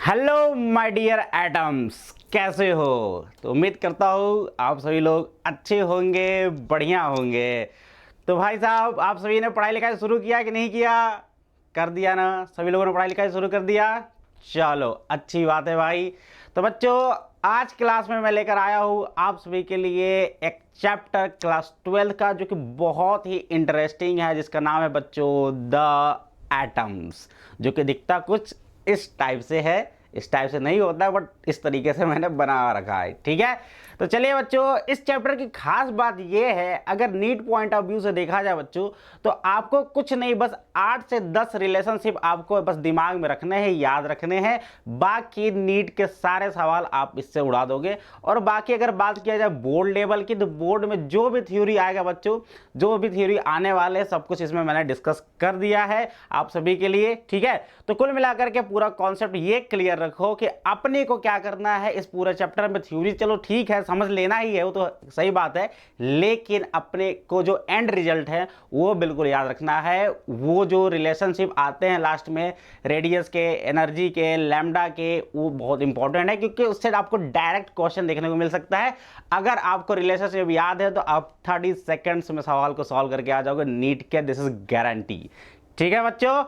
Hello my dear atoms, कैसे हो? तो उम्मीद करता हूँ आप सभी लोग अच्छे होंगे, बढ़िया होंगे। तो भाई साहब, आप सभी ने पढ़ाई लिखाई शुरू किया कि नहीं किया? कर दिया ना? सभी लोगों ने पढ़ाई लिखाई शुरू कर दिया। चलो अच्छी बात है भाई। तो बच्चों, आज क्लास में मैं लेकर आया हूँ आप सभी के लिए एक चैप्टर क्लास 12 का, जो कि बहुत ही इंटरेस्टिंग है, जिसका नाम है बच्चों द एटम्स। जो कि दिखता कुछ इस टाइप से है, इस टाइप से नहीं होता, बट इस तरीके से मैंने बना रखा है। ठीक है, तो चलिए बच्चों, इस चैप्टर की खास बात यह है, अगर नीट पॉइंट ऑफ व्यू से देखा जाए बच्चों, तो आपको कुछ नहीं, बस 8 से 10 रिलेशनशिप आपको बस दिमाग में रखने हैं, याद रखने हैं। बाकी नीट के सारे सवाल आप इससे उड़ा दोगे। और बाकी अगर बात किया जाए बोर्ड लेवल की, तो बोर्ड में जो भी थ्योरी आएगा बच्चों, जो भी थ्योरी आने वाले हैं, सब कुछ इसमें मैंने डिस्कस कर दिया है आप सभी के लिए। ठीक है, तो कुल मिलाकर के पूरा कॉन्सेप्ट ये क्लियर रखो कि अपने को क्या करना है इस पूरे चैप्टर में। थ्योरी चलो ठीक है, समझ लेना ही है, वो तो सही बात है, लेकिन अपने को जो एंड रिजल्ट है वो बिल्कुल याद रखना है। वो जो रिलेशनशिप आते हैं लास्ट में, रेडियस के, एनर्जी के, लैम्डा के, वो बहुत इंपॉर्टेंट है, क्योंकि उससे आपको डायरेक्ट क्वेश्चन देखने को मिल सकता है। अगर आपको रिलेशनशिप याद है तो आप 30 सेकेंड्स में सवाल को सॉल्व करके आ जाओगे नीट के, दिस इज गारंटी। ठीक है बच्चों,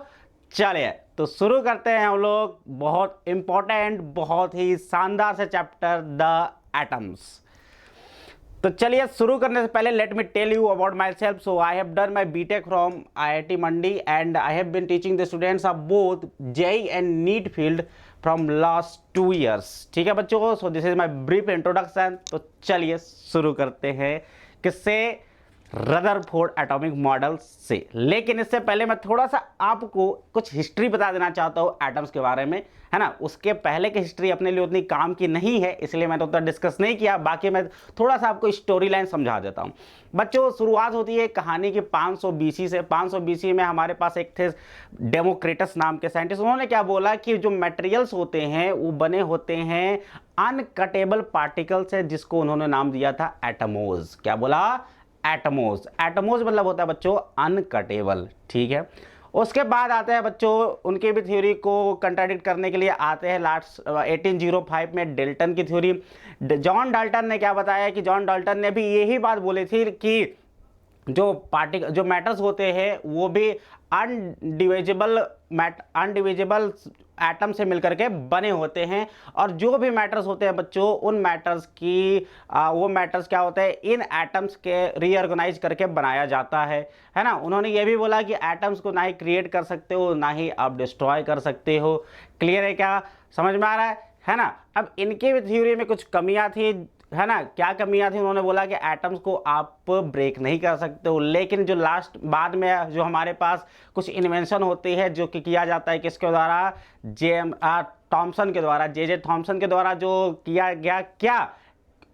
चलिए तो शुरू करते हैं हम लोग बहुत इंपॉर्टेंट, बहुत ही शानदार से चैप्टर द एटम्स। तो चलिए शुरू करने से पहले let me tell you about myself. So I have done my BTech from IIT Mandi and I have been teaching the students of both JEE and NEET field from last 2 years। ठीक है बच्चों, so this is my brief introduction. तो चलिए शुरू करते हैं, किससे? Rutherford atomic model से। लेकिन इससे पहले मैं थोड़ा सा आपको कुछ हिस्ट्री बता देना चाहता हूँ एटम्स के बारे में, है ना। उसके पहले की हिस्ट्री अपने लिए उतनी काम की नहीं है, इसलिए मैं तो उतना डिस्कस नहीं किया। बाकी मैं थोड़ा सा आपको स्टोरी लाइन समझा देता हूँ बच्चों। शुरुआत होती है कहानी की 500 BC से। 500 BC में हमारे पास एक थे डेमोक्रिटस नाम के साइंटिस्ट। उन्होंने क्या बोला कि जो मटेरियल्स होते हैं वो बने होते हैं अनकटेबल पार्टिकल से, जिसको उन्होंने नाम दिया था एटमोज। क्या बोला? एटमोज। एटमोज मतलब होता है बच्चों अनकटेबल। ठीक है, उसके बाद आते हैं बच्चों, उनके भी थ्योरी को कंट्राडिक्ट करने के लिए आते हैं लास्ट 1805 में डाल्टन की थ्योरी। जॉन डाल्टन ने क्या बताया कि जॉन डाल्टन ने भी यही बात बोली थी कि जो मैटर्स होते हैं वो भी अनडिविजिबल एटम से मिलकर के बने होते हैं। और जो भी मैटर्स होते हैं बच्चों, उन मैटर्स की वो मैटर्स क्या होते हैं, इन एटम्स के रीऑर्गेनाइज करके बनाया जाता है ना। उन्होंने ये भी बोला कि एटम्स को ना ही क्रिएट कर सकते हो, ना ही आप डिस्ट्रॉय कर सकते हो। क्लियर है? क्या समझ में आ रहा है ना। अब इनके भी थ्योरी में कुछ कमियां थी, है ना। क्या कमियां थी? उन्होंने बोला कि एटम्स को आप ब्रेक नहीं कर सकते हो। लेकिन जो लास्ट बाद में जो हमारे पास कुछ इन्वेंशन होती है, जो कि किया जाता है किसके द्वारा? थॉमसन के द्वारा, जे थॉमसन के द्वारा जो किया गया, क्या?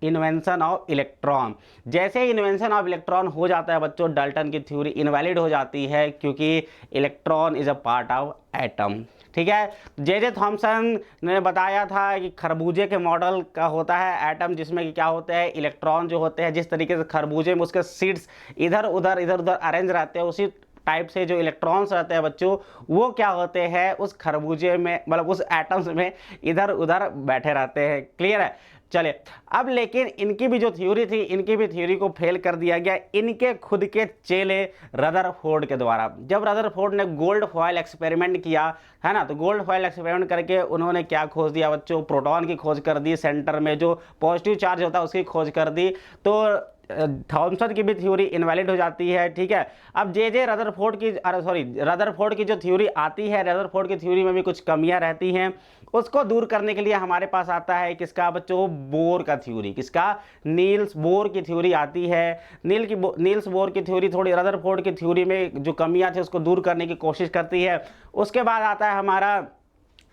Invention of electron. जैसे ही इन्वेंशन ऑफ इलेक्ट्रॉन हो जाता है बच्चों, डाल्टन की थ्योरी इनवैलिड हो जाती है, क्योंकि electron is a part of atom. ठीक है, जे थॉमसन ने बताया था कि खरबूजे के मॉडल का होता है एटम, जिसमें कि क्या होता है, इलेक्ट्रॉन जो होते हैं, जिस तरीके से खरबूजे में उसके सीड्स इधर उधर अरेंज रहते हैं, उसी टाइप से जो इलेक्ट्रॉन्स रहते हैं बच्चों, वो क्या होते हैं, उस खरबूजे में, मतलब उस एटम्स में इधर उधर बैठे रहते हैं। क्लियर है? चलिए, अब लेकिन इनकी भी जो थ्योरी थी, इनकी भी थ्योरी को फेल कर दिया गया इनके खुद के चेले रदरफोर्ड के द्वारा। जब रदरफोर्ड ने गोल्ड फॉयल एक्सपेरिमेंट किया, है ना, तो गोल्ड फॉयल एक्सपेरिमेंट करके उन्होंने क्या खोज दिया बच्चों? प्रोटॉन की खोज कर दी, सेंटर में जो पॉजिटिव चार्ज होता है उसकी खोज कर दी। तो थॉमसन की भी थ्योरी इनवैलिड हो जाती है। ठीक है, अब जे रदरफोर्ड की जो थ्योरी आती है, रदरफोर्ड की थ्योरी में भी कुछ कमियां रहती हैं। उसको दूर करने के लिए हमारे पास आता है किसका बच्चों? बोर का थ्योरी। किसका? नील्स बोर की थ्योरी आती है। नील्स बोर की थ्योरी थोड़ी रदरफोर्ड की थ्योरी में जो कमियां थी उसको दूर करने की कोशिश करती है। उसके बाद आता है हमारा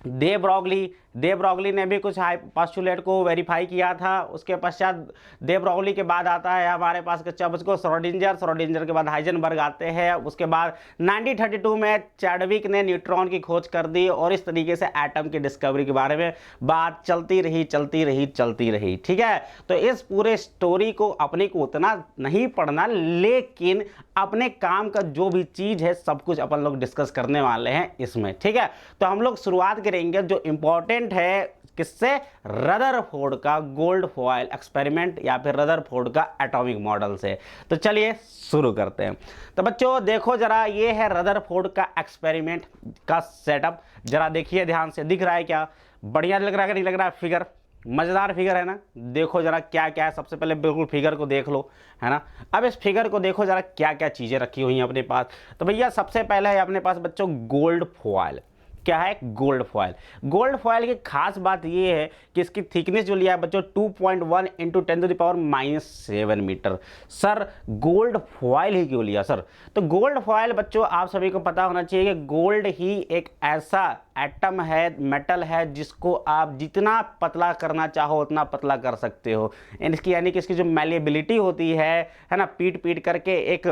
दे ब्रॉगली ने भी कुछ पोस्टुलेट को वेरीफाई किया था। उसके पश्चात दे ब्रॉगली के बाद आता है हमारे पास कच्चा बच्चों श्रोडिंजर के बाद हाइजेनबर्ग आते हैं। उसके बाद 1932 में चैडविक ने न्यूट्रॉन की खोज कर दी, और इस तरीके से एटम की डिस्कवरी के बारे में बात चलती रही। ठीक है, तो इस पूरे स्टोरी को अपने को उतना नहीं पढ़ना, लेकिन अपने काम का जो भी चीज है सब कुछ अपन लोग डिस्कस करने वाले हैं इसमें। ठीक है, तो हम लोग शुरुआत करेंगे जो इंपॉर्टेंट एक्सपेरिमेंट है किससे, रदरफोर्ड का गोल्ड फॉयल एक्सपेरिमेंट या फिर रदरफोर्ड का एटॉमिक मॉडल से। तो चलिए शुरू करते हैं। तो बच्चों देखो जरा, ये है रदरफोर्ड का एक्सपेरिमेंट का सेटअप। जरा देखिए ध्यान से, दिख रहा है क्या, बढ़िया लग रहा है कि नहीं लग रहा है, फिगर मजेदार फिगर है ना। देखो जरा क्या क्या है, सबसे पहले बिल्कुल फिगर को देख लो, है ना। अब इस फिगर को देखो जरा क्या क्या चीजें रखी हुई हैं अपने पास। तो भैया सबसे पहले है अपने पास बच्चों गोल्ड फॉयल। क्या है, गोल्ड फॉयल। गोल्ड फॉयल की खास बात ये है कि इसकी थिकनेस जो लिया है बच्चों 2.1 into 10⁻⁻7 metre. Sir gold foil ही क्यों लिया सर? तो गोल्ड फॉयल बच्चों आप सभी को पता होना चाहिए कि गोल्ड ही एक ऐसा एटम है, मेटल है, जिसको आप जितना पतला करना चाहो उतना पतला कर सकते हो। इसकी यानी कि इसकी जो मैलिएबिलिटी होती है ना, पीट पीट करके एक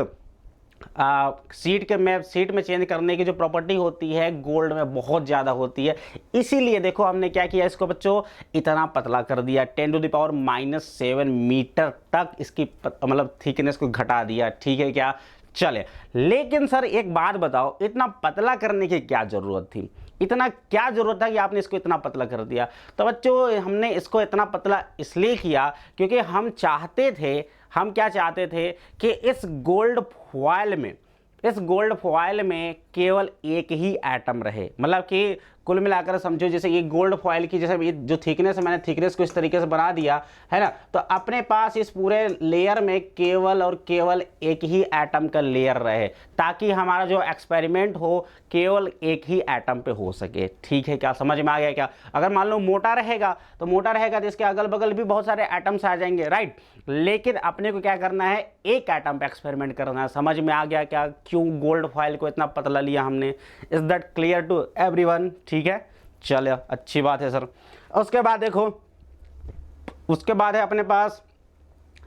सीट में चेंज करने की जो प्रॉपर्टी होती है गोल्ड में बहुत ज़्यादा होती है। इसीलिए देखो हमने क्या किया, इसको बच्चों इतना पतला कर दिया, 10⁻⁻7 मीटर तक इसकी मतलब थिकनेस को घटा दिया। ठीक है क्या, चले। लेकिन सर एक बात बताओ, इतना पतला करने की क्या ज़रूरत थी? इतना क्या ज़रूरत था कि आपने इसको इतना पतला कर दिया? तो बच्चों हमने इसको इतना पतला इसलिए किया क्योंकि हम क्या चाहते थे कि इस गोल्ड फॉयल में केवल एक ही एटम रहे। मतलब कि कुल मिलाकर समझो जैसे ये गोल्ड फॉयल की जैसे जो थिकनेस है, मैंने थिकनेस को इस तरीके से बना दिया है ना, तो अपने पास इस पूरे लेयर में केवल और केवल एक ही एटम का लेयर रहे, ताकि हमारा जो एक्सपेरिमेंट हो केवल एक ही एटम पे हो सके। ठीक है क्या, समझ में आ गया क्या? अगर मान लो मोटा रहेगा तो इसके अगल बगल भी बहुत सारे एटम्स आ जाएंगे, राइट। लेकिन अपने को क्या करना है, एक एटम पे एक्सपेरिमेंट करना है। समझ में आ गया क्या, क्यों गोल्ड फॉयल को इतना पतला लिया हमने? Is that clear to everyone? ठीक है, चलिए अच्छी बात है सर। उसके बाद देखो, उसके बाद है अपने पास,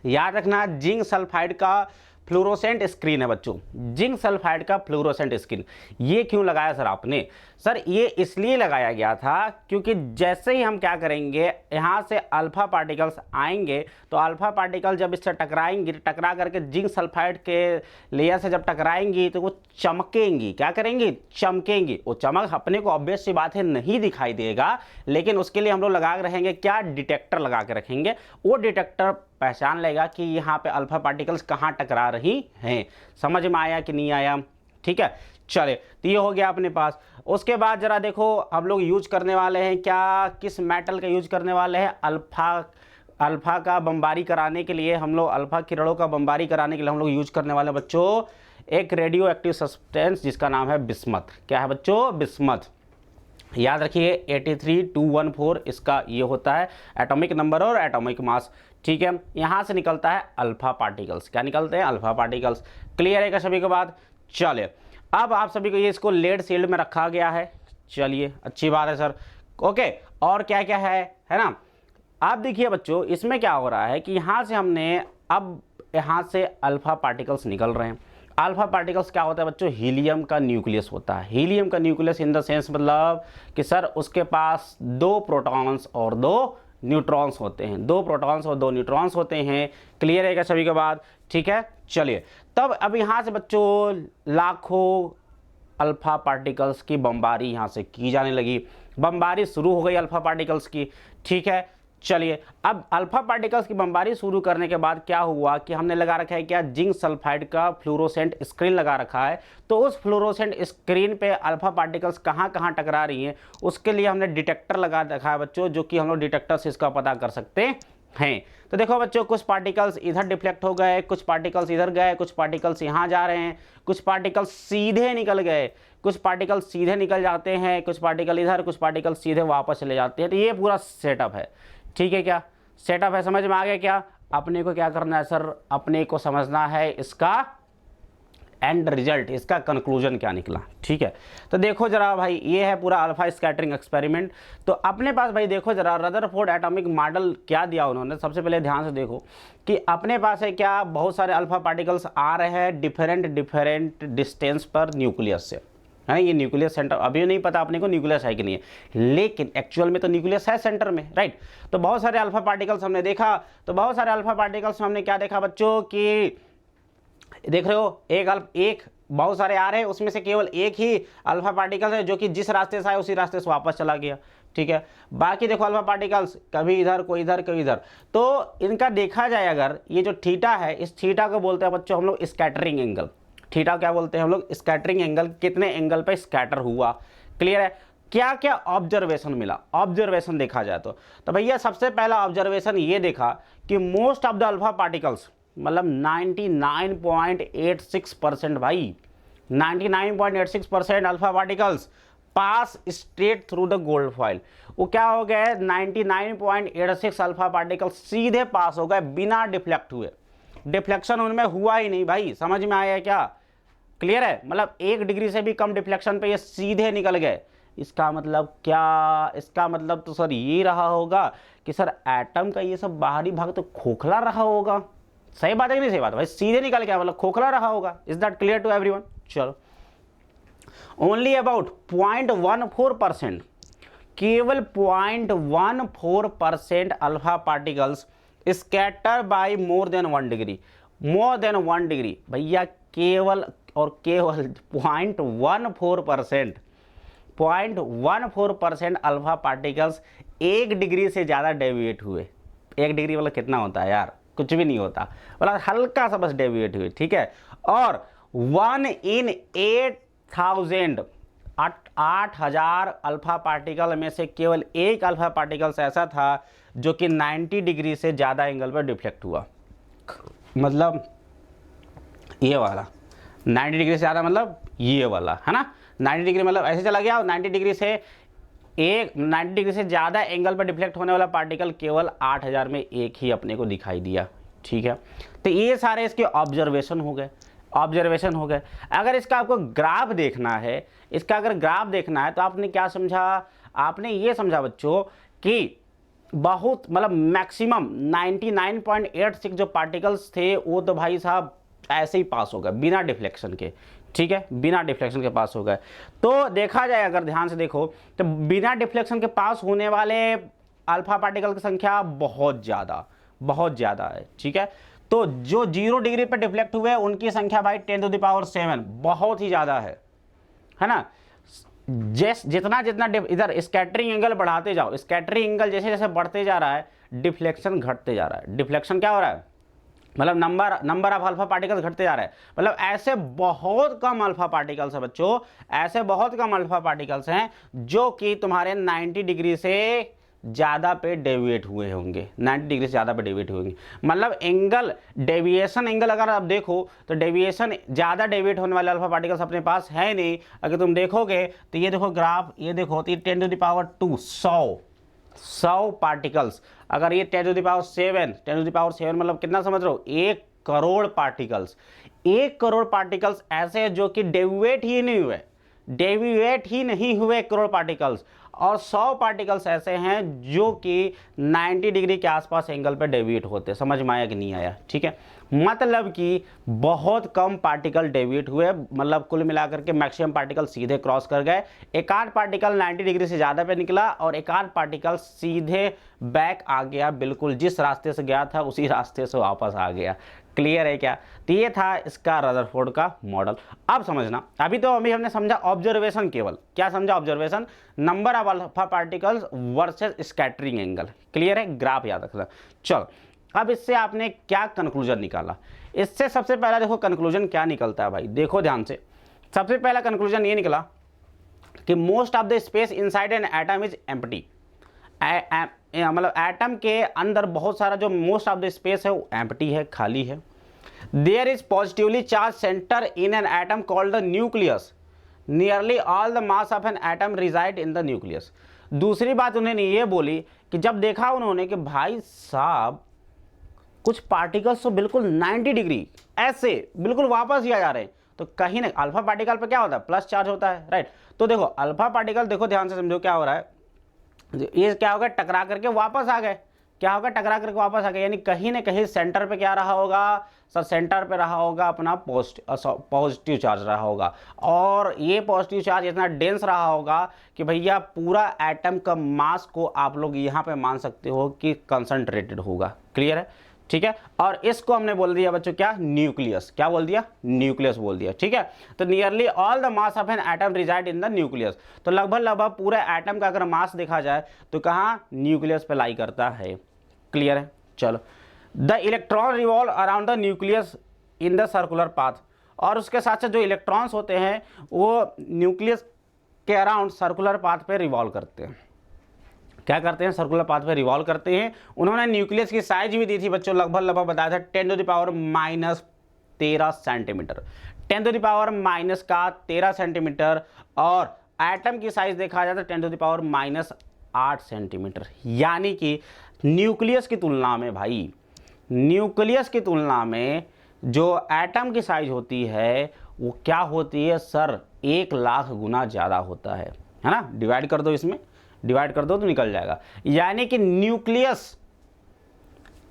याद रखना, जिंक सल्फाइड का फ्लोरोसेंट स्क्रीन है बच्चों। जिंक सल्फाइड का फ्लोरोसेंट स्क्रीन ये क्यों लगाया सर आपने? सर ये इसलिए लगाया गया था क्योंकि जैसे ही हम क्या करेंगे, यहाँ से अल्फा पार्टिकल्स आएंगे, तो अल्फा पार्टिकल जब इससे टकराएंगी, टकरा करके जिंक सल्फाइड के लेयर से जब टकराएंगी तो वो चमकेंगी। क्या करेंगी? चमकेंगी। वो चमक अपने को ऑब्वियस सी बात है नहीं दिखाई देगा, लेकिन उसके लिए हम लोग लगा रहेंगे क्या, डिटेक्टर लगा के रखेंगे। वो डिटेक्टर पहचान लेगा कि यहाँ पे अल्फा पार्टिकल्स कहाँ टकरा रही हैं। समझ में आया कि नहीं आया? ठीक है, चले, तो ये हो गया अपने पास। उसके बाद जरा देखो हम लोग यूज करने वाले हैं क्या, किस मेटल का यूज करने वाले हैं? अल्फा का बमबारी कराने के लिए हम लोग, अल्फा किरणों का बमबारी कराने के लिए हम लोग यूज करने वाले बच्चों एक रेडियो एक्टिव सब्सटेंस जिसका नाम है बिस्मथ। क्या है बच्चों? बिस्मथ। याद रखिए 83214 इसका ये होता है एटॉमिक नंबर और एटॉमिक मास। ठीक है, यहाँ से निकलता है अल्फा पार्टिकल्स। क्या निकलते हैं? Alpha particles. क्लियर है क्या सभी के बाद? चलिए, अब आप सभी को ये इसको लेड शील्ड में रखा गया है। चलिए अच्छी बात है सर। ओके, और क्या क्या है ना। आप देखिए बच्चों, इसमें क्या हो रहा है कि यहाँ से हमने, अब यहाँ से अल्फा पार्टिकल्स निकल रहे हैं। अल्फा पार्टिकल्स क्या होता है बच्चों? हीलियम का न्यूक्लियस होता है। हीलियम का न्यूक्लियस इन द सेंस मतलब कि सर उसके पास 2 प्रोटॉन्स और 2 न्यूट्रॉन्स होते हैं। 2 प्रोटॉन्स और 2 न्यूट्रॉन्स होते हैं। क्लियर है क्या सभी के बाद? ठीक है, चलिए। तब अब यहाँ से बच्चों लाखों अल्फा पार्टिकल्स की बमबारी यहाँ से की जाने लगी। बमबारी शुरू हो गई अल्फा पार्टिकल्स की। ठीक है, चलिए। अब अल्फा पार्टिकल्स की बमबारी शुरू करने के बाद क्या हुआ कि हमने लगा रखा है क्या, जिंक सल्फाइड का फ्लोरोसेंट स्क्रीन लगा रखा है। तो उस फ्लोरोसेंट स्क्रीन पे अल्फा पार्टिकल्स कहाँ कहाँ टकरा रही हैं उसके लिए हमने डिटेक्टर लगा रखा है बच्चों, जो कि हम लोग डिटेक्टर से इसका पता कर सकते हैं। तो देखो बच्चों, कुछ पार्टिकल्स इधर डिफ्लेक्ट हो गए, कुछ पार्टिकल्स इधर गए, कुछ पार्टिकल्स यहाँ जा रहे हैं, कुछ पार्टिकल्स सीधे निकल गए, कुछ पार्टिकल सीधे निकल जाते हैं, कुछ पार्टिकल इधर, कुछ पार्टिकल सीधे वापस चले जाते हैं। तो ये पूरा सेटअप है। ठीक है क्या, सेटअप है, समझ में आ गया क्या? अपने को क्या करना है सर, अपने को समझना है इसका एंड रिजल्ट, इसका कंक्लूजन क्या निकला। ठीक है, तो देखो जरा भाई, ये है पूरा अल्फा स्कैटरिंग एक्सपेरिमेंट। तो अपने पास भाई देखो जरा, रदरफोर्ड एटॉमिक मॉडल क्या दिया उन्होंने। सबसे पहले ध्यान से देखो कि अपने पास है क्या, बहुत सारे अल्फा पार्टिकल्स आ रहे हैं डिफरेंट डिस्टेंस पर न्यूक्लियस से, है। ये न्यूक्लियस सेंटर, अभी नहीं पता अपने को न्यूक्लियस है कि नहीं है, लेकिन एक्चुअल में तो न्यूक्लियस है सेंटर में, राइट। तो बहुत सारे अल्फा पार्टिकल्स हमने देखा। तो बहुत सारे अल्फा पार्टिकल्स हमने क्या देखा बच्चों कि देख रहे हो, एक बहुत सारे आ रहे हैं, उसमें से केवल एक ही अल्फा पार्टिकल है जो कि जिस रास्ते से आया उसी रास्ते से वापस चला गया, ठीक है। बाकी देखो अल्फा पार्टिकल्स कभी इधर कोई इधर कोई इधर, तो इनका देखा जाए अगर ये जो थीटा है, इस थीटा को बोलते हैं बच्चों हम लोग स्कैटरिंग एंगल। थीटा क्या बोलते हैं हम लोग? स्कैटरिंग एंगल, कितने एंगल पे स्कैटर हुआ। क्लियर है? क्या क्या ऑब्जर्वेशन मिला, ऑब्जर्वेशन देखा जाए तो भैया सबसे पहला ऑब्जर्वेशन ये देखा कि most of the alpha particles, मतलब 99.86% भाई, 99.86% alpha particles pass straight through the gold foil. वो क्या हो गया है, 99.86 अल्फा पार्टिकल सीधे पास हो गए बिना डिफ्लेक्ट हुए। डिफ्लेक्शन उनमें हुआ ही नहीं भाई, समझ में आया क्या? क्लियर है? मतलब 1 डिग्री से भी कम डिफ्लेक्शन पे ये सीधे निकल गए। इसका मतलब क्या? इसका मतलब तो सर ये रहा होगा कि सर एटम का ये सब बाहरी भाग तो खोखला रहा होगा। सही बात है कि नहीं सही बात? भाई सीधे निकल गया मतलब खोखला रहा होगा। Is that clear to everyone? चलो, ओनली अबाउट 0.14%, केवल 0.14% alpha particles scatter by more than 1 degree, more than 1 degree भैया, केवल और केवल 0.14%, 0.14% अल्फा पार्टिकल्स 1 डिग्री से ज़्यादा डेविएट हुए। 1 डिग्री मतलब कितना होता है यार? कुछ भी नहीं होता, मतलब हल्का सा बस डेविएट हुए, ठीक है। और 1 in 8,000, 8,000 अल्फा पार्टिकल में से केवल एक अल्फा पार्टिकल्स ऐसा था जो कि 90 डिग्री से ज़्यादा एंगल पर डिफ्लेक्ट हुआ। मतलब ये वाला 90 डिग्री से ज़्यादा, मतलब ये वाला है ना, 90 डिग्री मतलब ऐसे चला गया। और 90 डिग्री से 90 डिग्री से ज़्यादा एंगल पर डिफ्लेक्ट होने वाला पार्टिकल केवल 8,000 में एक ही अपने को दिखाई दिया, ठीक है। तो ये सारे इसके ऑब्जर्वेशन हो गए, ऑब्जर्वेशन हो गए। अगर इसका आपको ग्राफ देखना है, इसका अगर ग्राफ देखना है तो आपने क्या समझा? आपने ये समझा बच्चों कि बहुत मतलब मैक्सिमम 99.86 जो पार्टिकल्स थे वो तो भाई साहब ऐसे ही पास हो गए बिना डिफ्लेक्शन के, ठीक है, बिना डिफ्लेक्शन के पास हो गए। तो देखा जाए अगर ध्यान से देखो तो बिना डिफ्लेक्शन के पास होने वाले अल्फा पार्टिकल की संख्या बहुत ज़्यादा है, ठीक है। तो जो 0 डिग्री पर डिफ्लेक्ट हुए उनकी संख्या भाई 10⁻⁷ बहुत ही ज़्यादा है ना। जितना जितना इधर स्कैटरिंग एंगल बढ़ाते जाओ, स्कैटरिंग एंगल जैसे जैसे बढ़ते जा रहा है डिफ्लेक्शन घटते जा रहा है। डिफ्लेक्शन क्या हो रहा है? मतलब नंबर ऑफ अल्फा पार्टिकल्स घटते जा रहे हैं। मतलब ऐसे बहुत कम अल्फा पार्टिकल्स हैं बच्चों, ऐसे बहुत कम अल्फा पार्टिकल्स हैं जो कि तुम्हारे 90 डिग्री से ज़्यादा पे डेविएट हुए होंगे, 90 डिग्री से ज़्यादा पे डेविएट हुए होंगे। मतलब एंगल, डेविएशन एंगल अगर आप देखो तो डेविएशन ज़्यादा डेविएट होने वाले अल्फा पार्टिकल्स अपने पास है नहीं। अगर तुम देखोगे तो ये देखो ग्राफ, ये देखो 10⁻², 100 पार्टिकल्स। अगर ये 10⁻7 मतलब कितना समझ रहे हो? 1 करोड़ पार्टिकल्स। 1 करोड़ पार्टिकल्स ऐसे हैं जो कि डेविएट ही नहीं हुए, 1 करोड़ पार्टिकल्स। और 100 पार्टिकल्स ऐसे हैं जो कि 90 डिग्री के आसपास एंगल पे डेविएट होते हैं। समझ में आया कि नहीं आया? ठीक है, मतलब कि बहुत कम पार्टिकल डेविएट हुए, मतलब कुल मिलाकर के मैक्सिमम पार्टिकल सीधे क्रॉस कर गए। एक आध पार्टिकल 90 डिग्री से ज़्यादा पे निकला और एक आध पार्टिकल सीधे बैक आ गया, बिल्कुल जिस रास्ते से गया था उसी रास्ते से वापस आ गया। क्लियर है क्या? तो ये था इसका रदरफोर्ड का मॉडल। अब समझना, अभी हमने समझा ऑब्जर्वेशन, केवल क्या समझा? Observation, number of alpha particles versus scattering angle. Clear है? ग्राफ याद रखना। चलो, अब इससे आपने क्या कंक्लूजन निकाला? इससे सबसे पहला देखो कंक्लूजन क्या निकलता है भाई, देखो ध्यान से। सबसे पहला कंक्लूजन ये निकला कि most of the space inside an atom is empty. मतलब एटम के अंदर बहुत सारा जो मोस्ट ऑफ द स्पेस है वो एम्प्टी है, खाली है। There is positively charge centre in an atom called the nucleus. Nearly all the mass of an atom reside in the nucleus. दूसरी बात उन्होंने ये बोली कि जब देखा उन्होंने कि भाई साहब कुछ पार्टिकल्स तो बिल्कुल 90 डिग्री ऐसे बिल्कुल वापस ही आ जा रहे हैं, तो कहीं ना अल्फा पार्टिकल पे क्या होता है? प्लस चार्ज होता है, राइट। तो देखो अल्फा पार्टिकल, देखो ध्यान से समझो क्या हो रहा है। ये क्या होगा? टकरा करके वापस आ गए। क्या होगा? टकरा करके वापस आ गए, यानी कहीं ना कहीं सेंटर पे क्या रहा होगा सर? सेंटर पे रहा होगा अपना पॉजिटिव चार्ज रहा होगा। और ये पॉजिटिव चार्ज इतना डेंस रहा होगा कि भैया पूरा एटम का मास को आप लोग यहाँ पे मान सकते हो कि कंसंट्रेटेड होगा। क्लियर है? ठीक है। और इसको हमने बोल दिया बच्चों क्या, न्यूक्लियस। क्या बोल दिया, न्यूक्लियस बोल दिया, ठीक है। तो nearly all the mass of an atom reside in the nucleus. तो लगभग पूरे एटम का अगर मास देखा जाए तो कहाँ, न्यूक्लियस पे लाई करता है। क्लियर है, चलो। The electron revolve around the nucleus in the circular path. और उसके साथ साथ जो इलेक्ट्रॉन्स होते हैं वो न्यूक्लियस के अराउंड सर्कुलर पाथ पे रिवॉल्व करते हैं। क्या करते हैं, सर्कुलर पाथ पे रिवॉल्व करते हैं। उन्होंने न्यूक्लियस की साइज भी दी थी बच्चों, लगभग बताया था 10⁻⁻13 सेंटीमीटर, 10⁻⁻13 सेंटीमीटर। और एटम की साइज देखा जाए तो 10⁻⁻8 सेंटीमीटर। यानी कि न्यूक्लियस की तुलना में भाई, न्यूक्लियस की तुलना में जो एटम की साइज होती है वो क्या होती है सर, 1,00,000 गुना ज़्यादा होता है ना। डिवाइड कर दो, इसमें डिवाइड कर दो तो निकल जाएगा। यानी कि न्यूक्लियस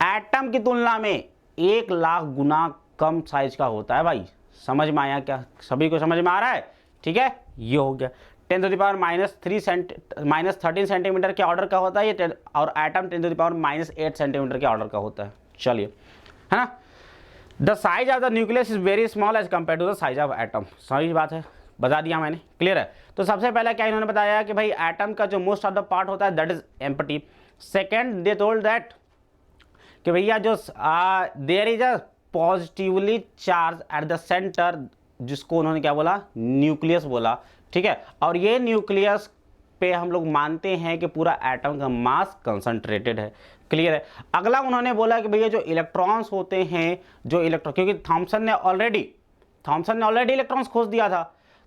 एटम की तुलना में 1,00,000 गुना कम साइज का होता है भाई। समझ में आया क्या, सभी को समझ में आ रहा है, ठीक है। ये हो गया 10⁻⁻13 सेंटीमीटर के ऑर्डर का होता है ये, और एटम 10⁻⁸ सेंटीमीटर के ऑर्डर का होता है। चलिए, है ना। The size of the nucleus is very small as compare to the size of atom. सही बात है, बता दिया मैंने, क्लियर है। तो सबसे पहले क्या इन्होंने बताया कि भाई एटम का जो मोस्ट ऑफ द पार्ट होता है that is empty. Second they told that कि भैया जो there is a positively charge at the centre, जिसको उन्होंने क्या बोला, न्यूक्लियस बोला, ठीक है। और ये न्यूक्लियस पे हम लोग मानते हैं कि पूरा एटम का मास कंसंट्रेटेड है। क्लियर है। अगला उन्होंने बोला कि भैया जो इलेक्ट्रॉन्स होते हैं, जो इलेक्ट्रॉन, क्योंकि थॉमसन ने ऑलरेडी इलेक्ट्रॉन्स खोज दिया था,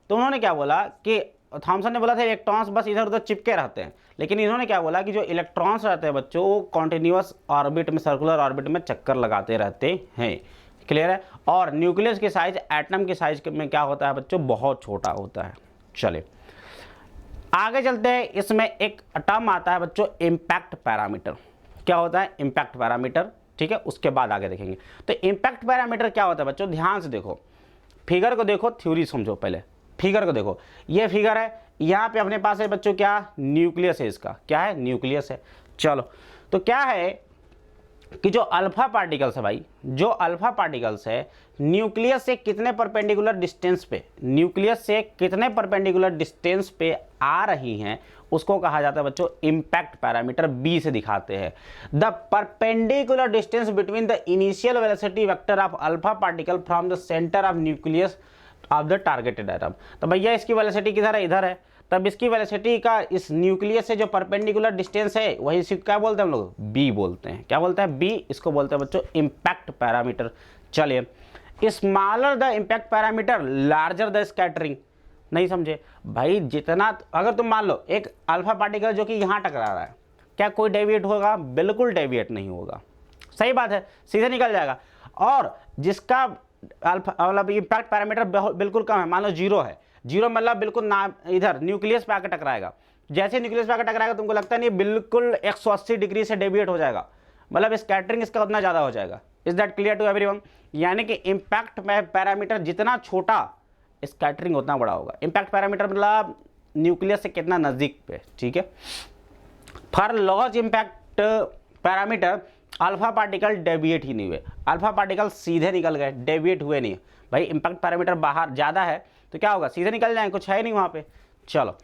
तो उन्होंने क्या बोला कि थॉमसन ने बोला था इलेक्ट्रॉन्स बस इधर उधर चिपके रहते हैं, लेकिन इन्होंने क्या बोला कि जो इलेक्ट्रॉन्स रहते हैं बच्चों वो कॉन्टिन्यूअस ऑर्बिट में, सर्कुलर ऑर्बिट में चक्कर लगाते रहते हैं। क्लियर है। और न्यूक्लियस की साइज एटम की साइज में क्या होता है बच्चों, बहुत छोटा होता है। चलिए आगे चलते हैं। इसमें एक टर्म आता है बच्चों, इम्पैक्ट पैरामीटर। क्या होता है, इम्पैक्ट पैरामीटर, ठीक है। उसके बाद आगे देखेंगे। तो इम्पैक्ट पैरामीटर क्या होता है बच्चों, ध्यान से देखो, फिगर को देखो, थ्योरी समझो। पहले फिगर को देखो, ये फिगर है, यहाँ पे अपने पास है बच्चों क्या, न्यूक्लियस है। इसका क्या है, न्यूक्लियस है। चलो, तो क्या है कि जो अल्फा पार्टिकल्स है भाई, जो अल्फा पार्टिकल्स है न्यूक्लियस से कितने परपेंडिकुलर डिस्टेंस पे, न्यूक्लियस से कितने परपेंडिकुलर डिस्टेंस पे आ रही हैं, उसको कहा जाता है बच्चों इम्पैक्ट पैरामीटर। बी से दिखाते हैं, the perpendicular distance between the initial velocity vector of alpha particle from the centre of nucleus of the targeted atom. तो भैया इसकी वेलोसिटी किधर है, इधर है। तब इसकी वेलोसिटी का इस न्यूक्लियस से जो परपेंडिकुलर डिस्टेंस है वही इसी क्या बोलते हैं हम लोग, बी बोलते हैं। क्या बोलते हैं, बी। इसको बोलते हैं बच्चों इम्पैक्ट पैरामीटर। चलिए, smaller the impact parameter larger the scattering. नहीं समझे भाई, जितना, अगर तुम मान लो एक अल्फा पार्टिकल जो कि यहाँ टकरा रहा है, क्या कोई डेविएट होगा, बिल्कुल डेविएट नहीं होगा। सही बात है, सीधे निकल जाएगा। और जिसका अल्फा मतलब इम्पैक्ट पैरामीटर बिल्कुल कम है, मान लो 0 है, 0 मतलब बिल्कुल ना, इधर न्यूक्लियस पे आकर टकराएगा। जैसे न्यूक्लियस पे आकर टकराएगा तुमको लगता नहीं बिल्कुल 180 डिग्री से डेविएट हो जाएगा, मतलब स्कैटरिंग इसका उतना ज़्यादा हो जाएगा। Is that clear to everyone. यानी कि इम्पैक्ट पैरामीटर जितना छोटा, स्कैटरिंग उतना बड़ा होगा। इम्पैक्ट पैरामीटर मतलब न्यूक्लियस से कितना नज़दीक पे, ठीक है। For large impact parameter alpha particle deviate ही नहीं हुए, अल्फा पार्टिकल सीधे निकल गए, डेविएट हुए नहीं। भाई इम्पैक्ट पैरामीटर बाहर ज़्यादा है तो क्या होगा, सीधे निकल जाएंगे, कुछ है नहीं वहाँ पे। चलो,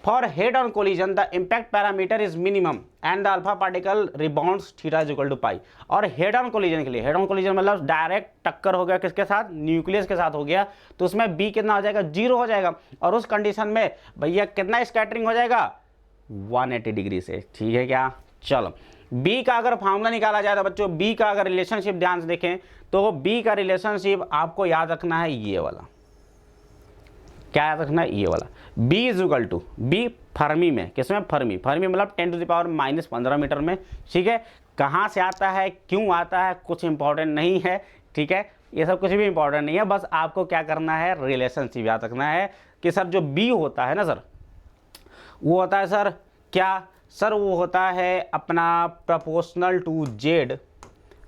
for head on collision the impact parameter is minimum and the alpha particle rebounds theta is equal to pi. और हेड ऑन कोलिजन के लिए, हेड ऑन कोलिजन मतलब डायरेक्ट टक्कर हो गया किसके साथ, न्यूक्लियस के साथ हो गया, तो उसमें बी कितना हो जाएगा, 0 हो जाएगा। और उस कंडीशन में भैया कितना स्कैटरिंग हो जाएगा, 180 डिग्री से, ठीक है क्या। चलो, बी का अगर फॉर्मूला निकाला जाए तो बच्चों बी का अगर रिलेशनशिप ध्यान से देखें तो बी का रिलेशनशिप आपको याद रखना है ये वाला। क्या याद रखना है, ये वाला। B is equal to, B fermi में, किसमें, फर्मी, फर्मी मतलब 10⁻⁻15 मीटर में, ठीक है। कहाँ से आता है, क्यों आता है, कुछ इंपॉर्टेंट नहीं है, ठीक है। ये सब कुछ भी इंपॉर्टेंट नहीं है, बस आपको क्या करना है, रिलेशनशिप याद रखना है कि सर जो B होता है ना सर, वो होता है सर क्या, सर वो होता है अपना proportional to Z,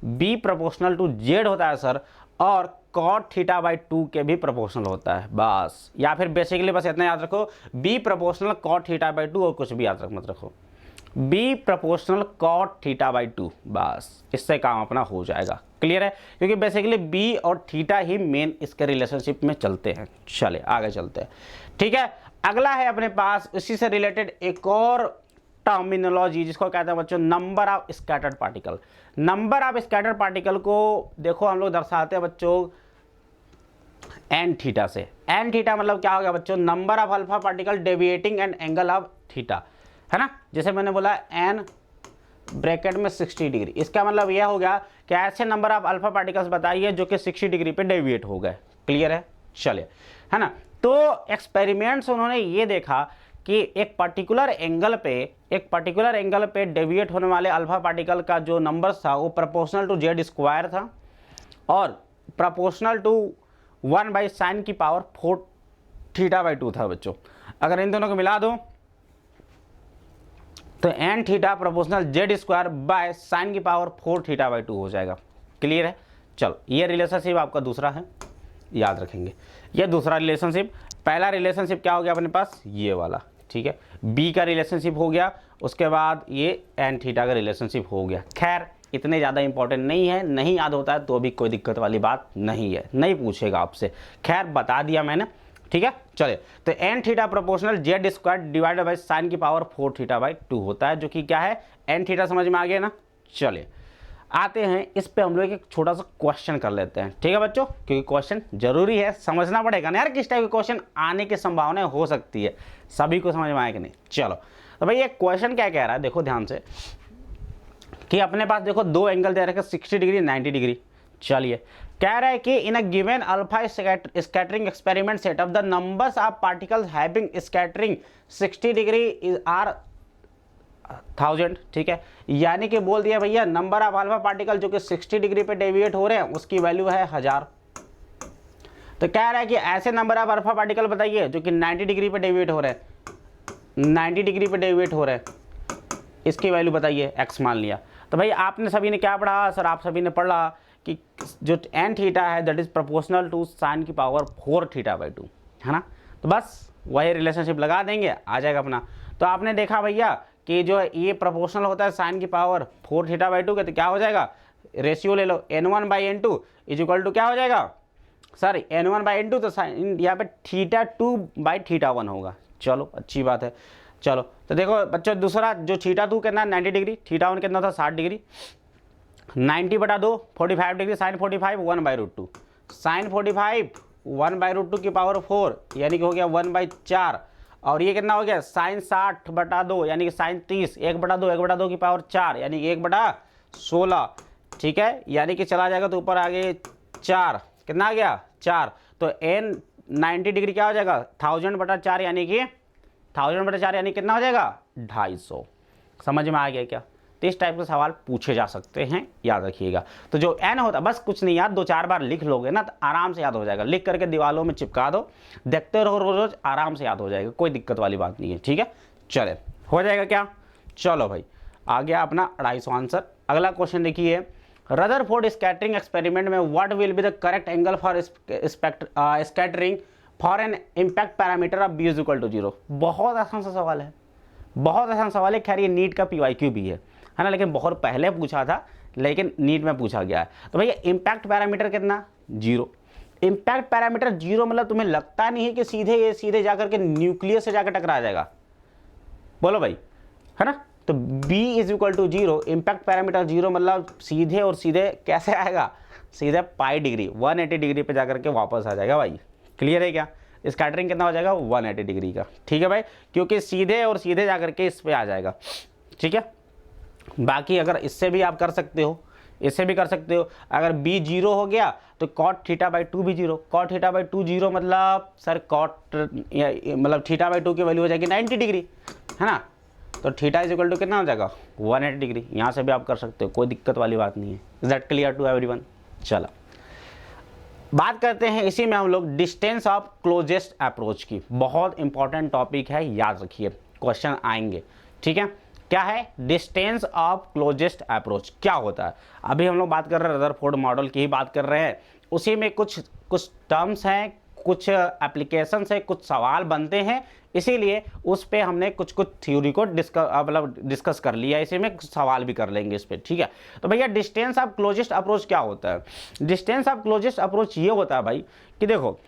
B proportional to Z होता है सर, और cot θ/2 के भी प्रोपोर्शनल होता है, बस। या फिर बेसिकली बस इतना याद रखो, बी प्रोपोर्शनल cot θ/2, और कुछ भी याद मत रखो, B proportional cot theta by 2, बस इससे काम अपना हो जाएगा। क्लियर है, क्योंकि बेसिकली बी और थीटा ही मेन इसके रिलेशनशिप में चलते हैं। चले आगे चलते हैं, ठीक है। अगला है अपने पास इसी से रिलेटेड एक और टर्मिनोलॉजी जिसको कहते हैं बच्चों number of scattered particle. Number of scattered particle को देखो हम लोग दर्शाते हैं बच्चों एन थीटा से। एन थीटा मतलब क्या हो गया बच्चों, number of alpha particle deviating and angle of theta, है ना। जैसे मैंने बोला एन ब्रैकेट में 60 डिग्री, इसका मतलब यह हो गया कि ऐसे नंबर ऑफ अल्फा पार्टिकल्स बताइए जो कि 60 डिग्री पे डेविएट हो गए। क्लियर है, चलिए, है ना। तो एक्सपेरिमेंट्स उन्होंने ये देखा कि एक पर्टिकुलर एंगल पे डेविएट होने वाले अल्फा पार्टिकल का जो नंबर था वो प्रोपोर्शनल टू जेड स्क्वायर था और प्रोपोर्शनल टू 1 बाई साइन की पावर 4 थीटा बाई 2 था बच्चों। अगर इन दोनों को मिला दो तो N theta proportional Z square by sine की पावर 4 थीटा बाई 2 हो जाएगा। क्लियर है, चलो ये रिलेशनशिप आपका दूसरा है, याद रखेंगे। ये दूसरा रिलेशनशिप, पहला रिलेशनशिप क्या हो गया अपने पास, ये वाला, ठीक है। बी का रिलेशनशिप हो गया, उसके बाद ये एन थीटा का रिलेशनशिप हो गया। खैर इतने ज़्यादा इंपॉर्टेंट नहीं है, नहीं याद होता है तो भी कोई दिक्कत वाली बात नहीं है, नहीं पूछेगा आपसे। खैर बता दिया मैंने, ठीक है। चलिए, तो N theta proportional Z square divided by sine की पावर 4 थीटा बाई 2 होता है, जो कि क्या है, एन थीटा। समझ में आ गया ना। चलिए आते हैं इस पे, हम लोग एक छोटा सा क्वेश्चन कर लेते हैं, ठीक है बच्चों, क्योंकि क्वेश्चन जरूरी है, समझना पड़ेगा ना यार किस टाइप के क्वेश्चन आने की संभावना हो सकती है, सभी को समझ में आए कि नहीं। चलो तो भाई ये क्वेश्चन क्या कह रहा है, देखो ध्यान से, कि अपने पास देखो दो एंगल दे रखे 60 डिग्री 90 डिग्री। चलिए कह रहा है कि in a given alpha scattering experiment setup the numbers of particles having scattering 60 degree are 1000, ठीक है। यानी कि बोल दिया भैया नंबर ऑफ अल्फा पार्टिकल जो कि 60 डिग्री पे डेविएट हो रहे हैं उसकी वैल्यू है 1000। तो कह रहा है कि ऐसे नंबर ऑफ अल्फा पार्टिकल बताइए जो कि 90 डिग्री पे डेविएट हो रहे हैं, 90 डिग्री पे डेविएट हो रहे हैं, इसकी वैल्यू बताइए, एक्स मान लिया। तो भाई आपने सभी ने क्या पढ़ा सर, आप सभी ने पढ़ा कि जो एन थीटा है that is proportional to sine की पावर 4 थीटा बाई 2, है ना। तो बस वही रिलेशनशिप लगा देंगे, आ जाएगा अपना। तो आपने देखा भैया कि जो ये प्रोपोर्शनल होता है साइन की पावर 4 थीटा बाई 2 के, तो क्या हो जाएगा, रेशियो ले लो n1 by n2 is equal to क्या हो जाएगा सर, n1 बाई n2, तो साइन यहाँ पे थीटा 2 बाई थीटा 1 होगा। चलो अच्छी बात है। चलो तो देखो बच्चों दूसरा जो थीटा 2 कितना 90 डिग्री, थीटा 1 कितना था 60 डिग्री, 90 बटा 2 45 डिग्री, sine 45 1 by root 2, sine 45 1 by root 2 की पावर 4 यानी कि हो गया 1 बाई 4, और ये कितना हो गया साइन 60 बटा 2 यानी कि साइन 30, 1 बटा 2 की पावर 4 यानी 1 बटा 16, ठीक है। यानी कि चला जाएगा तो ऊपर आगे 4, कितना आ गया 4। तो एन 90 डिग्री क्या हो जाएगा 1000 बटा 4 यानी कि 1000 बटा 4 यानी कितना हो जाएगा 250। समझ में आ गया क्या। तो इस टाइप के सवाल पूछे जा सकते हैं, याद रखिएगा। तो जो एन होता बस कुछ नहीं याद, 2-4 बार लिख लोगे ना तो आराम से याद हो जाएगा, लिख करके दीवारों में चिपका दो, देखते रहो रोज रोज, आराम से याद हो जाएगा, कोई दिक्कत वाली बात नहीं है, ठीक है। चले हो जाएगा क्या, चलो भाई आ गया अपना 250 आंसर। अगला क्वेश्चन देखिए, रदरफोर्ड स्कैटरिंग एक्सपेरिमेंट में what will be the correct angle for scattering for an impact parameter of B is equal to 0। बहुत आसान सा सवाल है, बहुत आसान सवाल है। खैर ये नीट का PYQ भी है ना, लेकिन बहुत पहले पूछा था, लेकिन नीट में पूछा गया है। तो भैया इम्पैक्ट पैरामीटर कितना 0, इम्पैक्ट पैरामीटर 0 मतलब तुम्हें लगता नहीं है कि ये सीधे जाकर के न्यूक्लियस से जाकर टकरा जाएगा, बोलो भाई, है ना। तो B is equal to 0, impact parameter 0 मतलब सीधे और सीधे कैसे आएगा, सीधे पाई डिग्री 180 डिग्री पे जाकर के वापस आ जाएगा भाई। क्लियर है क्या, स्कैटरिंग कितना हो जाएगा 180 डिग्री का, ठीक है भाई, क्योंकि सीधे और सीधे जाकर के इस पे आ जाएगा, ठीक है। बाकी अगर इससे भी आप कर सकते हो, इससे भी कर सकते हो। अगर B 0 हो गया तो कॉट थीटा बाई 2 भी 0, कॉट थीटा बाई 2 0 मतलब सर कॉट मतलब थीटा बाई 2 की वैल्यू हो जाएगी 90 डिग्री, है ना। तो थीटा इज इक्वल टू कितना हो जाएगा 180 डिग्री, यहाँ से भी आप कर सकते हो, कोई दिक्कत वाली बात नहीं है। Is that clear to everyone. चलो बात करते हैं इसी में हम लोग डिस्टेंस ऑफ क्लोजेस्ट अप्रोच की, बहुत इंपॉर्टेंट टॉपिक है, याद रखिए क्वेश्चन आएंगे, ठीक है। क्या है डिस्टेंस ऑफ क्लोजेस्ट अप्रोच, क्या होता है। अभी हम लोग बात कर रहे हैं रदरफोर्ड मॉडल की ही बात कर रहे हैं, उसी में कुछ टर्म्स हैं, कुछ एप्लीकेशन से कुछ सवाल बनते हैं, इसीलिए उस पे हमने कुछ थ्योरी को डिस्कस कर लिया, इसी में कुछ सवाल भी कर लेंगे इस पे, ठीक है। तो भैया डिस्टेंस ऑफ क्लोजेस्ट अप्रोच क्या होता है? डिस्टेंस ऑफ क्लोजेस्ट अप्रोच ये होता है भाई कि देखो,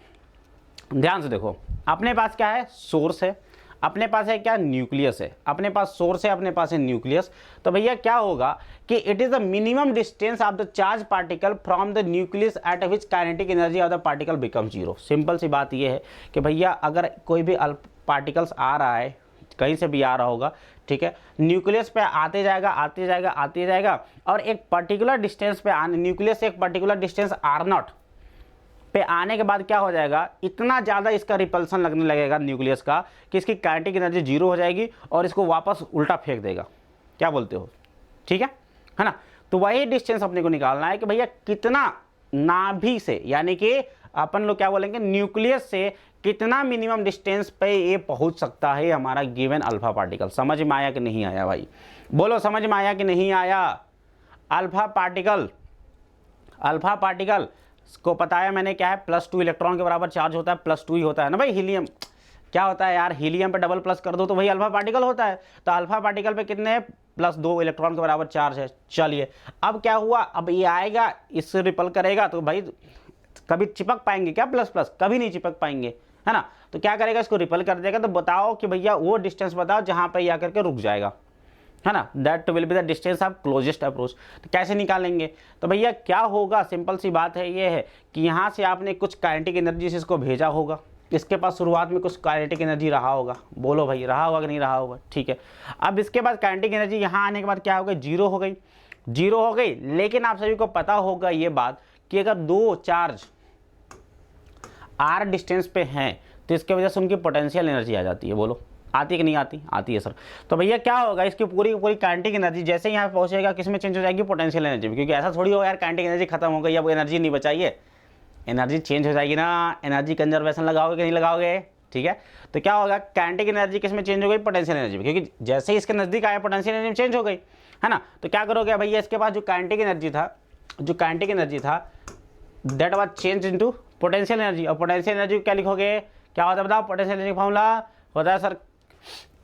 ध्यान से देखो, अपने पास क्या है? सोर्स है, अपने पास है क्या? न्यूक्लियस है। अपने पास सोर्स है, अपने पास है न्यूक्लियस। तो भैया क्या होगा कि it is the minimum distance of the charge particle from the nucleus at which kinetic energy of the particle become zero. Simple सी बात ये है कि भैया अगर कोई भी पार्टिकल्स आ रहा है, कहीं से भी आ रहा होगा, ठीक है, न्यूक्लियस पे आते जाएगा आते जाएगा आते जाएगा, और एक पर्टिकुलर डिस्टेंस पे आने, न्यूक्लियस से एक पर्टिकुलर डिस्टेंस R0 पे आने के बाद क्या हो जाएगा, इतना ज़्यादा इसका रिपल्सन लगने लगेगा न्यूक्लियस का कि इसकी काइनेटिक एनर्जी जीरो हो जाएगी और इसको वापस उल्टा फेंक देगा। क्या बोलते हो? ठीक है ना? तो वही डिस्टेंस अपने को निकालना है कि भैया कितना नाभि से, यानी कि अपन लोग क्या बोलेंगे, न्यूक्लियस से कितना मिनिमम डिस्टेंस पे ये पहुंच सकता है हमारा गिवन अल्फा पार्टिकल। समझ में आया कि नहीं आया भाई? बोलो, समझ में आया कि नहीं आया? अल्फा पार्टिकल को पता है मैंने क्या है, +2 इलेक्ट्रॉन के बराबर चार्ज होता है, +2 ही होता है ना भाई। हीलियम क्या होता है यार, हीलियम पे डबल प्लस कर दो तो वही अल्फा पार्टिकल होता है। तो अल्फा पार्टिकल पे कितने हैं? +2 इलेक्ट्रॉन के बराबर चार्ज है। चलिए, अब क्या हुआ, अब ये आएगा, इससे रिपल करेगा, तो भाई कभी चिपक पाएंगे क्या प्लस प्लस? कभी नहीं चिपक पाएंगे, है ना। तो क्या करेगा, इसको रिपल कर देगा। तो बताओ कि भैया वो डिस्टेंस बताओ जहाँ पे ये आकर के रुक जाएगा, है ना। That will be the distance of closest approach. तो कैसे निकालेंगे? तो भैया क्या होगा, सिंपल सी बात है, ये है कि यहाँ से आपने कुछ काइनेटिक एनर्जी से इसको भेजा होगा, इसके पास शुरुआत में कुछ काइनेटिक एनर्जी रहा होगा। बोलो भाई, रहा होगा कि नहीं रहा होगा? ठीक है। अब इसके बाद काइनेटिक एनर्जी यहाँ आने के बाद क्या हो गई, जीरो हो गई, जीरो हो गई। लेकिन आप सभी को पता होगा ये बात कि अगर दो चार्ज R डिस्टेंस पे हैं तो इसके वजह से उनकी पोटेंशियल एनर्जी आ जाती है। बोलो, आती है कि नहीं आती? आती है सर। तो भैया क्या होगा, इसकी पूरी पूरी काइनेटिक एनर्जी जैसे ही यहाँ पहुँचेगा किस में चेंज हो जाएगी? पोटेंशियल एनर्जी में। क्योंकि ऐसा थोड़ी होगा यार काइनेटिक एनर्जी खत्म हो गई, अब एनर्जी नहीं बचाइए, एनर्जी चेंज हो जाएगी ना। एनर्जी कंजर्वेशन लगाओगे कि नहीं लगाओगे? ठीक है। तो क्या होगा, काइनेटिक एनर्जी किस में चेंज हो गई? पोटेंशियल एनर्जी में। क्योंकि जैसे ही इसके नज़दीक आया पोटेंशियल एनर्जी चेंज हो गई, है ना। तो क्या करोगे भैया, इसके पास जो काइनेटिक एनर्जी था that was change into potential energy. और पोटेंशियल एनर्जी क्या लिखोगे, क्या होता है बताओ? पोटेंशियल एनर्जी फॉर्मूला होता है सर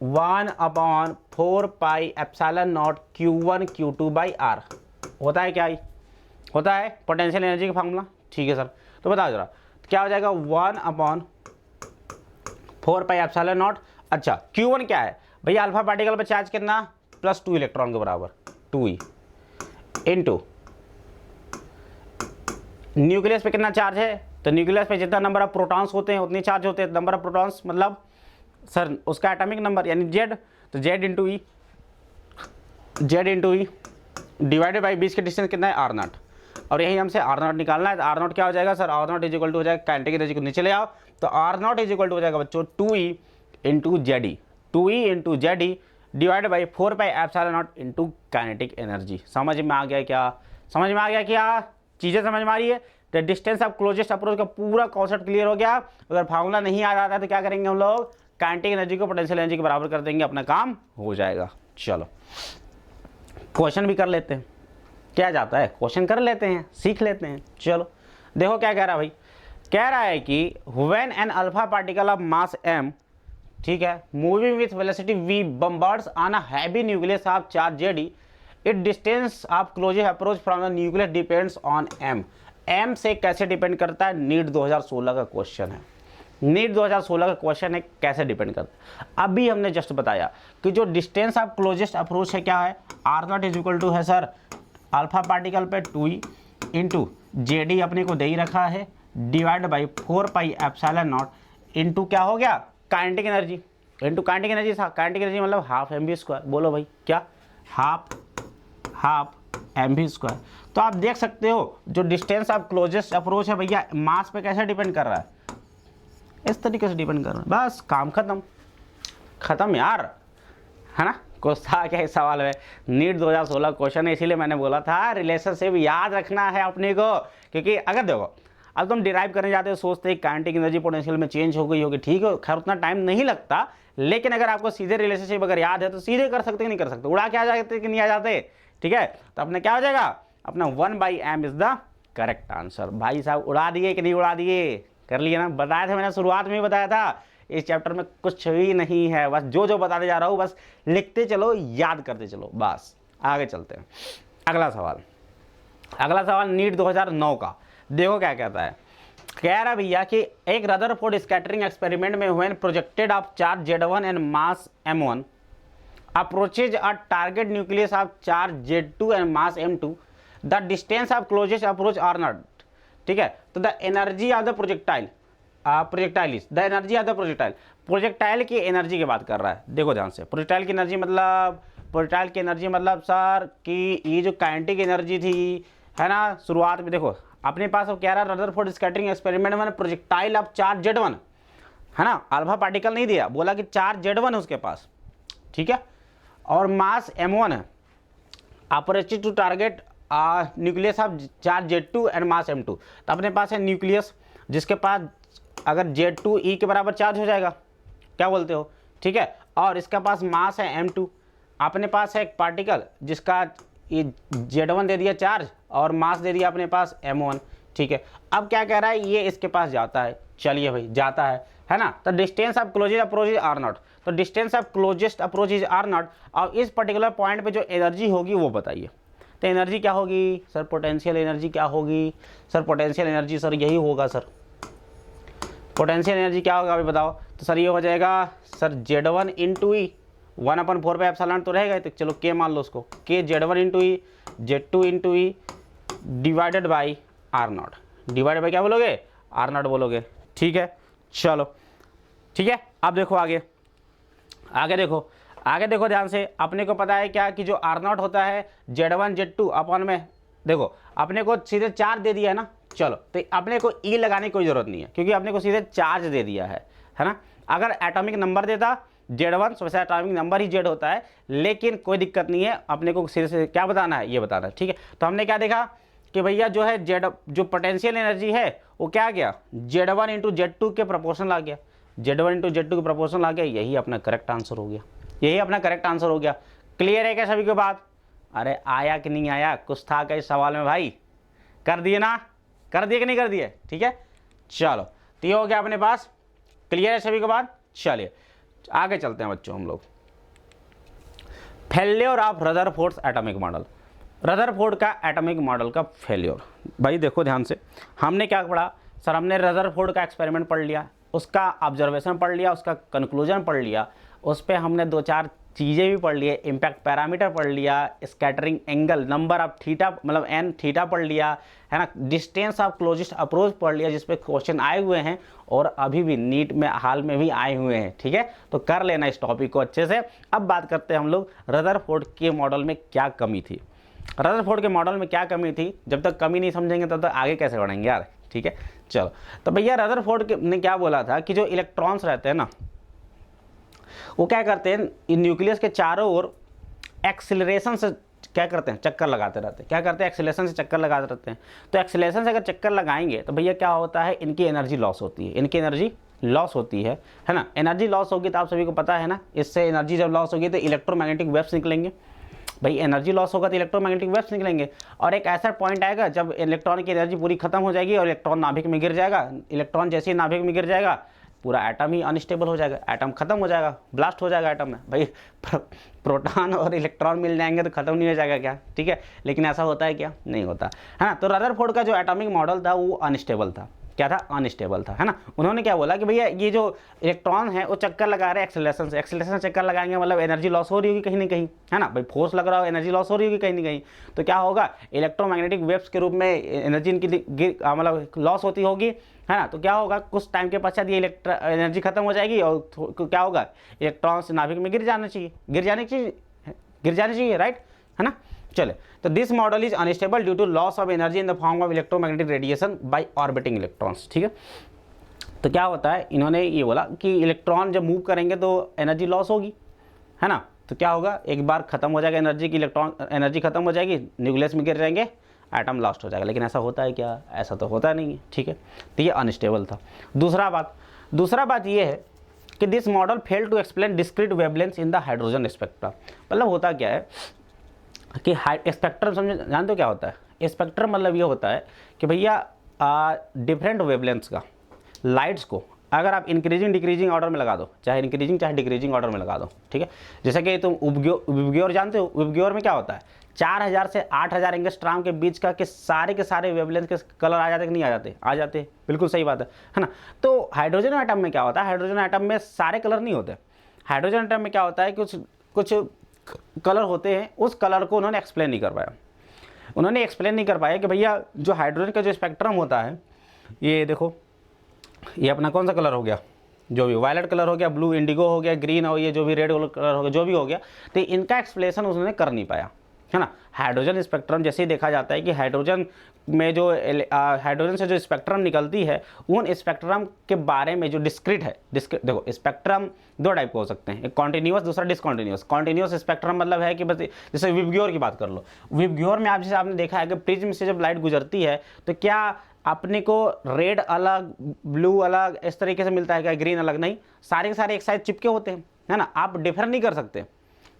1/4πε0 Q1 Q2/R होता है। क्या होता है? पोटेंशियल एनर्जी का फॉर्मूला। ठीक है सर। तो बताओ जरा, क्या हो जाएगा? 1/4πε0। अच्छा, Q1 क्या है भैया? अल्फा पार्टिकल पर चार्ज कितना? +2 इलेक्ट्रॉन के बराबर, 2e इनटू न्यूक्लियस पे कितना चार्ज है? तो न्यूक्लियस पे जितना नंबर ऑफ प्रोटॉन्स होते हैं उतनी चार्ज होते हैं। नंबर ऑफ प्रोटॉन्स मतलब सर उसका एटॉमिक नंबर यानी Z, तो Z into e divided by बीच के डिस्टेंस कितना है? R0। और यही हमसे R0 निकालना है। तो R0 क्या हो जाएगा sir? R0 is equal to हो जाएगा, काइनेटिक एनर्जी को नीचे ले आओ, तो R0 इज इक्वल टू हो जाएगा बच्चों 2e into ZE, 2e into ZE divided by 4πε0 into kinetic energy. समझ में आ गया क्या? समझ में आ गया क्या? चीज़ें समझ में आ रही है? तो डिस्टेंस ऑफ क्लोजेस्ट अप्रोच का पूरा कॉन्सेप्ट क्लियर हो गया। अगर फार्मूला नहीं आ रहा था तो क्या करेंगे हम लोग? काइनेटिक एनर्जी को पोटेंशियल एनर्जी के बराबर कर देंगे, अपना काम हो जाएगा। चलो क्वेश्चन भी कर लेते हैं, क्या जाता है, क्वेश्चन कर लेते हैं, सीख लेते हैं। चलो देखो क्या कह रहा है भाई। कह रहा है कि when an alpha particle of mass m, ठीक है, moving with velocity v bombards on a heavy nucleus of charge ZE, it distance of closest approach from the nucleus depends on m। m से कैसे depend करता है? NEET 2016 का question है। NEET 2016 का question है, कैसे डिपेंड करता है। अभी हमने जस्ट बताया कि जो डिस्टेंस ऑफ क्लोजेस्ट अप्रोच है क्या है? R0 इज इक्वल टू है सर अल्फा पार्टिकल पे 2e इंटू ZE अपने को दे ही रखा है, डिवाइड बाई 4πε0 इंटू क्या हो गया? Kinetic energy into kinetic energy था। काइनेटिक एनर्जी मतलब हाफ mv²। बोलो भाई क्या? Half mv²। तो आप देख सकते हो जो डिस्टेंस ऑफ क्लोजेस्ट अप्रोच है भैया मास पे कैसे डिपेंड कर रहा है? इस तरीके से डिपेंड कर रहा है। बस काम खत्म यार, है ना। कुछ था क्या इस सवाल में? नीट 2016 क्वेश्चन है, इसीलिए मैंने बोला था रिलेशनशिप याद रखना है अपने को। क्योंकि अगर देखो अब तुम डिराइव करने जाते हो, सोचते हैं काइनेटिक एनर्जी पोटेंशियल में चेंज हो गई होगी, ठीक है, खैर उतना टाइम नहीं लगता। लेकिन अगर आपको सीधे रिलेशनशिप अगर याद है तो सीधे कर सकते कि नहीं कर सकते, उड़ा के आ जाते कि नहीं आ जाते, ठीक है। तो अपने क्या हो जाएगा? अपना 1/m is the correct answer. भाई साहब उड़ा दिए कि नहीं उड़ा दिए? कर लिया ना, बताया था मैंने, शुरुआत में ही बताया था इस चैप्टर में कुछ भी नहीं है, बस जो जो बताने जा रहा हूँ बस लिखते चलो, याद करते चलो, बस आगे चलते हैं। अगला सवाल नीट 2009 का, देखो क्या कहता है। कह रहा भैया कि एक रदरफोर्ड स्कैटरिंग एक्सपेरिमेंट में when projected of charge Z1 and mass M1 approaches a target nucleus of charge Z2 and mass M2, the distance of closest approach r naught, ठीक है। तो the energy of the projectile is the energy of the projectile की energy की बात कर रहा है। देखो ध्यान से, प्रोजेक्टाइल की एनर्जी मतलब सर कि ये जो काइनेटिक एनर्जी थी, है ना, शुरुआत में देखो अपने पास अब कह रहा है रदरफोर्ड स्कैटरिंग एक्सपेरिमेंट में प्रोजेक्टाइल ऑफ चार्ज Z1, है ना, अल्फा पार्टिकल नहीं दिया, बोला कि चार्ज Z1 है उसके पास, ठीक है, और मास M1 है, approaches to target nucleus of charge Z2 and mass M2। तो अपने पास है न्यूक्लियस जिसके पास अगर Z2 E के बराबर चार्ज हो जाएगा, क्या बोलते हो, ठीक है, और इसका पास मास है M2, अपने पास है एक पार्टिकल जिसका ये Z1 दे दिया चार्ज और मास दे दिया अपने पास M1, ठीक है। अब क्या कह रहा है, ये इसके पास जाता है, चलिए भाई जाता है ना, तो distance of closest approach is r naught, तो distance of closest approach is r naught, और इस पर्टिकुलर पॉइंट पे जो एनर्जी होगी वो बताइए। तो एनर्जी क्या होगी सर, पोटेंशियल एनर्जी क्या होगी सर, पोटेंशियल एनर्जी सर यही होगा सर, पोटेंशियल एनर्जी क्या होगा अभी बताओ। तो सर ये हो जाएगा सर Z1 इंटू ई, 1/4 पे एप्सिलॉन तो रहेगा, तो चलो K मान लो उसको, K Z1 into E, Z2 into e divided by R0, divided by क्या बोलोगे, R0 बोलोगे, ठीक है। चलो ठीक है, अब देखो आगे देखो ध्यान से, अपने को पता है क्या कि जो R0 होता है Z1 Z2 अपन में, देखो अपने को सीधे चार्ज दे दिया है ना, चलो तो अपने को ई लगाने की कोई ज़रूरत नहीं है क्योंकि अपने को सीधे चार्ज दे दिया है ना। अगर एटॉमिक नंबर देता Z1, वैसे एटॉमिक नंबर ही Z होता है, लेकिन कोई दिक्कत नहीं है, अपने को सीधे से क्या बताना है, ये बताना है, ठीक है। तो हमने क्या देखा कि भैया जो है जो पोटेंशियल एनर्जी है वो क्या गया, Z1 इंटू Z2 के प्रोपोर्शनल आ गया, Z1 इंटू Z2 के प्रोपोर्शनल आ गया, यही अपना करेक्ट आंसर हो गया, क्लियर है क्या सभी के बात। अरे आया कि नहीं आया, कुछ था क्या इस सवाल में भाई, कर दिए ना, कर दिए कि नहीं कर दिए, ठीक है। चलो तो ये हो गया अपने पास, क्लियर है सभी के बाद। चलिए आगे चलते हैं बच्चों हम लोग, failure of Rutherford's atomic model, Rutherford का एटॉमिक मॉडल का फेल्योर। भाई देखो ध्यान से, हमने क्या पढ़ा सर, हमने रदरफोर्ड का एक्सपेरिमेंट पढ़ लिया, उसका ऑब्जर्वेशन पढ़ लिया, उसका कंक्लूजन पढ़ लिया, उस पर हमने 2-4 चीज़ें भी पढ़ लिए, इम्पैक्ट पैरामीटर पढ़ लिया, scattering angle, number of theta मतलब एन थीटा पढ़ लिया, है ना, डिस्टेंस ऑफ क्लोजेस्ट अप्रोच पढ़ लिया, जिस पे क्वेश्चन आए हुए हैं और अभी भी नीट में हाल में भी आए हुए हैं, ठीक है। तो कर लेना इस टॉपिक को अच्छे से। अब बात करते हैं हम लोग रदरफोर्ड के मॉडल में क्या कमी थी, रदरफोर्ड के मॉडल में क्या कमी थी, जब तक कमी नहीं समझेंगे तब तक आगे कैसे बढ़ेंगे यार, ठीक है। चलो तो भैया रदरफोर्ड ने क्या बोला था कि जो इलेक्ट्रॉन्स रहते हैं ना, वो क्या करते हैं, इन न्यूक्लियस के चारों ओर एक्सिलरेशन से क्या करते हैं, चक्कर लगाते रहते हैं, क्या करते हैं, एक्सिलेशन से चक्कर लगाते रहते हैं। तो एक्सिलेशन से अगर चक्कर लगाएंगे तो भैया क्या होता है, इनकी एनर्जी लॉस होती है, है ना। एनर्जी लॉस होगी तो आप सभी को पता है ना, इससे एनर्जी जब लॉस होगी तो इलेक्ट्रोमैग्नेटिक वेव्स निकलेंगे, भाई एनर्जी लॉस होगा तो इलेक्ट्रोमैग्नेटिक वेव्स निकलेंगे, और एक ऐसा पॉइंट आएगा जब इलेक्ट्रॉन की एनर्जी पूरी खत्म हो जाएगी और इलेक्ट्रॉन नाभिक में गिर जाएगा, इलेक्ट्रॉन जैसे ही नाभिक में गिर जाएगा पूरा एटम ही अनस्टेबल हो जाएगा, एटम खत्म हो जाएगा, ब्लास्ट हो जाएगा एटम में, भाई प्रोटॉन और इलेक्ट्रॉन मिल जाएंगे तो खत्म नहीं हो जाएगा क्या, ठीक है। लेकिन ऐसा होता है क्या, नहीं होता है ना। तो रदरफोर्ड का जो एटॉमिक मॉडल था वो अनस्टेबल था, क्या था, अनस्टेबल था, है ना। उन्होंने क्या बोला कि भैया ये जो इलेक्ट्रॉन है वो चक्कर लगा रहे हैं एक्सेलरेशन से, एक्सेलरेशन चक्कर लगाएंगे मतलब एनर्जी लॉस हो रही होगी कहीं ना कहीं, है ना, भाई फोर्स लग रहा हो, एनर्जी लॉस हो रही होगी कहीं ना कहीं, तो क्या होगा, इलेक्ट्रोमैग्नेटिक वेव्स के रूप में एनर्जी इनकी मतलब लॉस होती होगी, है ना। तो क्या होगा, कुछ टाइम के पश्चात ये एनर्जी खत्म हो जाएगी और क्या होगा, इलेक्ट्रॉन्स नाभिक में गिर जानी चाहिए, राइट, है ना। चले तो this model is unstable due to loss of energy in the form of electromagnetic radiation by orbiting electrons, ठीक है। तो क्या होता है, इन्होंने ये बोला कि इलेक्ट्रॉन जब मूव करेंगे तो एनर्जी लॉस होगी, है ना। तो क्या होगा, एक बार खत्म हो जाएगा एनर्जी की, इलेक्ट्रॉन एनर्जी खत्म हो जाएगी, न्यूक्लियस में गिर जाएंगे, एटम लॉस्ट हो जाएगा। लेकिन ऐसा होता है क्या, ऐसा तो होता नहीं है, ठीक है। तो ये अनस्टेबल था। दूसरा बात ये है कि this model fail to explain discrete wavelength in the hydrogen spectra. मतलब होता क्या है कि स्पेक्ट्रम समझे, जानते हो क्या होता है स्पेक्ट्रम, मतलब ये होता है कि भैया डिफरेंट वेवलेंथ्स का लाइट्स को अगर आप इंक्रीजिंग डिक्रीजिंग ऑर्डर में लगा दो, चाहे इंक्रीजिंग चाहे डिक्रीजिंग ऑर्डर में लगा दो, ठीक है। जैसे कि तुम विबग्योर जानते हो, विबग्योर में क्या होता है 4000 से 8000 एंगस्ट्रॉम के बीच का के सारे वेवलेंथ के कलर आ जाते कि नहीं आ जाते? आ जाते हैं, बिल्कुल सही बात है ना। तो हाइड्रोजन एटम में क्या होता है, हाइड्रोजन एटम में सारे कलर नहीं होते। हाइड्रोजन एटम में क्या होता है, कुछ कलर होते हैं, उस कलर को उन्होंने एक्सप्लेन नहीं कर पाया। उन्होंने एक्सप्लेन नहीं कर पाया कि भैया जो हाइड्रोजन का जो स्पेक्ट्रम होता है, ये देखो ये अपना कौन सा कलर हो गया, जो भी वायलेट कलर हो गया, ब्लू इंडिगो हो गया, ग्रीन हो, ये जो भी रेड कलर हो गया, जो भी हो गया, तो इनका एक्सप्लेनेशन उन्होंने कर नहीं पाया, है ना। हाइड्रोजन स्पेक्ट्रम जैसे ही देखा जाता है कि हाइड्रोजन में जो हाइड्रोजन से जो स्पेक्ट्रम निकलती है, उन स्पेक्ट्रम के बारे में जो डिस्क्रीट है, देखो स्पेक्ट्रम दो टाइप के हो सकते हैं, एक कॉन्टिन्यूस, दूसरा डिसकॉन्टिन्यूस। कॉन्टिन्यूस स्पेक्ट्रम मतलब है कि बस जैसे विबग्योर की बात कर लो, विबग्योर में आप जैसे आपने देखा है कि प्रिज्म से जब लाइट गुजरती है तो क्या अपने को रेड अलग, ब्लू अलग इस तरीके से मिलता है क्या, ग्रीन अलग? नहीं, सारे के सारे एक साइड चिपके होते हैं, है ना। आप डिफर नहीं कर सकते,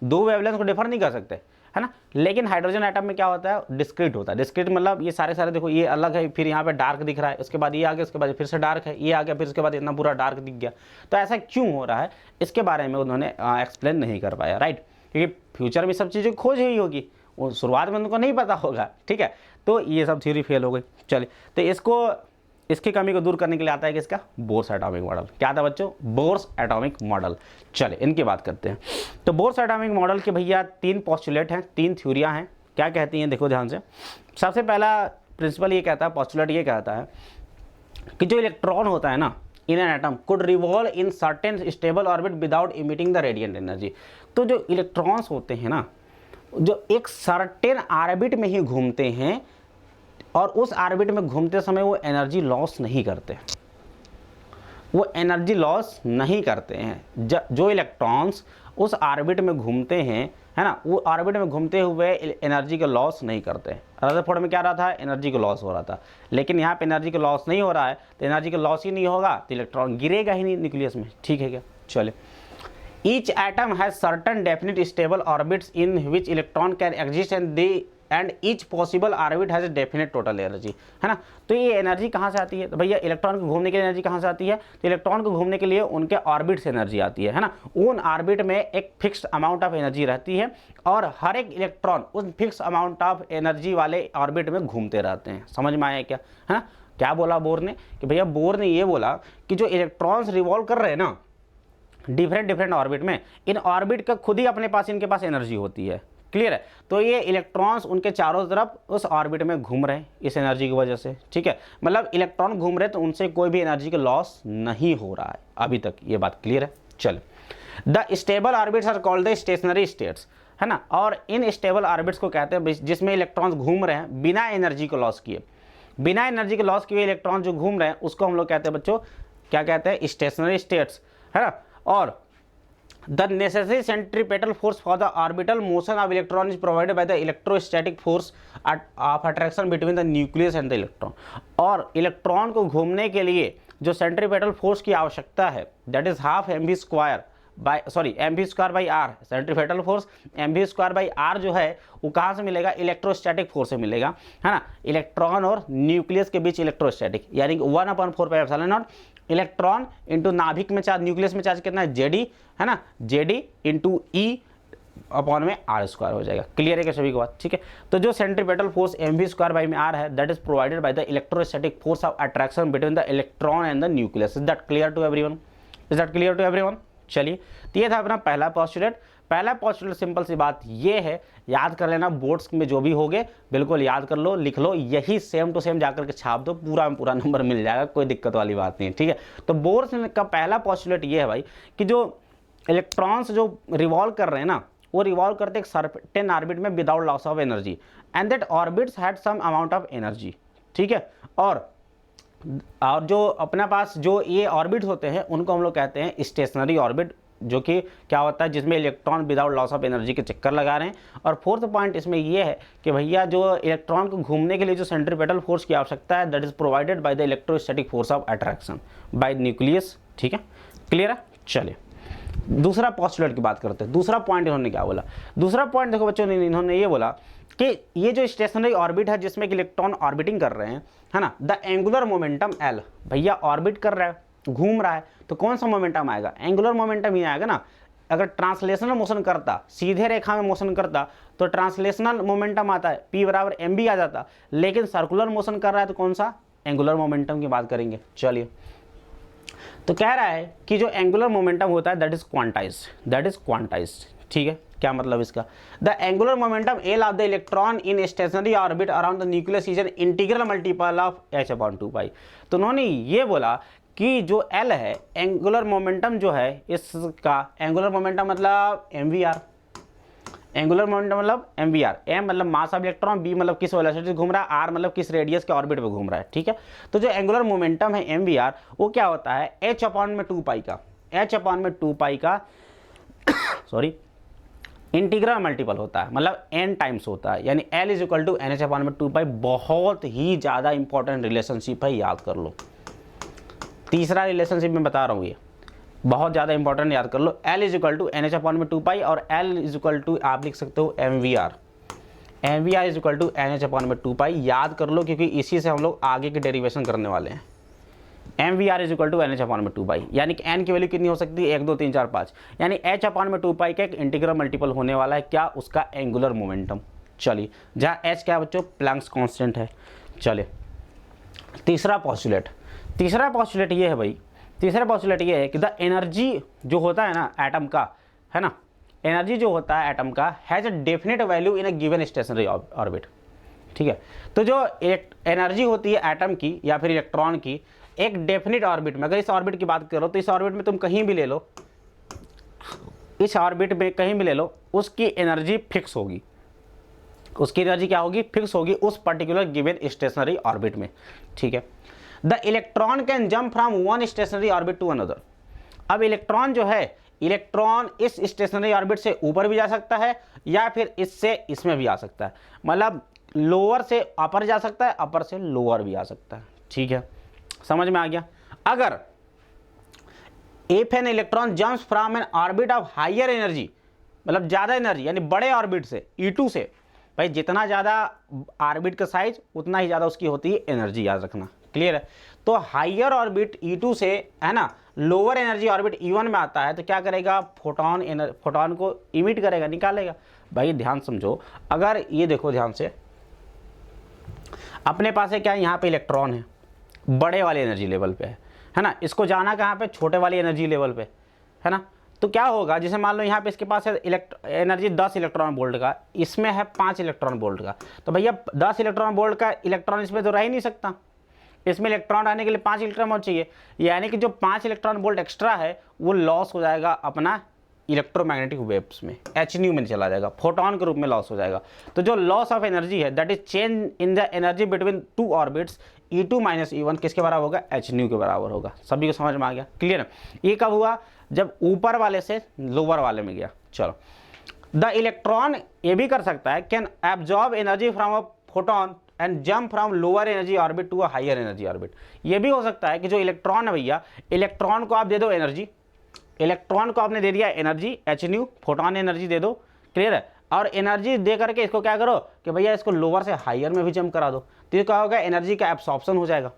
दो वेवलेंथ को डिफर नहीं कर सकते, है ना। लेकिन हाइड्रोजन एटम में क्या होता है, डिस्क्रीट होता है। डिस्क्रीट मतलब ये सारे देखो ये अलग है, फिर यहाँ पे डार्क दिख रहा है, उसके बाद ये आ गया, उसके बाद फिर से डार्क है, ये आ गया, फिर उसके बाद इतना पूरा डार्क दिख गया। तो ऐसा क्यों हो रहा है, इसके बारे में उन्होंने एक्सप्लेन नहीं कर पाया, राइट। क्योंकि फ्यूचर में सब चीज़ें खोज हुई होगी, वो शुरुआत में उनको नहीं पता होगा, ठीक है। तो ये सब थ्योरी फेल हो गई। चलिए, तो इसकी कमी को दूर करने के लिए आता है कि इसका बोर्स एटॉमिक मॉडल। क्या था बच्चों? Bohr's atomic model. चलिए इनकी बात करते हैं। तो बोर्स एटॉमिक मॉडल के भैया 3 पोस्टुलेट हैं, 3 थ्योरियां हैं। क्या कहती हैं, देखो ध्यान से। सबसे पहला प्रिंसिपल ये कहता है, पोस्टुलेट ये कहता है कि जो इलेक्ट्रॉन होता है ना इन an atom could revolve in certain stable orbit without emitting the radiant energy. तो जो इलेक्ट्रॉन्स होते हैं ना, जो एक सर्टेन ऑर्बिट में ही घूमते हैं और उस ऑर्बिट में घूमते समय वो एनर्जी लॉस नहीं करते, वो एनर्जी लॉस नहीं करते हैं। जो इलेक्ट्रॉन्स उस ऑर्बिट में घूमते हैं, है ना, वो ऑर्बिट में घूमते हुए एनर्जी का लॉस नहीं करते। रदरफोर्ड में क्या रहा था, एनर्जी का लॉस हो रहा था, लेकिन यहाँ पे एनर्जी का लॉस नहीं हो रहा है, तो एनर्जी का लॉस ही नहीं होगा तो इलेक्ट्रॉन गिरेगा ही नहीं न्यूक्लियस में, ठीक है क्या। चले, each atom has certain definite stable orbits in which electron can exist and each possible orbit has a definite total energy, है ना। तो ये एनर्जी कहाँ से आती है, तो भैया इलेक्ट्रॉन को घूमने के लिए एनर्जी कहाँ से आती है, तो इलेक्ट्रॉन को घूमने के लिए उनके ऑर्बिट से एनर्जी आती है ना। उन ऑर्बिट में एक फिक्स अमाउंट ऑफ एनर्जी रहती है और हर एक इलेक्ट्रॉन उस फिक्स अमाउंट ऑफ एनर्जी वाले ऑर्बिट में घूमते रहते हैं। समझ में आया क्या, है ना। क्या बोला बोर ने, कि भैया बोर ने ये बोला कि जो इलेक्ट्रॉन्स रिवॉल्व कर रहे हैं ना डिफरेंट ऑर्बिट में, इन ऑर्बिट का खुद ही अपने पास इनके पास एनर्जी होती है। क्लियर है। तो ये इलेक्ट्रॉन्स उनके चारों तरफ उस ऑर्बिट में घूम रहे हैं इस एनर्जी की वजह से, ठीक है। मतलब इलेक्ट्रॉन घूम रहे तो उनसे कोई भी एनर्जी का लॉस नहीं हो रहा है, अभी तक ये बात क्लियर है। चल, the stable orbits are called the stationary states, है ना। और इन स्टेबल ऑर्बिट्स को कहते हैं जिसमें इलेक्ट्रॉन्स घूम रहे हैं बिना एनर्जी को लॉस किए, बिना एनर्जी के लॉस किए इलेक्ट्रॉन जो घूम रहे हैं उसको हम लोग कहते हैं बच्चों, क्या कहते हैं, स्टेशनरी स्टेट्स, है ना। और the necessary centripetal force for the orbital motion of electron is provided by the electrostatic force of attraction between the nucleus and the electron। और इलेक्ट्रॉन को घूमने के लिए जो सेंट्रीपेटल फोर्स की आवश्यकता है, that is half mv² by r. Centripetal force mv² by r जो है वो कहाँ से मिलेगा, इलेक्ट्रोस्टैटिक फोर्स से मिलेगा, है ना। इलेक्ट्रॉन और न्यूक्लियस के बीच इलेक्ट्रोस्टैटिक, यानी 1/4πε0 इलेक्ट्रॉन इंटू नाभिक में चार्ज, न्यूक्लियस में चार्ज कितना है, जेडी, है ना, जेडी इंटू ई अपॉन में r² हो जाएगा। क्लियर है क्या सभी को बात, ठीक है। तो जो सेंट्रीपेटल फोर्स mv² बाई में आर है, that is provided by the electrostatic force of attraction between the electron and the nucleus. Is that clear to everyone, is that clear to everyone. चलिए, तो ये था अपना पहला पोस्टुलेट। पहला postulate simple सी बात ये है, याद कर लेना, बोर्ड्स में जो भी होगे बिल्कुल याद कर लो, लिख लो, यही सेम टू सेम जाकर के छाप दो, पूरा में पूरा नंबर मिल जाएगा, कोई दिक्कत वाली बात नहीं है, ठीक है। तो बोर्ड्स का पहला पोस्टुलेट ये है भाई कि जो इलेक्ट्रॉन्स जो रिवॉल्व कर रहे हैं ना, वो रिवॉल्व करते एक सर्टेन ऑर्बिट में without loss of energy and that orbits had some amount of energy, ठीक है। और जो अपना पास जो ये ऑर्बिट होते हैं उनको हम लोग कहते हैं स्टेशनरी ऑर्बिट, जो कि क्या होता है, जिसमें electron without loss of energy के चक्कर लगा रहे हैं। और फोर्थ पॉइंट इसमें ये है कि भैया जो इलेक्ट्रॉन को घूमने के लिए जो सेंट्रीपेटल फोर्स की आवश्यकता है, that is provided by the electrostatic force of attraction bye nucleus, ठीक है। क्लियर है। चलिए, दूसरा पॉस्टुलेट की बात करते हैं। दूसरा पॉइंट इन्होंने क्या बोला, दूसरा पॉइंट देखो बच्चों, इन्होंने ये बोला कि ये जो स्टेशनरी ऑर्बिट है जिसमें इलेक्ट्रॉन ऑर्बिटिंग कर रहे हैं, है ना, द एंगुलर मोमेंटम एल, भैया ऑर्बिट कर रहा है, घूम रहा है, तो कौन सा मोमेंटम आएगा, एंगुलर मोमेंटम ही आएगा ना। अगर ट्रांसलेशनल मोशन करता, सीधे रेखा में मोशन करता, तो ट्रांसलेशनल मोमेंटम आता है P बराबर mv आ जाता, लेकिन सर्कुलर मोशन कर रहा है तो कौन सा, एंगुलर मोमेंटम की बात करेंगे। चलिए, तो कह रहा है कि जो एंगुलर मोमेंटम होता है दैट इज क्वांटाइज्ड, ठीक है। क्या मतलब इसका, the angular momentum L of the electron in stationery orbit around the nucleus is an integral multiple of h/2π। तो उन्होंने ये बोला कि जो L है, एंगुलर मोमेंटम जो है इसका, एंगुलर मोमेंटम मतलब mvr, एंगुलर मोमेंटम मतलब mvr, m मतलब मास ऑफ इलेक्ट्रॉन, b मतलब किस वेलोसिटी से घूम रहा है, r मतलब किस रेडियस के ऑर्बिट पे घूम रहा है, ठीक है। तो जो एंगुलर मोमेंटम है mvr वो क्या होता है, h/2π का, h/2π का सॉरी इंटीग्रल मल्टीपल होता है, मतलब n टाइम्स होता है, यानी L is equal to NH/2π। बहुत ही ज़्यादा इंपॉर्टेंट रिलेशनशिप है, याद कर लो। तीसरा रिलेशनशिप मैं बता रहा हूँ, ये बहुत ज़्यादा इंपॉर्टेंट, याद कर लो। L is equal to NH/2π और L इज इक्वल टू आप लिख सकते हो mvr, mvr is equal to NH/2π, याद कर लो, क्योंकि इसी से हम लोग आगे के डेरिवेशन करने वाले हैं। mvr is equal to NH/2π, यानी कि n की वैल्यू कितनी हो सकती है, 1 2 3 4 5, यानी h/2π का एक इंटीग्रल मल्टीपल होने वाला है, क्या, उसका एंगुलर मोमेंटम। चलिए, जहाँ h क्या बच्चों, प्लैंक्स कांस्टेंट है। चलिए, तीसरा पॉस्टुलेट ये है भाई, तीसरा पॉस्टुलेट ये है कि द एनर्जी जो होता है ना एटम का, है ना, एनर्जी जो होता है एटम का has a definite value in a given stationery orbit, ठीक है। तो जो एनर्जी होती है एटम की या फिर इलेक्ट्रॉन की एक डेफिनेट ऑर्बिट में, अगर इस ऑर्बिट की बात करो तो इस ऑर्बिट में तुम कहीं भी ले लो, इस ऑर्बिट में कहीं भी ले लो, उसकी एनर्जी फिक्स होगी, उसकी एनर्जी क्या होगी, फिक्स होगी उस पर्टिकुलर गिवन स्टेशनरी ऑर्बिट में, ठीक है। The electron can jump from one stationary orbit to another. अब इलेक्ट्रॉन जो है, इलेक्ट्रॉन इस स्टेशनरी ऑर्बिट से ऊपर भी जा सकता है या फिर इससे इसमें भी आ सकता है, मतलब लोअर से अपर जा सकता है, अपर से लोअर भी आ सकता है, ठीक है, समझ में आ गया। अगर if an electron jumps from an orbit of higher energy, मतलब ज़्यादा एनर्जी यानी बड़े ऑर्बिट से E2 से, भाई जितना ज़्यादा ऑर्बिट का साइज उतना ही ज़्यादा उसकी होती है एनर्जी, याद रखना, क्लियर है। तो हायर ऑर्बिट E2 से, है ना, लोअर एनर्जी ऑर्बिट E1 में आता है, तो क्या करेगा, फोटोन को इमिट करेगा, निकालेगा। भाई ध्यान समझो, अगर ये देखो ध्यान से, अपने पास है क्या, यहाँ पे इलेक्ट्रॉन है, बड़े वाले एनर्जी लेवल पे है ना, इसको जाना कहाँ पे, छोटे वाली एनर्जी लेवल पे, है ना। तो क्या होगा, जैसे मान लो यहाँ पे इसके पास है एनर्जी 10 इलेक्ट्रॉन वोल्ट का, इसमें है 5 इलेक्ट्रॉन वोल्ट का, तो भैया 10 इलेक्ट्रॉन वोल्ट का इलेक्ट्रॉन इसमें तो रह ही नहीं सकता, इसमें इलेक्ट्रॉन आने के लिए 5 इलेक्ट्रॉन वोल्ट चाहिए, यानी कि जो 5 इलेक्ट्रॉन वोल्ट एक्स्ट्रा है वो लॉस हो जाएगा अपना इलेक्ट्रोमैग्नेटिक वेव्स में, hν में चला जाएगा, फोटोन के रूप में लॉस हो जाएगा। तो जो लॉस ऑफ एनर्जी है that is change in the energy between two orbits, E2 minus E1 किसके बराबर होगा, hν के बराबर होगा। सभी को समझ में आ गया, क्लियर है। ये कब हुआ, जब ऊपर वाले से लोअर वाले में गया। चलो, द इलेक्ट्रॉन ये भी कर सकता है, can absorb energy from a photon and jump from lower energy orbit to a higher energy orbit. ये भी हो सकता है कि जो इलेक्ट्रॉन है भैया, इलेक्ट्रॉन को आप दे दो एनर्जी, इलेक्ट्रॉन को आपने दे दिया एनर्जी hν, फोटोन एनर्जी दे दो, क्लियर है, और एनर्जी दे करके इसको क्या करो कि भैया इसको लोअर से हायर में भी जंप करा दो, तो ये क्या होगा, एनर्जी का एब्सॉर्प्शन हो जाएगा,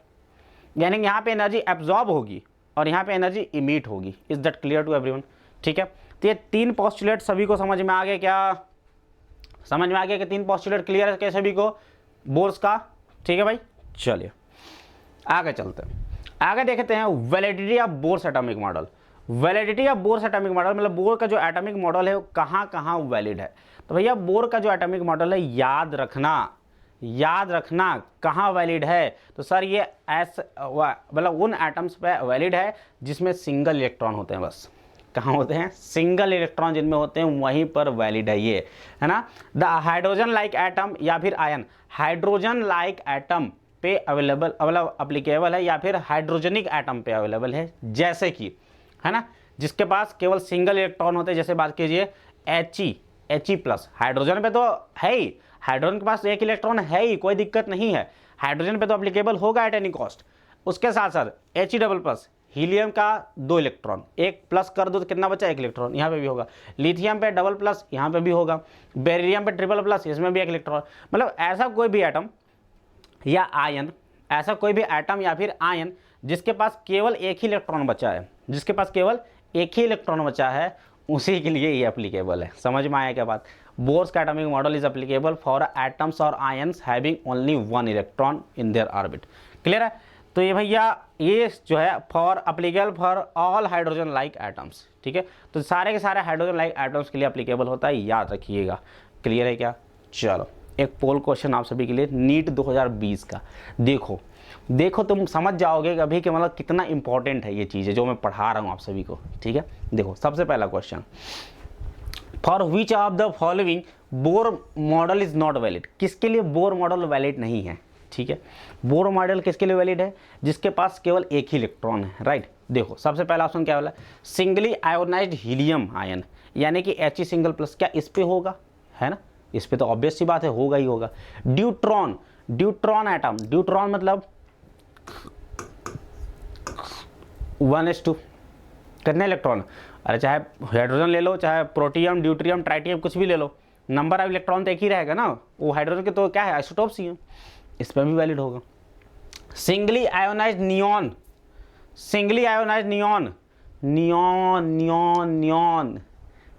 यानी कि यहाँ पे एनर्जी एब्जॉर्ब होगी और यहाँ पे एनर्जी इमिट होगी। Is that clear to everyone, ठीक है। तो ये 3 पोस्टुलेट सभी को समझ में आ गया, क्या समझ में आ गया कि 3 पोस्टुलेट क्लियर है क्या सभी को, बोर्स का, ठीक है भाई। चलिए आगे चलते हैं, आगे देखते हैं validity of Bohr's atomic model. Validity of Bohr's atomic model मतलब बोर का जो एटॉमिक मॉडल है वो कहाँ कहाँ वैलिड है। तो भैया बोर का जो एटॉमिक मॉडल है, याद रखना कहाँ वैलिड है, तो सर ये मतलब उन एटम्स पे वैलिड है जिसमें सिंगल इलेक्ट्रॉन होते हैं, बस कहाँ होते हैं, सिंगल इलेक्ट्रॉन जिनमें होते हैं वहीं पर वैलिड है ये, है ना। द हाइड्रोजन लाइक एटम या फिर आयन, हाइड्रोजन लाइक एटम पे अवेलेबल मतलब अप्लीकेबल है, या फिर हाइड्रोजनिक एटम पे अवेलेबल है, जैसे कि, है ना, जिसके पास केवल सिंगल इलेक्ट्रॉन होते हैं, जैसे बात कीजिए He+, हाइड्रोजन पे तो है ही, हाइड्रोजन के पास एक इलेक्ट्रॉन है ही, कोई दिक्कत नहीं है, हाइड्रोजन पे तो अप्लीकेबल होगा एट एनी कॉस्ट। उसके साथ साथ He+, हीलियम का 2 इलेक्ट्रॉन, एक प्लस कर दो तो कितना बचा, 1 इलेक्ट्रॉन, यहाँ पे भी होगा। लिथियम पे डबल प्लस, यहाँ पे भी होगा। बेरिलियम पे ट्रिपल प्लस, इसमें भी 1 इलेक्ट्रॉन। मतलब ऐसा कोई भी एटम या आयन, ऐसा कोई भी एटम या फिर आयन जिसके पास केवल एक ही इलेक्ट्रॉन बचा है, जिसके पास केवल एक ही इलेक्ट्रॉन बचा है, उसी के लिए ये एप्लीकेबल है। समझ में आया क्या बात? बोर्स का atomic model is applicable for atoms और ions having only 1 electron in their orbit. Clear है? तो ये भैया ये जो है for applicable for all hydrogen like atoms. ठीक है, तो सारे के सारे हाइड्रोजन लाइक एटम्स के लिए एप्लीकेबल होता है, याद रखिएगा। क्लियर है क्या? चलो एक पोल क्वेश्चन आप सभी के लिए नीट 2020 का। देखो तुम समझ जाओगे अभी कि मतलब कितना इंपॉर्टेंट है ये चीज़ें जो मैं पढ़ा रहा हूँ आप सभी को। ठीक है, देखो सबसे पहला question, for which of the following Bohr model is not valid. किसके लिए बोर मॉडल वैलिड नहीं है? ठीक है, बोर मॉडल किसके लिए वैलिड है? जिसके पास केवल एक ही इलेक्ट्रॉन है। राइट, देखो सबसे पहला ऑप्शन क्या वाला, सिंगली आयोनाइज्ड हीलियम आयन, यानी कि He सिंगल प्लस, क्या इस पे होगा? है ना, इस पे तो ऑब्वियस सी बात है, होगा ही होगा। ड्यूट्रॉन एटम, ड्यूट्रॉन मतलब 1s2, कितने इलेक्ट्रॉन? अरे चाहे हाइड्रोजन ले लो, चाहे प्रोटियम, ड्यूट्रियम, ट्राइटियम, कुछ भी ले लो, नंबर ऑफ इलेक्ट्रॉन तो एक ही रहेगा ना। वो हाइड्रोजन के तो क्या है, आइसोटोप्स ही है, इस पर भी वैलिड होगा। Singly ionised neon, singly ionised neon,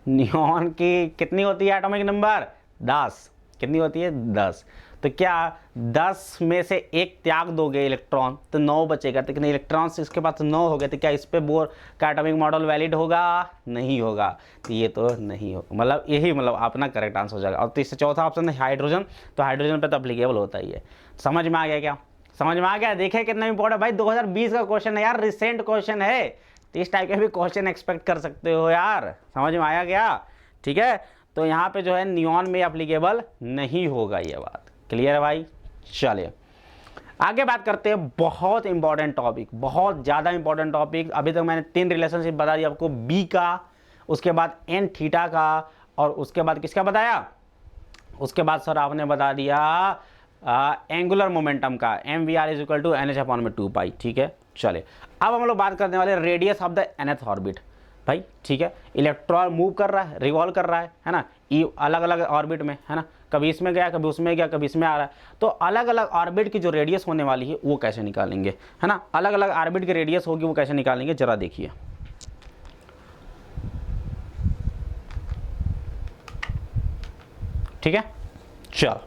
neon की कितनी होती है एटॉमिक नंबर? 10। कितनी होती है? 10। तो क्या 10 में से एक त्याग दोगे इलेक्ट्रॉन तो 9 बचेगा, तो कितने इलेक्ट्रॉन्स इसके पास? 9 हो गए। तो क्या इस पे बोर का एटॉमिक मॉडल वैलिड होगा? नहीं होगा। तो ये तो नहीं होगा, मतलब यही मतलब अपना करेक्ट आंसर हो जाएगा। और तीसरा चौथा ऑप्शन है हाइड्रोजन, तो हाइड्रोजन पे तो अप्लीकेबल होता ही है। समझ में आ गया क्या? समझ में आ गया? देखे कितना इंपॉर्टेंट भाई, 2020 का क्वेश्चन है यार, रिसेंट क्वेश्चन है, तो इस टाइप के भी क्वेश्चन एक्सपेक्ट कर सकते हो यार। समझ में आया क्या? ठीक है, तो यहाँ पे जो है नियॉन में एप्लीकेबल नहीं होगा ये बात। क्लियर है भाई? चलिए आगे बात करते हैं, बहुत इंपॉर्टेंट टॉपिक, बहुत ज़्यादा इंपॉर्टेंट टॉपिक। अभी तक मैंने 3 रिलेशनशिप बता दी आपको, बी का, उसके बाद एन थीटा का, और उसके बाद किसका बताया? उसके बाद सर आपने बता दिया एंगुलर मोमेंटम का, mvr is equal to NH/2π। ठीक है, चले अब हम लोग बात करने वाले radius of the nth orbit. भाई ठीक है, इलेक्ट्रॉन मूव कर रहा है, रिवॉल्व कर रहा है ना, ये अलग अलग ऑर्बिट में, है ना, कभी इसमें गया, कभी उसमें गया, कभी इसमें आ रहा है। तो अलग अलग ऑर्बिट की जो रेडियस होने वाली है वो कैसे निकालेंगे, है ना, अलग अलग ऑर्बिट की रेडियस होगी वो कैसे निकालेंगे, जरा देखिए। ठीक है, चलो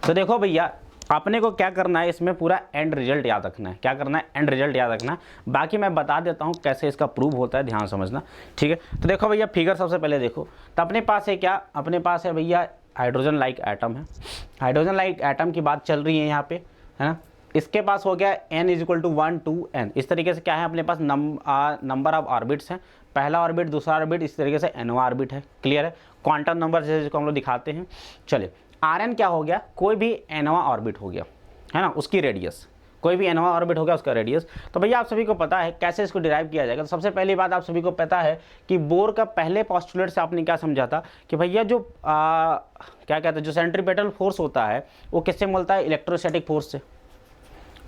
तो देखो भैया, आपने को क्या करना है, इसमें पूरा एंड रिजल्ट याद रखना है। क्या करना है? एंड रिजल्ट याद रखना है। बाकी मैं बता देता हूँ कैसे इसका प्रूव होता है, ध्यान समझना। ठीक है, तो देखो भैया फिगर सबसे पहले देखो, तो अपने पास है क्या, अपने पास है भैया हाइड्रोजन लाइक एटम है। हाइड्रोजन लाइक एटम की बात चल रही है यहाँ पे, है ना। इसके पास हो गया n is equal to 1 2 n। इस तरीके से क्या है, अपने पास नंबर ऑफ ऑर्बिट्स हैं, पहला ऑर्बिट, दूसरा ऑर्बिट, इस तरीके से nवां ऑर्बिट है। क्लियर है, क्वांटम नंबर जैसे जिसको हम लोग दिखाते हैं। चलिए Rn क्या हो गया, कोई भी nवां ऑर्बिट हो गया, है ना, उसकी रेडियस, कोई भी nवां ऑर्बिट हो गया उसका रेडियस। तो भैया आप सभी को पता है कैसे इसको डिराइव किया जाएगा। तो सबसे पहली बात आप सभी को पता है कि बोर का पहले पोस्टुलेट से आपने क्या समझा था कि भैया जो क्या कहते हैं, जो सेंट्रीपेटल फोर्स होता है वो किससे मिलता है, इलेक्ट्रोस्टैटिक फोर्स से।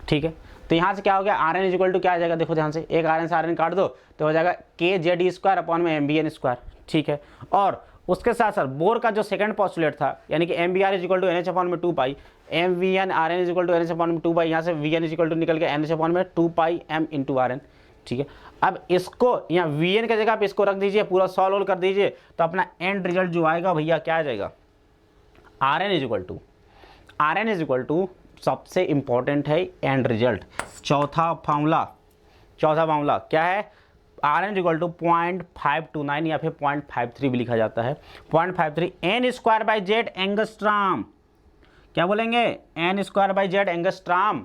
ठीक है, तो यहाँ से क्या हो गया, Rn इज इक्वल टू क्या आ जाएगा, देखो ध्यान से, एक Rn से Rn काट दो तो हो जाएगा kz² अपॉन में mvn²। ठीक है, और उसके साथ साथ बोर का जो सेकंड पोस्टुलेट था, यानी कि mvr is equal to NH/2π, mvn Rn is equal to NH/2π, यहाँ से vn इज इक्वल टू निकल के NH/2π m इंटू Rn। ठीक है, अब इसको यहाँ vn की जगह पे इसको रख दीजिए, पूरा सॉल्व कर दीजिए, तो अपना एंड रिजल्ट जो आएगा भैया क्या आ जाएगा, Rn इज इक्वल टू सबसे इंपॉर्टेंट है एंड रिजल्ट, चौथा फार्मूला क्या है, Rn इक्वल टू 0.529 या फिर 0.53 भी लिखा जाता है, 0.53 n² एंगस्ट्रॉम। क्या बोलेंगे, n² एंगस्ट्रॉम।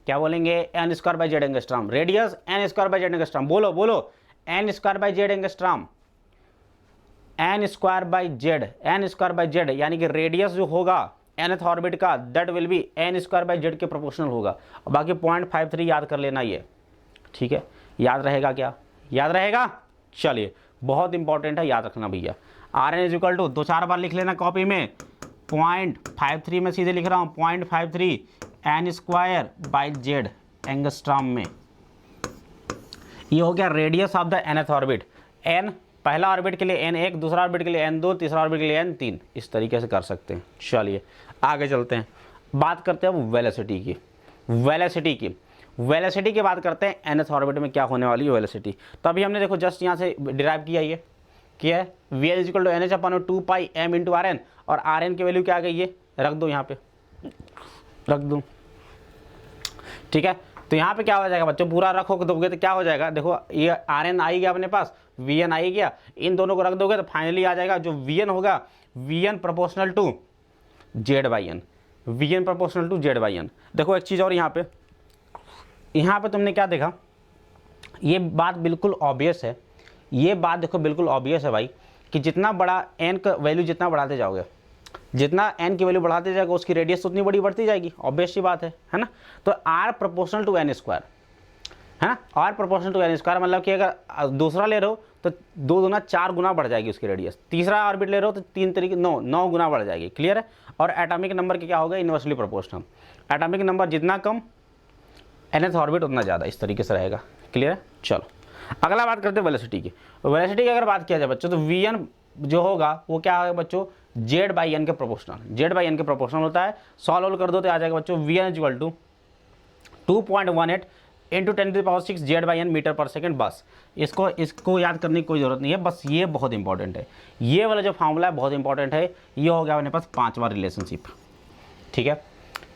क्या बोलेंगे, n² angstrom. Radius n² angstrom, बोलो n² एंगस्ट्रॉम, n²z, यानी कि रेडियस जो होगा nth ऑर्बिट का दैट विल बी n² के प्रोपोर्शनल होगा। और बाकी 0.53 याद कर लेना ये। ठीक है, याद रहेगा क्या, याद रहेगा। चलिए बहुत इंपॉर्टेंट है, याद रखना भैया। Rn इज इक्वल टू 2-4 बार लिख लेना कॉपी में, 0.53 में सीधे लिख रहा हूँ, 0.53 n² z एंगस्ट्रॉम में। ये हो गया radius of the nth orbit. n पहला ऑर्बिट के लिए n1, दूसरा ऑर्बिट के लिए n2, तीसरा ऑर्बिट के लिए n3, इस तरीके से कर सकते हैं। चलिए आगे चलते हैं, बात करते हैं वेलोसिटी की। वेलोसिटी की बात करते हैं, nth ऑर्बिट में क्या होने वाली है वेलोसिटी। तो अभी हमने देखो जस्ट यहाँ से डिराइव किया, ये क्या है, v l equal to n h upon 2 pi m into r n, और आर एन की वैल्यू क्या आ गई है, रख दो यहाँ पे, रख दो, ठीक है। तो यहाँ पे क्या हो जाएगा बच्चों, पूरा रखो दोगे तो क्या हो जाएगा, देखो ये आर एन आई गया अपने पास, वी एन आई गया, इन दोनों को रख दोगे तो फाइनली आ जाएगा जो वी एन होगा, v n proportional to z by n, v n proportional to z by n. देखो एक चीज़ और यहाँ पे तुमने क्या देखा, ये बात बिल्कुल ऑब्वियस है, ये बात देखो बिल्कुल ऑब्वियस है भाई, कि जितना बड़ा एन का वैल्यू जितना बढ़ाते जाओगे, जितना एन की वैल्यू बढ़ाते जाएगा उसकी रेडियस उतनी बड़ी बढ़ती जाएगी, ऑब्वियस सी बात है ना। तो r proportional to n square है ना, r proportional to n square मतलब कि अगर दूसरा ले रहे हो तो 2 गुना 4 गुना बढ़ जाएगी उसकी रेडियस, तीसरा ऑर्बिट ले रहे हो तो 3 तरीके 9 गुना बढ़ जाएगी, क्लियर है। और एटॉमिक नंबर के क्या होगा, इन्वर्सली प्रोपोर्शनल, एटॉमिक नंबर जितना कम nth ऑर्बिट उतना ज़्यादा, इस तरीके से रहेगा, क्लियर है। चलो अगला बात करते हैं वेलोसिटी की। वेलोसिटी की अगर बात किया जाए बच्चों तो वी एन जो होगा वो क्या होगा बच्चों, जेड बाई एन के प्रोपोर्शनल, जेड बाई एन के प्रोपोर्शनल होता है। सॉल्व कर दो तो आ जाएगा बच्चों v n equal to 2.18 into 10⁶ z by n metre पर सेकेंड। बस इसको याद करने की कोई ज़रूरत नहीं है, बस ये बहुत इंपॉर्टेंट है, ये वाला जो फॉर्मूला है बहुत इंपॉर्टेंट है। ये हो गया अपने पास 5वां रिलेशनशिप, ठीक है।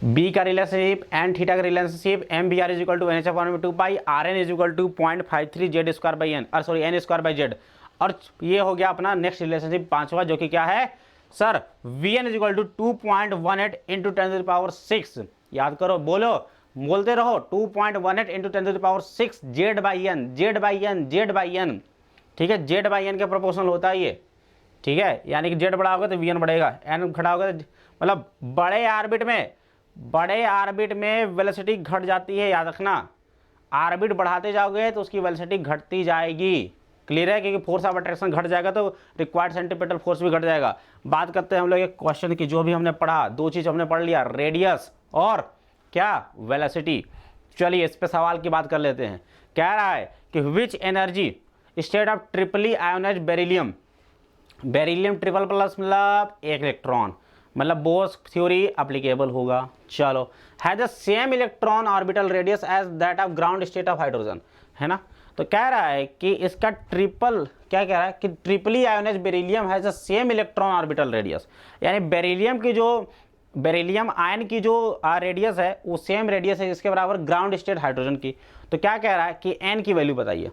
बी का रिलेशनशिप, एन थीटा का relationship, m b r is equal to n h upon 2 pi, r n is equal to 0.53 z square by n, sorry n square by z. और ये हो गया अपना नेक्स्ट रिलेशनशिप 5वां, जो कि क्या है sir, v n is equal to 2.18 into 10⁶। याद करो, बोलते रहो, 2.18 into 10⁶ z by n, z by n, z by n, ठीक है। जेड बाई एन के प्रोपोर्शनल होता है ये, ठीक है, यानी कि जेड बड़ा होगा तो वी एन बढ़ेगा, एन घटा होगा तो मतलब बड़े आर्बिट में वेलोसिटी घट जाती है, याद रखना। आर्बिट बढ़ाते जाओगे तो उसकी वेलोसिटी घटती जाएगी, क्लियर है, क्योंकि फोर्स ऑफ अट्रैक्शन घट जाएगा तो रिक्वायर्ड सेंट्रीपिटल फोर्स भी घट जाएगा। बात करते हैं हम लोग एक क्वेश्चन की, जो भी हमने पढ़ा, 2 चीज़ हमने पढ़ लिया, रेडियस और क्या, वेलोसिटी। चलिए इस पे सवाल की बात कर लेते हैं। कह रहा है कि which energy state of triply ionise beryllium, beryllium triple plus मतलब 1 इलेक्ट्रॉन, मतलब बोस थ्योरी अप्लीकेबल होगा। चलो, has the same electron orbital radius as that of ground state of hydrogen, है ना। तो कह रहा है कि इसका ट्रिपल, क्या कह रहा है कि triply ionise beryllium has the same electron orbital radius, यानी बेरिलियम आयन की जो रेडियस है वो सेम रेडियस है इसके बराबर ग्राउंड स्टेट हाइड्रोजन की। तो क्या कह रहा है कि एन की वैल्यू बताइए,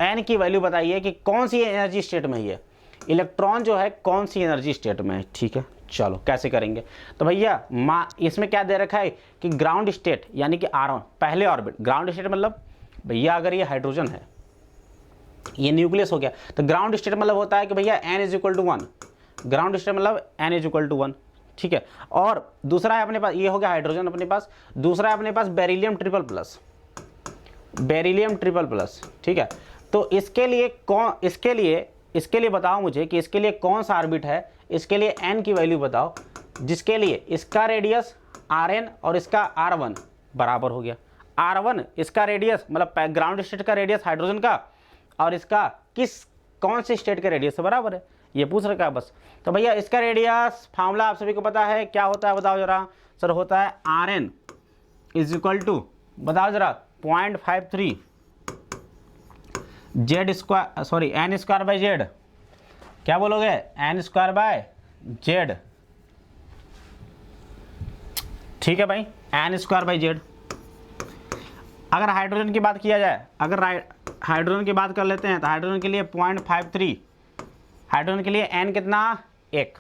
एन की वैल्यू बताइए कि कौन सी एनर्जी स्टेट में है इलेक्ट्रॉन जो है, कौन सी एनर्जी स्टेट में है, ठीक है। चलो कैसे करेंगे, तो भैया इसमें क्या दे रखा है कि ग्राउंड स्टेट यानी कि R1 पहले ऑर्बिट, ग्राउंड स्टेट मतलब भैया अगर ये हाइड्रोजन है, ये न्यूक्लियस हो गया, तो ग्राउंड स्टेट मतलब होता है कि भैया n is equal to 1, ground state मतलब n इज इक्वल टू 1, ठीक है। और दूसरा है अपने पास, ये हो गया हाइड्रोजन अपने पास, दूसरा है अपने पास beryllium triple plus, beryllium triple plus, ठीक है। तो इसके लिए बताओ मुझे कि इसके लिए कौन सा ऑर्बिट है, इसके लिए n की वैल्यू बताओ, जिसके लिए इसका रेडियस Rn और इसका R1 बराबर हो गया। R1 इसका रेडियस मतलब ग्राउंड स्टेट का रेडियस हाइड्रोजन का, और इसका कौन से स्टेट के रेडियस से बराबर है, ये पूछ रखा है बस। तो भैया इसका रेडियस फार्मूला आप सभी को पता है, क्या होता है बताओ जरा सर, होता है Rn इज इक्वल टू, बताओ जरा, 0.53 z square, sorry n square by z, क्या बोलोगे, एन स्क्वायर बाय जेड, ठीक है भाई, एन स्क्वायर बाई जेड। अगर हाइड्रोजन की बात किया जाए, अगर हाइड्रोजन की बात कर लेते हैं तो हाइड्रोजन के लिए 0.53, हाइड्रोजन के लिए एन कितना, 1,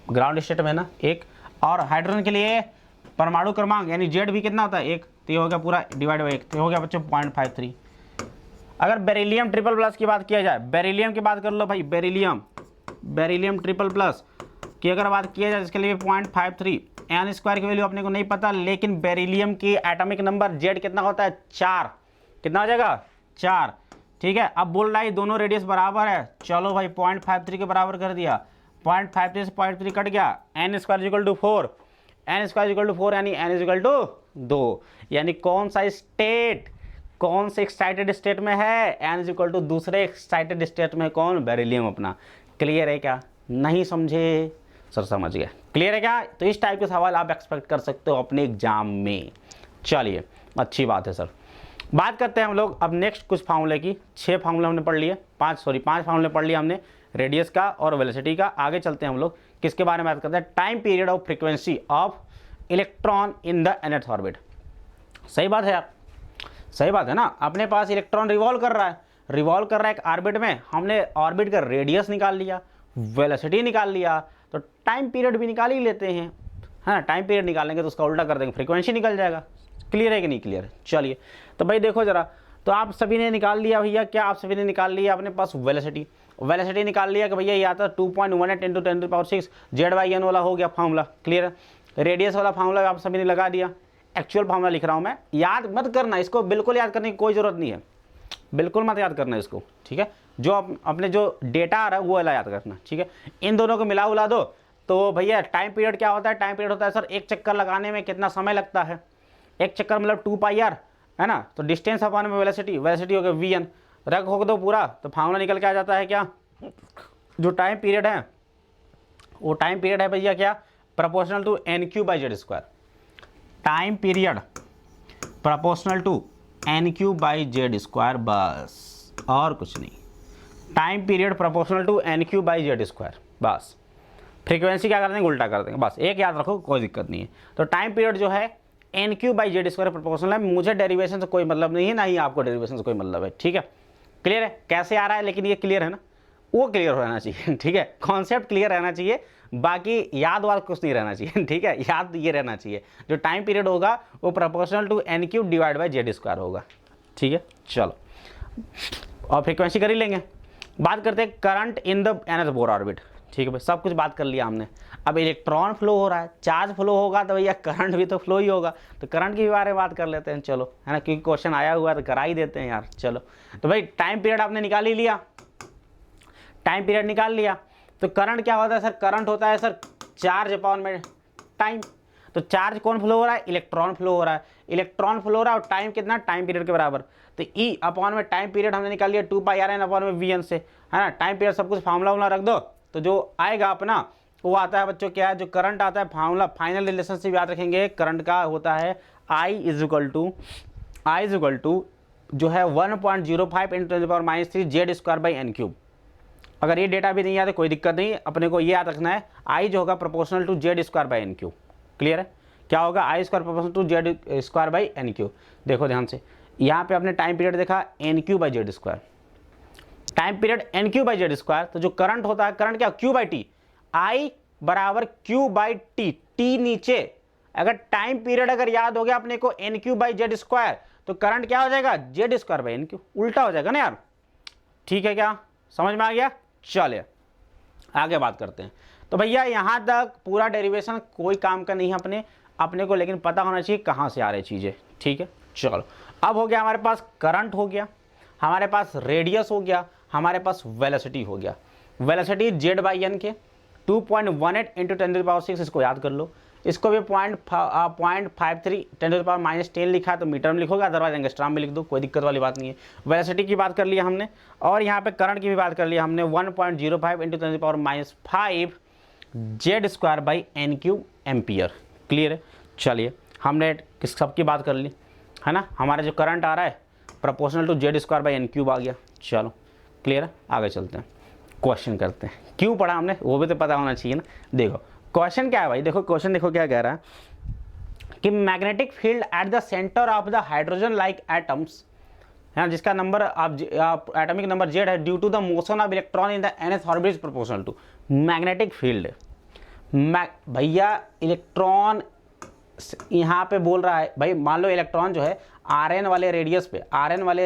ग्राउंड स्टेट में ना 1, और हाइड्रोजन के लिए परमाणु क्रमांक यानी जेड भी कितना होता है, 1, तो ये हो गया पूरा डिवाइड बाई 1, तो हो गया बच्चों 0.53। अगर बेरिलियम ट्रिपल प्लस की बात किया जाए, बेरिलियम की बात कर लो भाई, बेरिलियम ट्रिपल प्लस की अगर बात किया जाए, इसके लिए 0.53, एन स्क्वायर की वैल्यू अपने को नहीं पता, लेकिन बेरिलियम की एटॉमिक नंबर जेड कितना होता है, 4, कितना हो जाएगा 4, ठीक है। अब बोल रहा है दोनों रेडियस बराबर है, चलो भाई 0.53 के बराबर कर दिया, 0.53 से 0.3 कट गया, n square equal to 4, n square equal to 4 यानी एन इक्वल टू 2, यानी कौन सा स्टेट कौन से एक्साइटेड स्टेट में है, एन इज इक्वल टू दूसरे एक्साइटेड स्टेट में कौन, बेरिलियम अपना। क्लियर है क्या, नहीं समझे सर, समझ गया, क्लियर है क्या। तो इस टाइप के सवाल आप एक्सपेक्ट कर सकते हो अपने एग्जाम में। चलिए अच्छी बात है सर। बात करते हैं हम लोग अब नेक्स्ट कुछ फार्मूले की। 6 फार्मूले हमने पढ़ लिए, 5 फार्मूले पढ़ लिए हमने, रेडियस का और वेलोसिटी का। आगे चलते हैं हम लोग किसके बारे में बात करते हैं, time period of frequency of electron in the nth orbit. सही बात है यार, सही बात है ना। अपने पास इलेक्ट्रॉन रिवॉल्व कर रहा है एक ऑर्बिट में, हमने ऑर्बिट का रेडियस निकाल लिया, वेलोसिटी निकाल लिया, तो टाइम पीरियड भी निकाल ही लेते हैं, है ना। टाइम पीरियड निकालेंगे तो उसका उल्टा कर देंगे, फ्रीक्वेंसी निकल जाएगा। क्लियर है कि नहीं क्लियर है। चलिए तो भाई देखो जरा, तो आप सभी ने निकाल लिया भैया, क्या आप सभी ने निकाल लिया अपने पास वेलोसिटी निकाल लिया कि भैया ये आता है 2.18 × 10⁻⁶ Z/n वाला हो गया फार्मूला। क्लियर है। रेडियस वाला फार्मूला आप सभी ने लगा दिया। एक्चुअल फार्मूला लिख रहा हूँ मैं, याद मत करना इसको, बिल्कुल याद करने की कोई ज़रूरत नहीं है, बिल्कुल मत याद करना इसको, ठीक है। जो अपने जो डेटा आ रहा है वो वाला याद करना, ठीक है। इन दोनों को मिला उला दो तो भैया टाइम पीरियड क्या होता है, टाइम पीरियड होता है सर एक चक्कर लगाने में कितना समय लगता है, एक चक्कर मतलब 2πr है ना। तो डिस्टेंस अपॉन में वेलोसिटी हो गया vn, रख हो दो पूरा तो फार्मूला निकल के आ जाता है क्या, जो टाइम पीरियड है वो टाइम पीरियड है भैया क्या, proportional to nq/z²। Time period proportional to nq/z², बस और कुछ नहीं। Time period proportional to nq/z², बस। फ्रीक्वेंसी क्या कर देंगे, उल्टा कर देंगे, बस एक याद रखो, कोई दिक्कत नहीं है। तो टाइम पीरियड जो है nq/z² प्रोपोर्शनल है। मुझे डेरिवेशन से कोई मतलब नहीं है, ना ही आपको डेरिवेशन से कोई मतलब है, ठीक है। क्लियर है कैसे आ रहा है, लेकिन ये क्लियर है ना, वो क्लियर रहना चाहिए, ठीक है। कॉन्सेप्ट क्लियर रहना चाहिए, बाकी याद वाद कुछ नहीं रहना चाहिए, ठीक है। याद ये रहना चाहिए, जो टाइम पीरियड होगा वो प्रोपोर्शनल टू nq/z² होगा, ठीक है। चलो और फ्रीक्वेंसी कर ही लेंगे। बात करते हैं current in the nth Bohr orbit, ठीक है भाई, सब कुछ बात कर लिया हमने। अब इलेक्ट्रॉन फ्लो हो रहा है, चार्ज फ्लो होगा तो भैया करंट भी तो फ्लो ही होगा, तो करंट के बारे में बात कर लेते हैं, चलो, है ना, क्योंकि क्वेश्चन आया हुआ है तो करा ही देते हैं यार। चलो तो भाई टाइम पीरियड आपने निकाल ही लिया, टाइम पीरियड निकाल लिया, तो करंट क्या होता है सर, करंट होता है सर चार्ज अपॉन में टाइम। तो चार्ज कौन फ्लो हो रहा है, इलेक्ट्रॉन फ्लो हो रहा है, इलेक्ट्रॉन फ्लो हो रहा है, और टाइम कितना, टाइम पीरियड के बराबर। तो ई अपॉन में टाइम पीरियड हमने निकाल लिया 2πrn अपॉन में vn से, है ना। टाइम पीरियड सब कुछ फार्मूला वाला रख दो, तो जो आएगा अपना वो आता है बच्चों क्या है, जो करंट आता है फार्मूला, फाइनल रिलेशनशिप याद रखेंगे, करंट का होता है I इज इक्वल टू जो है 1.05 × 10⁻³ Z²/n³। अगर ये डेटा भी नहीं याद है कोई दिक्कत नहीं, अपने को ये याद रखना है, I जो होगा प्रोपोर्शनल टू Z²/n³। क्लियर है, क्या होगा, I² प्रोपोर्शनल टू Z²/n³। देखो ध्यान से, यहाँ पे आपने टाइम पीरियड देखा nq/z², टाइम पीरियड nq/z², तो जो करंट होता है, करंट क्या, q/t, I बराबर q/t, t नीचे। अगर टाइम पीरियड अगर याद हो गया अपने को nq/z², तो करंट क्या हो जाएगा, Z²/n³, उल्टा हो जाएगा ना यार, ठीक है क्या, समझ में आ गया। चलिए आगे बात करते हैं। तो भैया यहाँ तक पूरा डेरिवेशन कोई काम का नहीं है अपने को, लेकिन पता होना चाहिए कहाँ से आ रही चीज़ें, ठीक है। चलो अब हो गया हमारे पास करंट हो गया, हमारे पास रेडियस हो गया, हमारे पास वेलोसिटी हो गया। वेलोसिटी Z/n के 2.18 × 10⁻⁶, इसको याद कर लो। इसको भी 0.53 10⁻−10 लिखा है तो मीटर में लिखोगे, अदरवाइज एंगस्ट्राम में लिख दो, कोई दिक्कत वाली बात नहीं है। वेलोसिटी की बात कर लिया हमने, और यहाँ पे करंट की भी बात कर लिया हमने, 1.05 × 10⁻⁵ Z²/n³ एम्पियर। क्लियर है। चलिए हमने किस सब की बात कर ली, है ना। हमारा जो करंट आ रहा है प्रोपोर्शनल टू Z²/n³ आ गया। चलो क्लियर है, आगे चलते हैं, क्वेश्चन करते हैं। क्यों पढ़ा हमने वो भी तो पता होना चाहिए ना। देखो क्वेश्चन क्या है भाई, देखो क्वेश्चन देखो क्या कह रहा है कि magnetic field at the centre of the hydrogen like atoms, है ना, जिसका नंबर एटॉमिक नंबर Z है, due to the motion of electron in the nth orbit is proportional to magnetic field. भैया इलेक्ट्रॉन यहाँ पे बोल रहा है भाई, मान लो इलेक्ट्रॉन जो है Rn वाले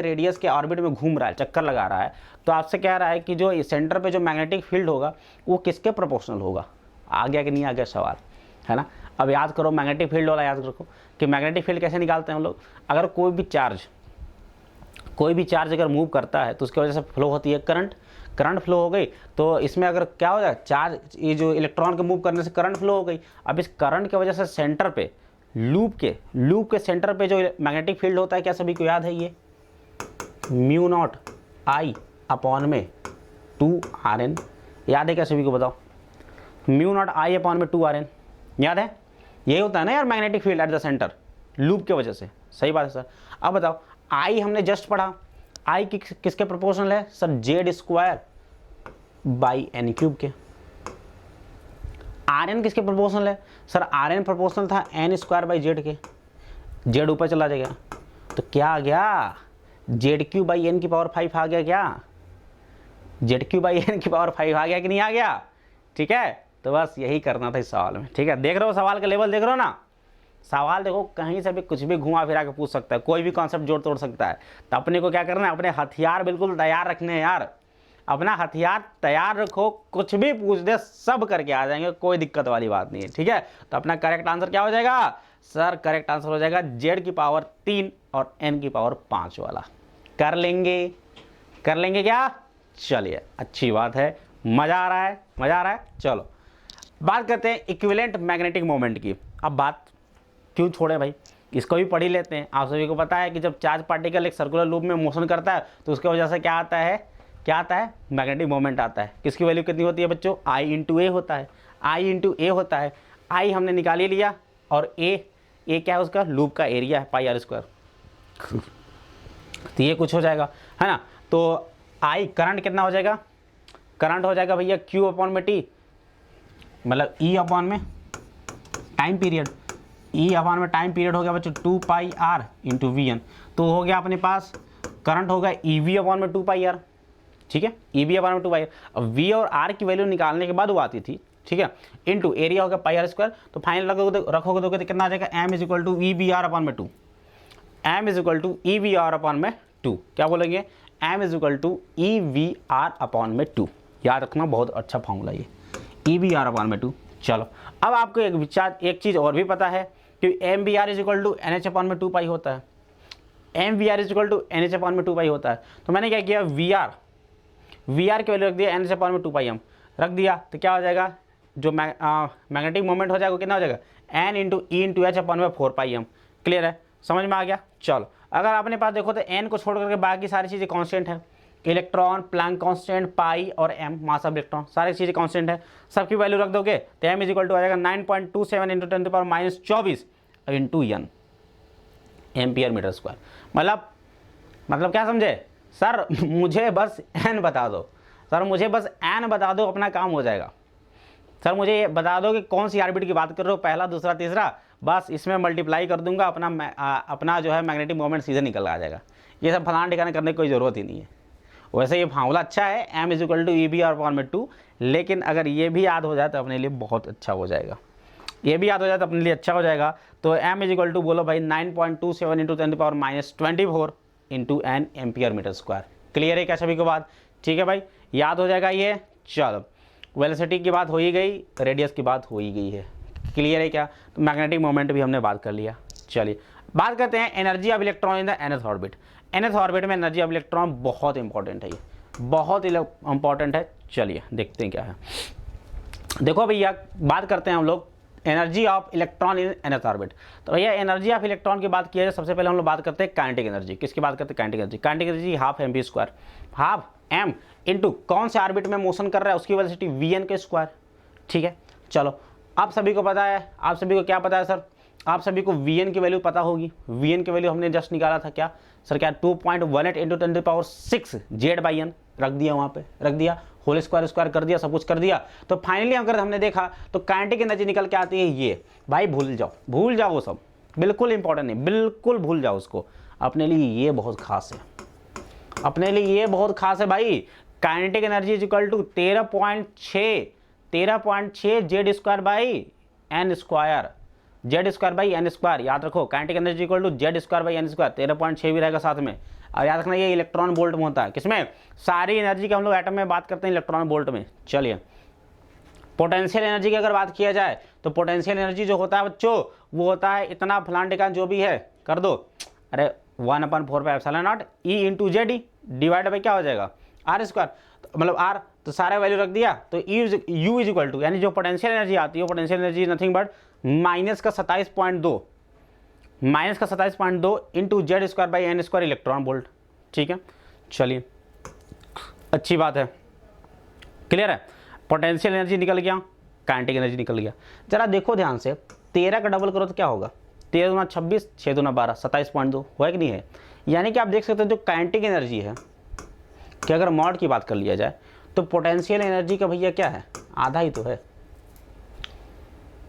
रेडियस के ऑर्बिट में घूम रहा है, चक्कर लगा रहा है, तो आपसे कह रहा है कि जो सेंटर पे जो मैग्नेटिक फील्ड होगा वो किसके प्रोपोर्शनल होगा। आ गया कि नहीं आ गया सवाल, है ना। अब याद करो मैग्नेटिक फील्ड वाला याद रखो कि मैग्नेटिक फील्ड कैसे निकालते हैं हम लोग। अगर कोई भी चार्ज अगर मूव करता है तो उसकी वजह से फ्लो होती है करंट फ्लो हो गई, तो इसमें अगर क्या हो जाए, चार्ज ये जो इलेक्ट्रॉन के मूव करने से करंट फ्लो हो गई। अब इस करंट की वजह से सेंटर पे लूप के सेंटर पे जो मैग्नेटिक फील्ड होता है, क्या सभी को याद है, ये म्यू नॉट आई अपॉन में 2 RN, याद है क्या सभी को बताओ? म्यू नॉट आई अपॉन में 2 RN, याद है? यही होता है ना यार magnetic field at the centre, loop के वजह से। सही बात है सर। अब बताओ आई हमने जस्ट पढ़ा, आई किसके प्रोपोर्शनल है sir? Z² by n cube के। RN किसके प्रोपोर्शनल है सर? RN प्रोपोर्शनल था n² बाई जेड के, जेड ऊपर चला जाएगा तो क्या आ गया? ZQ बाई n की पावर 5 आ गया क्या? ZQ बाई n की पावर 5 आ गया कि नहीं आ गया? ठीक है, तो बस यही करना था इस सवाल में। ठीक है, देख रहे हो सवाल का लेवल, देख रहे हो ना? सवाल देखो कहीं से भी कुछ भी घुमा फिरा के पूछ सकता है, कोई भी कॉन्सेप्ट जोड़ तोड़ सकता है। तो अपने को क्या करना है? अपने हथियार बिल्कुल तैयार रखने हैं यार, अपना हथियार तैयार रखो, कुछ भी पूछ दे सब करके आ जाएंगे, कोई दिक्कत वाली बात नहीं है। ठीक है, तो अपना करेक्ट आंसर क्या हो जाएगा सर? करेक्ट आंसर हो जाएगा Z की पावर 3 और n की पावर 5 वाला। कर लेंगे, कर लेंगे क्या? चलिए अच्छी बात है, मजा आ रहा है, मजा आ रहा है। चलो बात करते हैं इक्विवेलेंट मैग्नेटिक मोमेंट की। अब बात क्यों छोड़े भाई, इसको भी पढ़ ही लेते हैं। आप सभी को पता है कि जब चार्ज पार्टिकल एक सर्कुलर लूप में मोशन करता है तो उसकी वजह से क्या आता है? क्या आता है? मैग्नेटिक मोमेंट आता है। किसकी वैल्यू कितनी होती है बच्चों? I इंटू ए होता है, I इंटू ए होता है। I हमने निकाल ही लिया और ए क्या है? उसका लूप का एरिया है πr²। तो ये कुछ हो जाएगा है ना। तो I करंट कितना हो जाएगा? करंट हो जाएगा भैया Q अपॉन में T, मतलब E अपॉन में टाइम पीरियड, E अपॉन में टाइम पीरियड हो गया बच्चों 2πr इंटू VN। तो हो गया अपने पास करंट होगा EV अपॉन में 2πr। ठीक है, EV अपॉन में 2πr। अब V और R की वैल्यू निकालने के बाद वो आती थी, ठीक है, इंटू एरिया होगा πr²। तो फाइनल रखोगे दोगे तो कितना आ जाएगा? M is equal to EVR upon में 2, M is equal to EVR upon में 2। क्या बोलेंगे? M is equal to EVR upon में 2। याद रखना, बहुत अच्छा फॉर्मूला ये, EVR अपॉन में 2। चलो अब आपको एक चीज़ और भी पता है कि MVR is equal to NH upon में 2π होता है, MVR is equal to NH upon में 2π होता है। तो मैंने क्या किया? VR की वैल्यू रख दिया NH अपॉन में 2πm रख दिया, तो क्या हो जाएगा? जो मैग्नेटिक मोमेंट हो जाएगा कितना हो जाएगा? N into E into H upon में 4πm। क्लियर है, समझ में आ गया? चलो अगर आपने पास देखो तो N को छोड़ करके बाकी सारी चीज़ें कांस्टेंट है, इलेक्ट्रॉन, प्लैंक कांस्टेंट, पाई और M मास ऑफ इलेक्ट्रॉन, सारी चीज़ें कांस्टेंट है। सबकी वैल्यू रख दोगे तो M इज इक्वल टू आ जाएगा 9.27 into 10⁻24 into N ampere metre square. मतलब क्या समझे सर? मुझे बस N बता दो सर, मुझे बस N बता दो, अपना काम हो जाएगा। सर मुझे ये बता दो कि कौन सी ऑर्बिट की बात कर रहे हो, पहला, दूसरा, तीसरा, बस इसमें मल्टीप्लाई कर दूंगा, अपना जो है मैग्नेटिक मोमेंट सीधे निकल आ जाएगा। ये सब फलाना ठिकाने करने की कोई ज़रूरत ही नहीं है। वैसे ये फार्मूला अच्छा है, M is equal to EVR upon में 2, लेकिन अगर ये भी याद हो जाए तो अपने लिए बहुत अच्छा हो जाएगा, ये भी याद हो जाए तो अपने लिए अच्छा हो जाएगा। तो M इज इक्वल टू बोलो भाई 9.27 into 10⁻24 into N ampere metre square. Clear है क्या सभी को बात? ठीक है भाई, याद हो जाएगा ये। चलो वेलोसिटी की बात हो ही गई, रेडियस की बात हो ही गई है। क्लियर है क्या? तो मैग्नेटिक मोमेंट भी हमने बात कर लिया। चलिए बात करते हैं energy of electron in the nth orbit. nth orbit में एनर्जी ऑफ इलेक्ट्रॉन बहुत इंपॉर्टेंट है, ये बहुत इंपॉर्टेंट है। चलिए देखते हैं क्या है। देखो भैया बात करते हैं हम लोग energy of electron in nth orbit. तो भैया एनर्जी ऑफ इलेक्ट्रॉन की बात किया जाए, सबसे पहले हम लोग बात करते हैं काइनेटिक एनर्जी। किसकी बात करते हैं? Kinetic energy. Kinetic energy half mv², half m into कौन से ऑर्बिट में मोशन कर रहा है उसकी वेलोसिटी Vn के स्क्वायर। ठीक है, चलो आप सभी को पता है, आप सभी को क्या पता है सर? आप सभी को Vn की वैल्यू पता होगी। Vn की वैल्यू हमने जस्ट निकाला था, क्या सर? क्या 2.18 इंटू 10⁻6 Z/n रख दिया, वहाँ पे रख दिया, होल स्क्वायर कर दिया, सब कुछ कर दिया। तो फाइनली अगर हमने देखा तो काइनेटिक एनर्जी निकल के आती है ये। भाई भूल जाओ वो सब, बिल्कुल इंपॉर्टेंट नहीं, बिल्कुल भूल जाओ उसको। अपने लिए ये बहुत खास है, अपने लिए ये बहुत खास है भाई। Kinetic energy is equal to 13.6 Z² by N square, Z² by N square. याद रखो kinetic energy equal to Z² by N square, 13.6 भी रहेगा साथ में। और याद रखना ये इलेक्ट्रॉन वोल्ट में होता है। किसमें? सारी एनर्जी की हम लोग एटम में बात करते हैं इलेक्ट्रॉन वोल्ट में। चलिए पोटेंशियल एनर्जी की अगर बात किया जाए तो पोटेंशियल एनर्जी जो होता है बच्चों, वो होता है इतना फलान टिकान जो भी है कर दो, अरे 1/4πε0 E into Z divide by क्या हो जाएगा? R², मतलब R, तो सारा वैल्यू रख दिया। तो U इज इक्वल टू, यानी जो पोटेंशियल एनर्जी आती है, potential energy nothing but -27.2 into Z² by N² electron volt. ठीक है, चलिए अच्छी बात है, क्लियर है। पोटेंशियल एनर्जी निकल गया, काइनेटिक एनर्जी निकल गया। जरा देखो ध्यान से, 13 का डबल करो तो क्या होगा, 13 दूना 26, 6 दूना 12, 27.2 हुआ कि नहीं है। यानी कि आप देख सकते हो जो काइनेटिक एनर्जी है कि अगर मॉड की बात कर लिया जाए तो पोटेंशियल एनर्जी का भैया क्या है, आधा ही तो है,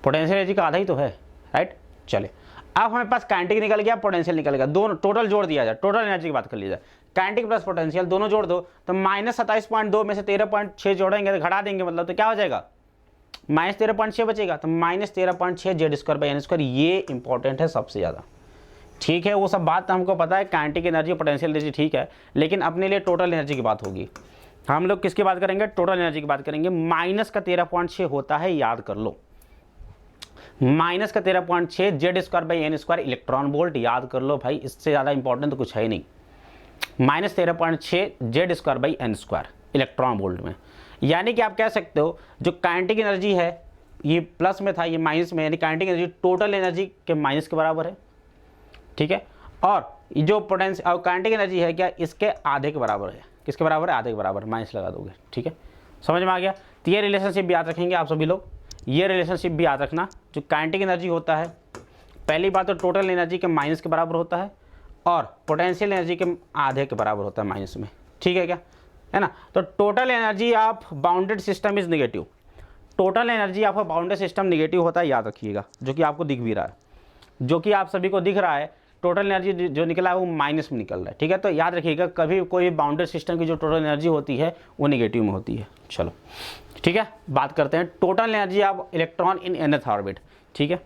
पोटेंशियल एनर्जी का आधा ही तो है, राइट। चले अब हमारे पास काइनेटिक निकल गया, पोटेंशियल निकल गया, दोनों टोटल जोड़ दिया जाए, टोटल एनर्जी की बात कर ली जाए, काइनेटिक प्लस पोटेंशियल दोनों जोड़ दो तो -27.2 में से 13.6 जोड़ेंगे तो घटा देंगे, मतलब तो क्या हो जाएगा, -13.6 बचेगा, तो -13.6 Z²/n²। ये इंपॉर्टेंट है सबसे ज़्यादा, ठीक है। वो सब बात हमको पता है, काइनेटिक एनर्जी पोटेंशियल एनर्जी ठीक है, लेकिन अपने लिए टोटल एनर्जी की बात होगी। हम लोग किसकी बात करेंगे, टोटल एनर्जी की बात करेंगे। -13.6 होता है, याद कर लो, -13.6 Z²/n² इलेक्ट्रॉन वोल्ट, याद कर लो भाई, इससे ज़्यादा इंपॉर्टेंट तो कुछ है ही नहीं। -13.6 Z²/n² इलेक्ट्रॉन वोल्ट में, यानी कि आप कह सकते हो जो काइनेटिक एनर्जी है ये प्लस में था, ये माइनस में, यानी काइनेटिक एनर्जी टोटल एनर्जी के माइनस के बराबर है, ठीक है। और जो पोटेंशियल और काइनेटिक एनर्जी है क्या, इसके आधे के बराबर है। किसके बराबर है, आधे के बराबर, माइनस लगा दोगे, ठीक है, समझ में आ गया। तो ये रिलेशनशिप भी याद रखेंगे आप सभी लोग, ये रिलेशनशिप भी याद रखना। जो काइनेटिक एनर्जी होता है, पहली बात तो टोटल एनर्जी के माइनस के बराबर होता है, और पोटेंशियल एनर्जी के आधे के बराबर होता है माइनस में, ठीक है क्या, है ना। तो total energy of bounded system is negative, total energy of bounded system negative होता है, याद रखिएगा, जो कि आपको दिख भी रहा है, जो कि आप सभी को दिख रहा है। टोटल एनर्जी जो निकला है वो माइनस में निकल रहा है, ठीक है। तो याद रखिएगा, कभी कोई बाउंडेड सिस्टम की जो टोटल एनर्जी होती है वो नेगेटिव में होती है। चलो ठीक है, बात करते हैं total energy of electron in nth orbit, ठीक है।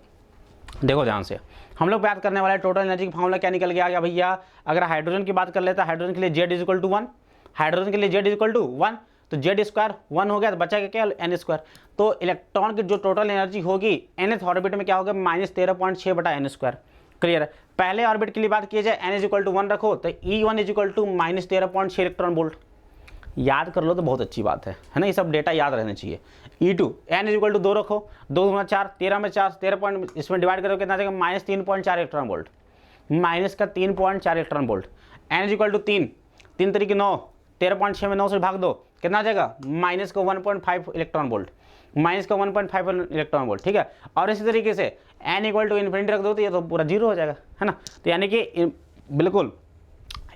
देखो ध्यान से, हम लोग बात करने वाले टोटल एनर्जी का फॉर्मूला क्या निकल गया भैया। अगर हाइड्रोजन की बात कर लेते हैं, हाइड्रोजन के लिए Z=1, हाइड्रोजन के लिए Z=1, तो Z² 1 हो गया, तो बचा क्या, n²। तो इलेक्ट्रॉन की जो टोटल एनर्जी होगी nth ऑर्बिट में क्या होगा, -13.6/n², क्लियर है। पहले ऑर्बिट के लिए बात की जाए, n=1 रखो तो E1 -13.6 इलेक्ट्रॉन वोल्ट, याद कर लो तो बहुत अच्छी बात है ना, ये सब डेटा याद रहना चाहिए। E2 n=2 रखो, 2 दूना 4, 13 में 4, 13 पॉइंट, इसमें डिवाइड करो कितना जाएगा, -3.4 electron volt, -3.4 electron volt. n=3, 3 3 9, 13.6 में 9 से भाग दो, कितना आ जाएगा, -1.5 इलेक्ट्रॉन वोल्ट, -1.5 इलेक्ट्रॉन वोल्ट, ठीक है। और इसी तरीके से n=∞ रख दो तो ये तो पूरा जीरो हो जाएगा, है ना। तो यानी कि बिल्कुल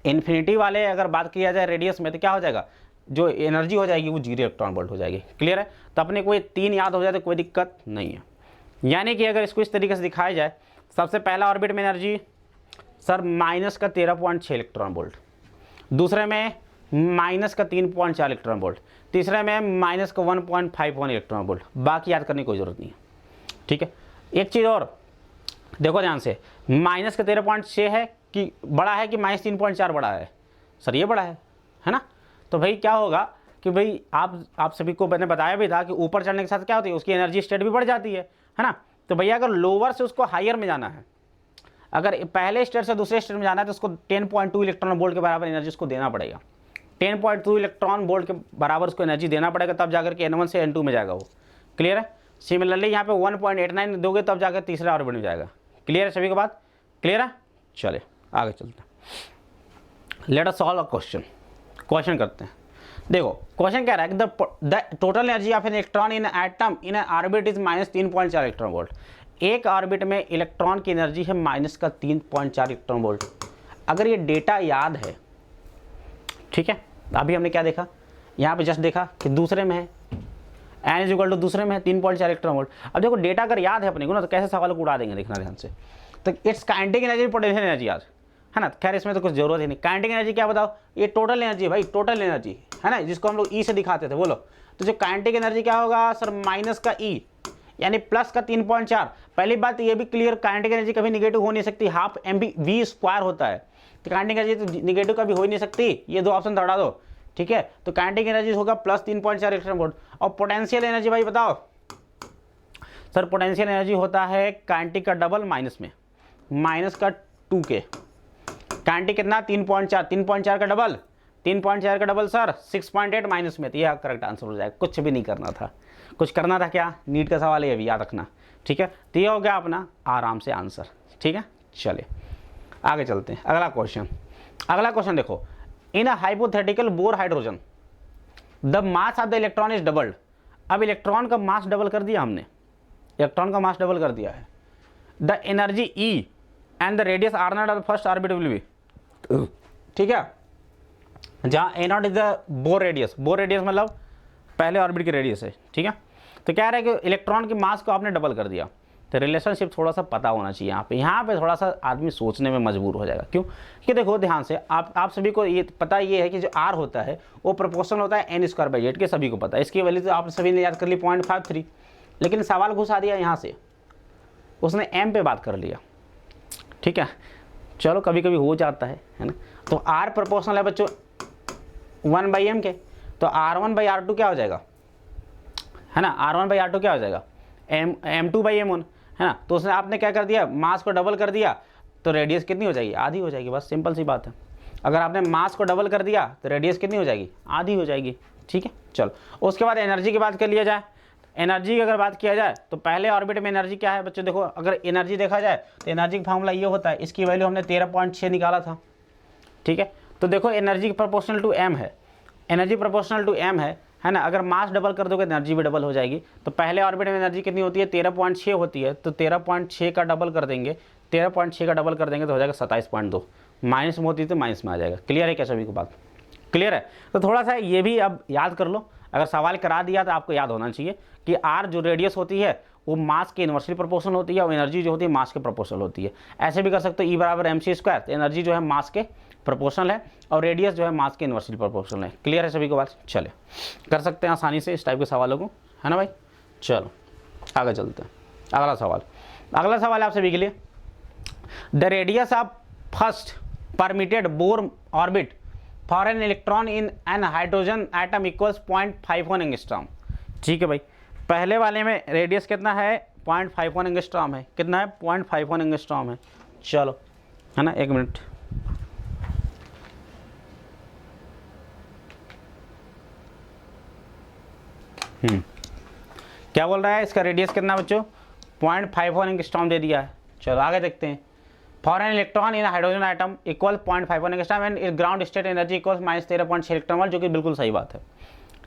इन्फिनिटी वाले अगर बात किया जाए रेडियस में तो क्या हो जाएगा, जो एनर्जी हो जाएगी वो 0 इलेक्ट्रॉन वोल्ट हो जाएगी, क्लियर है। तो अपने को ये 3 याद हो जाए तो कोई दिक्कत नहीं है। यानी कि अगर इसको इस तरीके से दिखाया जाए, सबसे पहला ऑर्बिट में एनर्जी सर -13.6 इलेक्ट्रॉन वोल्ट, दूसरे में -3.4 इलेक्ट्रॉन वोल्ट, तीसरे में -1.51 इलेक्ट्रॉन वोल्ट। बाकी याद करने की कोई ज़रूरत नहीं है, ठीक है। एक चीज़ और देखो ध्यान से, -13.6 है कि बड़ा है कि -3.4 बड़ा है, सर ये बड़ा है ना। तो भाई क्या होगा कि भाई आप सभी को मैंने बताया भी था कि ऊपर चढ़ने के साथ क्या होती है, उसकी एनर्जी स्टेट भी बढ़ जाती है ना। तो भैया अगर लोअर से उसको हायर में जाना है, अगर पहले स्टेट से दूसरे स्टेट में जाना है तो उसको 10.2 इलेक्ट्रॉन वोल्ट के बराबर एनर्जी उसको देना पड़ेगा, 10.2 इलेक्ट्रॉन वोल्ट के बराबर उसको एनर्जी देना पड़ेगा, तब जाकर के n1 से n2 में जाएगा वो, क्लियर है। सिमिलरली यहाँ पे 1.89 दोगे तब जाकर तीसरा ऑर्बिट में जाएगा, क्लियर है सभी को बात, क्लियर है। चले आगे चलते हैं, let us solve a question करते हैं। देखो क्वेश्चन क्या रहा है, the total energy of N electron in atom in orbit is -3.4 electron volt. एक ऑर्बिट में इलेक्ट्रॉन की एनर्जी है -3.4 इलेक्ट्रॉन वोल्ट। अगर ये डेटा याद है, ठीक है, अभी हमने क्या देखा, यहाँ पे जस्ट देखा कि दूसरे में है n= दूसरे में है 3.4 इलेक्ट्रॉन वोल्ट। अब देखो डेटा अगर याद है अपने को ना, तो कैसे सवाल को उड़ा देंगे, देखना ध्यान से। तो it's kinetic energy, potential energy याद है ना, खैर इसमें तो कुछ जरूरत ही नहीं। काइनेटिक एनर्जी क्या बताओ, ये टोटल एनर्जी भाई, टोटल एनर्जी है ना, जिसको हम लोग ई से दिखाते थे, बोलो। तो जो काइनेटिक एनर्जी क्या होगा सर, माइनस का ई यानी प्लस का 3.4। पहली बात ये भी क्लियर, काइनेटिक एनर्जी कभी निगेटिव हो नहीं सकती, हाफ mv² होता है, तो काइनेटिक एनर्जी तो निगेटिव कभी हो ही नहीं सकती। ये दो ऑप्शन दौड़ा दो, ठीक है। तो काइनेटिक एनर्जी होगा +3.4 इलेक्ट्रॉन वोल्ट। और पोटेंशियल एनर्जी भाई बताओ सर, पोटेंशियल एनर्जी होता है काइनेटिक का डबल माइनस में, माइनस का 2k। काइनेटिक कितना 3.4, 3.4 का डबल, 3.4 का डबल सर 6.8 माइनस में। तो यह करेक्ट आंसर हो जाएगा, कुछ भी नहीं करना था। कुछ करना था क्या, नीट का सवाल है, अभी याद रखना, ठीक है। तो ये हो गया अपना आराम से आंसर, ठीक है। चलिए आगे चलते हैं, अगला क्वेश्चन देखो, in a hypothetical Bohr hydrogen the mass of the electron is doubled. अब इलेक्ट्रॉन का मास डबल कर दिया हमने, इलेक्ट्रॉन का मास डबल कर दिया है। The energy E and the radius r naught of first orbit will be, ठीक है, जहाँ a naught is the Bohr radius, Bohr radius मतलब पहले ऑर्बिट की रेडियस है, ठीक है। तो क्या रहा है कि इलेक्ट्रॉन के मास को आपने डबल कर दिया, तो रिलेशनशिप थोड़ा सा पता होना चाहिए यहाँ पे थोड़ा सा आदमी सोचने में मजबूर हो जाएगा। क्यों कि देखो ध्यान से आप सभी को ये पता ये है कि जो आर होता है वो प्रोपोर्शनल होता है एन स्क्वायर बाई 8 के, सभी को पता है। इसकी वैल्यू तो आप सभी ने याद कर ली 0.53, लेकिन सवाल घुसा दिया यहाँ से, उसने एम पे बात कर लिया, ठीक है। चलो कभी कभी हो जाता है ना। तो आर प्रोपोर्शनल है बच्चों 1/m के, तो R1/R2 क्या हो जाएगा, है ना, R1/R2 क्या हो जाएगा M2/M1, है ना। तो उसने आपने क्या कर दिया, मास को डबल कर दिया, तो रेडियस कितनी हो जाएगी, आधी हो जाएगी, बस सिंपल सी बात है। अगर आपने मास को डबल कर दिया तो रेडियस कितनी हो जाएगी, आधी हो जाएगी, ठीक है। चलो उसके बाद एनर्जी की बात कर लिया जाए। एनर्जी की अगर बात किया जाए तो पहले ऑर्बिट में एनर्जी क्या है बच्चों, देखो अगर एनर्जी देखा जाए तो एनर्जी का फार्मूला ये होता है, इसकी वैल्यू हमने 13.6 निकाला था, ठीक है। तो देखो एनर्जी प्रोपोर्शनल टू एम है, एनर्जी प्रोपोर्शनल टू एम है ना। अगर मास डबल कर दोगे एनर्जी भी डबल हो जाएगी। तो पहले ऑर्बिट में एनर्जी कितनी होती है, 13.6 होती है, तो 13.6 का डबल कर देंगे, 13.6 का डबल कर देंगे तो हो जाएगा 27.2, माइनस में होती है तो माइनस में आ जाएगा। क्लियर है क्या सभी को बात, क्लियर है। तो थोड़ा सा ये भी अब याद कर लो, अगर सवाल करा दिया तो आपको याद होना चाहिए कि आर जो रेडियस होती है वो मास के इन्वर्सली प्रोपोर्शनल होती है और एनर्जी जो होती है मास के प्रोपोर्शनल होती है। ऐसे भी कर सकते हो ई बराबर mc², तो एनर्जी जो है मास के प्रोपोर्शनल है और रेडियस जो है मास के इन्वर्सली प्रोपोर्शनल है। क्लियर है सभी को बात, चले कर सकते हैं आसानी से इस टाइप के सवालों को, है ना भाई। चलो आगे चलते हैं, अगला सवाल। अगला सवाल आप सभी के लिए, the radius of first permitted Bohr orbit for an electron in an hydrogen atom equals 0.51 angstrom. ठीक है भाई, पहले वाले में रेडियस कितना है 0.51 एंगस्ट्रॉम है, कितना है 0.51 एंगस्ट्रॉम है। चलो है ना, एक मिनट, क्या बोल रहा है, इसका रेडियस कितना बच्चों 0.51 एंगस्ट्रॉम दे दिया है। चलो आगे देखते हैं। For an electron in hydrogen atom equal 0.51 angstrom and ground state energy equal -13.6 electron volt, जो कि बिल्कुल सही बात है,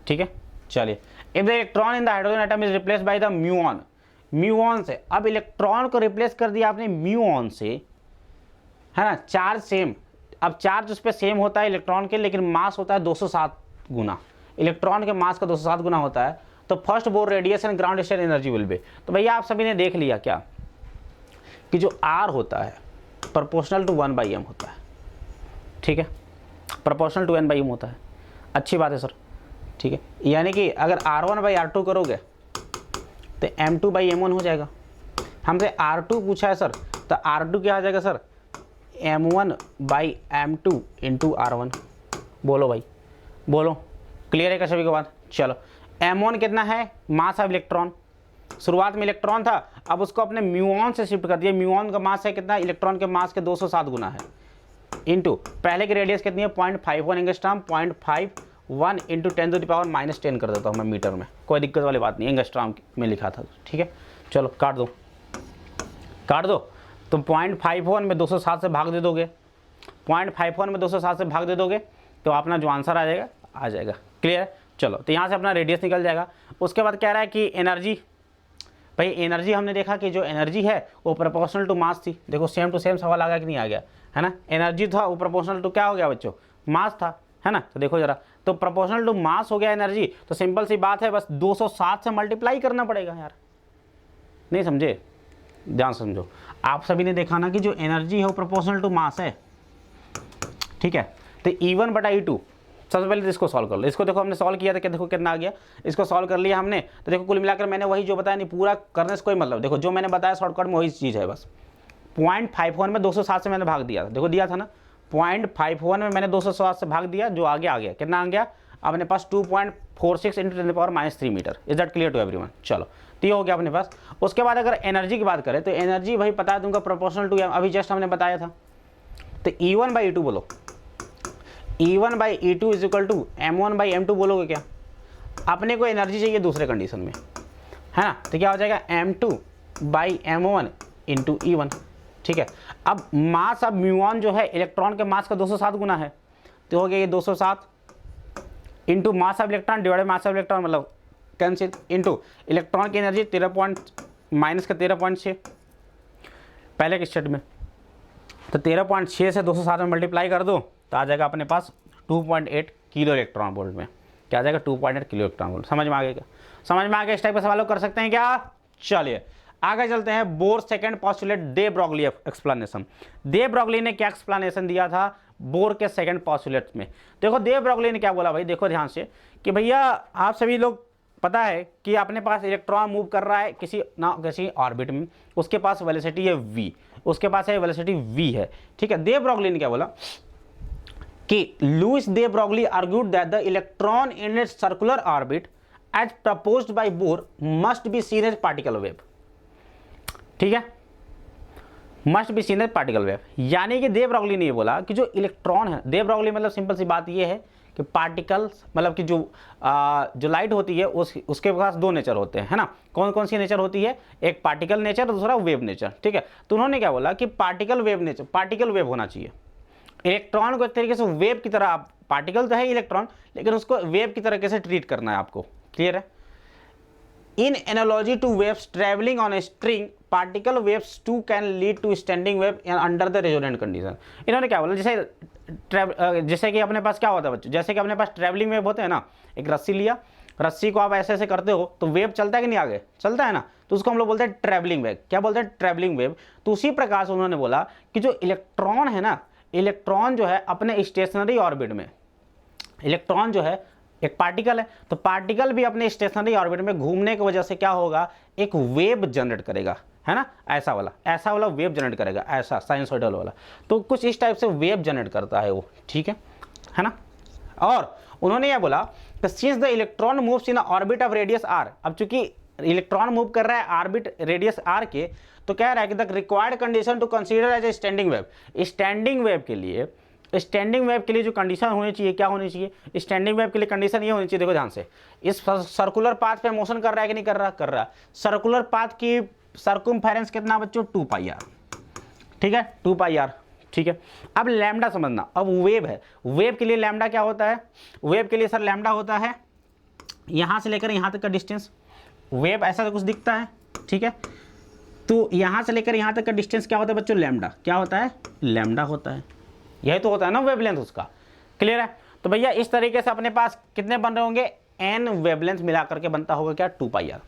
ठीक है। चलिए, if the electron in the hydrogen atom is replace by the muon, muon से, अब इलेक्ट्रॉन को रिप्लेस कर दिया आपने म्यूऑन से, है ना। चार्ज सेम, अब चार्ज उस पर सेम होता है इलेक्ट्रॉन के, लेकिन मास होता है 207 गुना, इलेक्ट्रॉन के मास का 207 गुना होता है। तो first bore radius and ground state energy will be, तो भैया आप सभी ने देख लिया क्या कि जो आर होता है प्रोपोर्शनल टू 1/m होता है, ठीक है, प्रोपोर्शनल टू n/m होता है। अच्छी बात है सर, ठीक है। यानी कि अगर R1/R2 करोगे तो M2/M1 हो जाएगा। हमसे R2 पूछा है सर, तो R2 क्या आ जाएगा सर, M1/M2 इंटू R1। बोलो भाई, बोलो, क्लियर है क्या सभी को बात। चलो, M1 कितना है, मास ऑफ इलेक्ट्रॉन, शुरुआत में इलेक्ट्रॉन था, अब उसको अपने म्यूऑन से शिफ्ट कर दिया। म्यूऑन का मास है कितना, इलेक्ट्रॉन के मास के 207 गुना है, इंटू पहले की रेडियस कितनी है 0.51 एंगस्ट्रॉम, 0.51 इंटू 10⁻⁻10 कर देता हूँ मैं मीटर में, कोई दिक्कत वाली बात नहीं, एंगस्ट्रॉम में लिखा था, ठीक है। चलो काट दो, काट दो। तो 0.51 में 207 से भाग दे दोगे, 0.51 में 207 से भाग दे दोगे तो अपना जो आंसर आ जाएगा, आ जाएगा। क्लियर है। चलो, तो यहाँ से अपना रेडियस निकल जाएगा। उसके बाद कह रहा है कि एनर्जी, भाई एनर्जी हमने देखा कि जो एनर्जी है वो प्रोपोर्शनल टू मास थी। देखो सेम टू सेम सवाल आ गया कि नहीं आ गया, है ना। एनर्जी था वो प्रोपोर्शनल टू क्या हो गया बच्चों, मास था, है ना। तो देखो जरा, तो प्रोपोर्शनल टू मास हो गया एनर्जी, तो सिंपल सी बात है, बस 207 से मल्टीप्लाई करना पड़ेगा यार। नहीं समझे, ध्यान समझो। आप सभी ने देखा ना कि जो एनर्जी है वो प्रोपोर्शनल टू मास है, ठीक है। तो E1/E2, सबसे पहले तो इसको सॉल्व कर लो। इसको देखो हमने सॉल्व किया था कि देखो कितना आ गया, इसको सॉल्व कर लिया हमने। तो देखो कुल मिलाकर मैंने वही जो बताया, नहीं पूरा करने से कोई मतलब, देखो जो मैंने बताया शॉर्टकट में वही चीज़ है बस। 0.51 में 207 से मैंने भाग दिया था, देखो दिया था ना, 0.51 में मैंने 207 से भाग दिया, जो आगे आ गया कितना आ गया अपने पास 2.46 into 10⁻³ metre. Is that clear to everyone. चलो, तो ये हो गया अपने पास। उसके बाद अगर एनर्जी की बात करें तो एनर्जी भाई पता है तुमको प्रोपोर्शनल टू, अभी जस्ट हमने बताया था। तो E1/E2 बोलो, E1/E2 is equal to M1/M2 बोलोगे क्या। अपने को एनर्जी चाहिए दूसरे कंडीशन में, है ना। तो क्या हो जाएगा M2/M1 इंटू E1, ठीक है। अब मास ऑफ म्यूऑन जो है इलेक्ट्रॉन के मास का 207 गुना है, तो हो गया ये 207 into mass of electron divided mass of electron, मतलब कैंसिल, इंटू इलेक्ट्रॉन की एनर्जी 13 माइनस का 13.6 पहले के स्टेट में, तो 13.6 से 207 में मल्टीप्लाई कर दो तो आ जाएगा अपने पास 2.8 किलो इलेक्ट्रॉन वोल्ट में। क्या आ जाएगा? 2.8 किलो इलेक्ट्रॉन वोल्ट। समझ में आ गया क्या? समझ में आ गया? इस टाइप के सवालों कर सकते हैं क्या? चलिए आगे चलते हैं। बोर सेकंड पॉस्टुलेट दे ब्रॉगली एक्सप्लेनेशन। दे ब्रॉगली ने क्या एक्सप्लेनेशन दिया था बोर के सेकंड पॉस्टुलेट में? देखो दे ब्रॉगली ने क्या बोला भाई, देखो ध्यान से कि भैया आप सभी लोग पता है कि अपने पास इलेक्ट्रॉन मूव कर रहा है किसी ऑर्बिट में, उसके पास वेलोसिटी है v, उसके पास है वेलोसिटी v है, ठीक है। दे ब्रॉगली ने क्या बोला कि Louis de Broglie argued that the electron in its circular orbit as proposed by Bohr must be seen as particle wave, ठीक है, must be seen as particle wave. यानी कि दे ब्रॉगली ने ये बोला कि जो इलेक्ट्रॉन है, दे ब्रॉगली मतलब सिंपल सी बात ये है कि पार्टिकल्स मतलब कि जो लाइट होती है उसके पास दो नेचर होते हैं, है ना। कौन कौन सी नेचर होती है? एक पार्टिकल नेचर, दूसरा वेव नेचर, ठीक है। तो उन्होंने क्या बोला कि particle wave nature, particle wave होना चाहिए। इलेक्ट्रॉन को एक तरीके से वेव की तरह, आप पार्टिकल तो है इलेक्ट्रॉन लेकिन उसको वेव की तरह कैसे ट्रीट करना है आपको, क्लियर है। In analogy to waves travelling on a string particle waves too can lead to standing wave under the resonant condition. इन्होंने क्या बोला, जैसे कि अपने पास क्या होता है बच्चों, जैसे कि अपने पास ट्रैवलिंग वेव होते हैं ना, एक रस्सी लिया, रस्सी को आप ऐसे ऐसे करते हो तो वेव चलता है कि नहीं, आगे चलता है ना, तो उसको हम लोग बोलते हैं ट्रैवलिंग वेव। क्या बोलते हैं? Travelling wave. तो उसी प्रकार से उन्होंने बोला कि जो इलेक्ट्रॉन है ना, इलेक्ट्रॉन जो है अपने स्टेशनरी ऑर्बिट में, इलेक्ट्रॉन जो है एक पार्टिकल है, तो पार्टिकल भी अपने स्टेशनरी ऑर्बिट में घूमने की वजह से क्या होगा, एक वेव जनरेट करेगा, है ना, ऐसा वाला वेव जनरेट करेगा, ऐसा साइनसॉइडल वाला। तो कुछ इस टाइप से वेव जनरेट करता है वो, ठीक है ना। और उन्होंने यह बोला कि since the electron moves in orbit of radius r, अब चूंकि इलेक्ट्रॉन मूव कर रहा है ऑर्बिट रेडियस आर के, तो कह रहा है कि the required condition to consider as a standing wave, standing wave के लिए, स्टैंडिंग वेव के लिए जो कंडीशन होनी चाहिए, क्या होनी चाहिए? स्टैंडिंग वेव के लिए कंडीशन ये होनी चाहिए, देखो ध्यान से, इस सर्कुलर पाथ पे मोशन कर रहा है कि नहीं कर रहा? कर रहा। सर्कुलर पाथ की सर्कमफेरेंस कितना बच्चों? 2πr, ठीक है, 2πr, ठीक है। अब लैम्डा समझना, अब वेव है, वेव के लिए लैम्डा क्या होता है? वेव के लिए सर लैम्डा होता है यहां से लेकर यहां तक का डिस्टेंस, वेव ऐसा कुछ दिखता है, ठीक है। तो यहां से लेकर यहां तक का डिस्टेंस क्या होता है बच्चों? लैम्डा। क्या होता है? लैम्डा होता है, यही तो होता है ना वेवलेंथ उसका, क्लियर है। तो भैया इस तरीके से अपने पास कितने बन रहे होंगे? n वेवलेंथ मिला करके बनता होगा क्या? 2πr।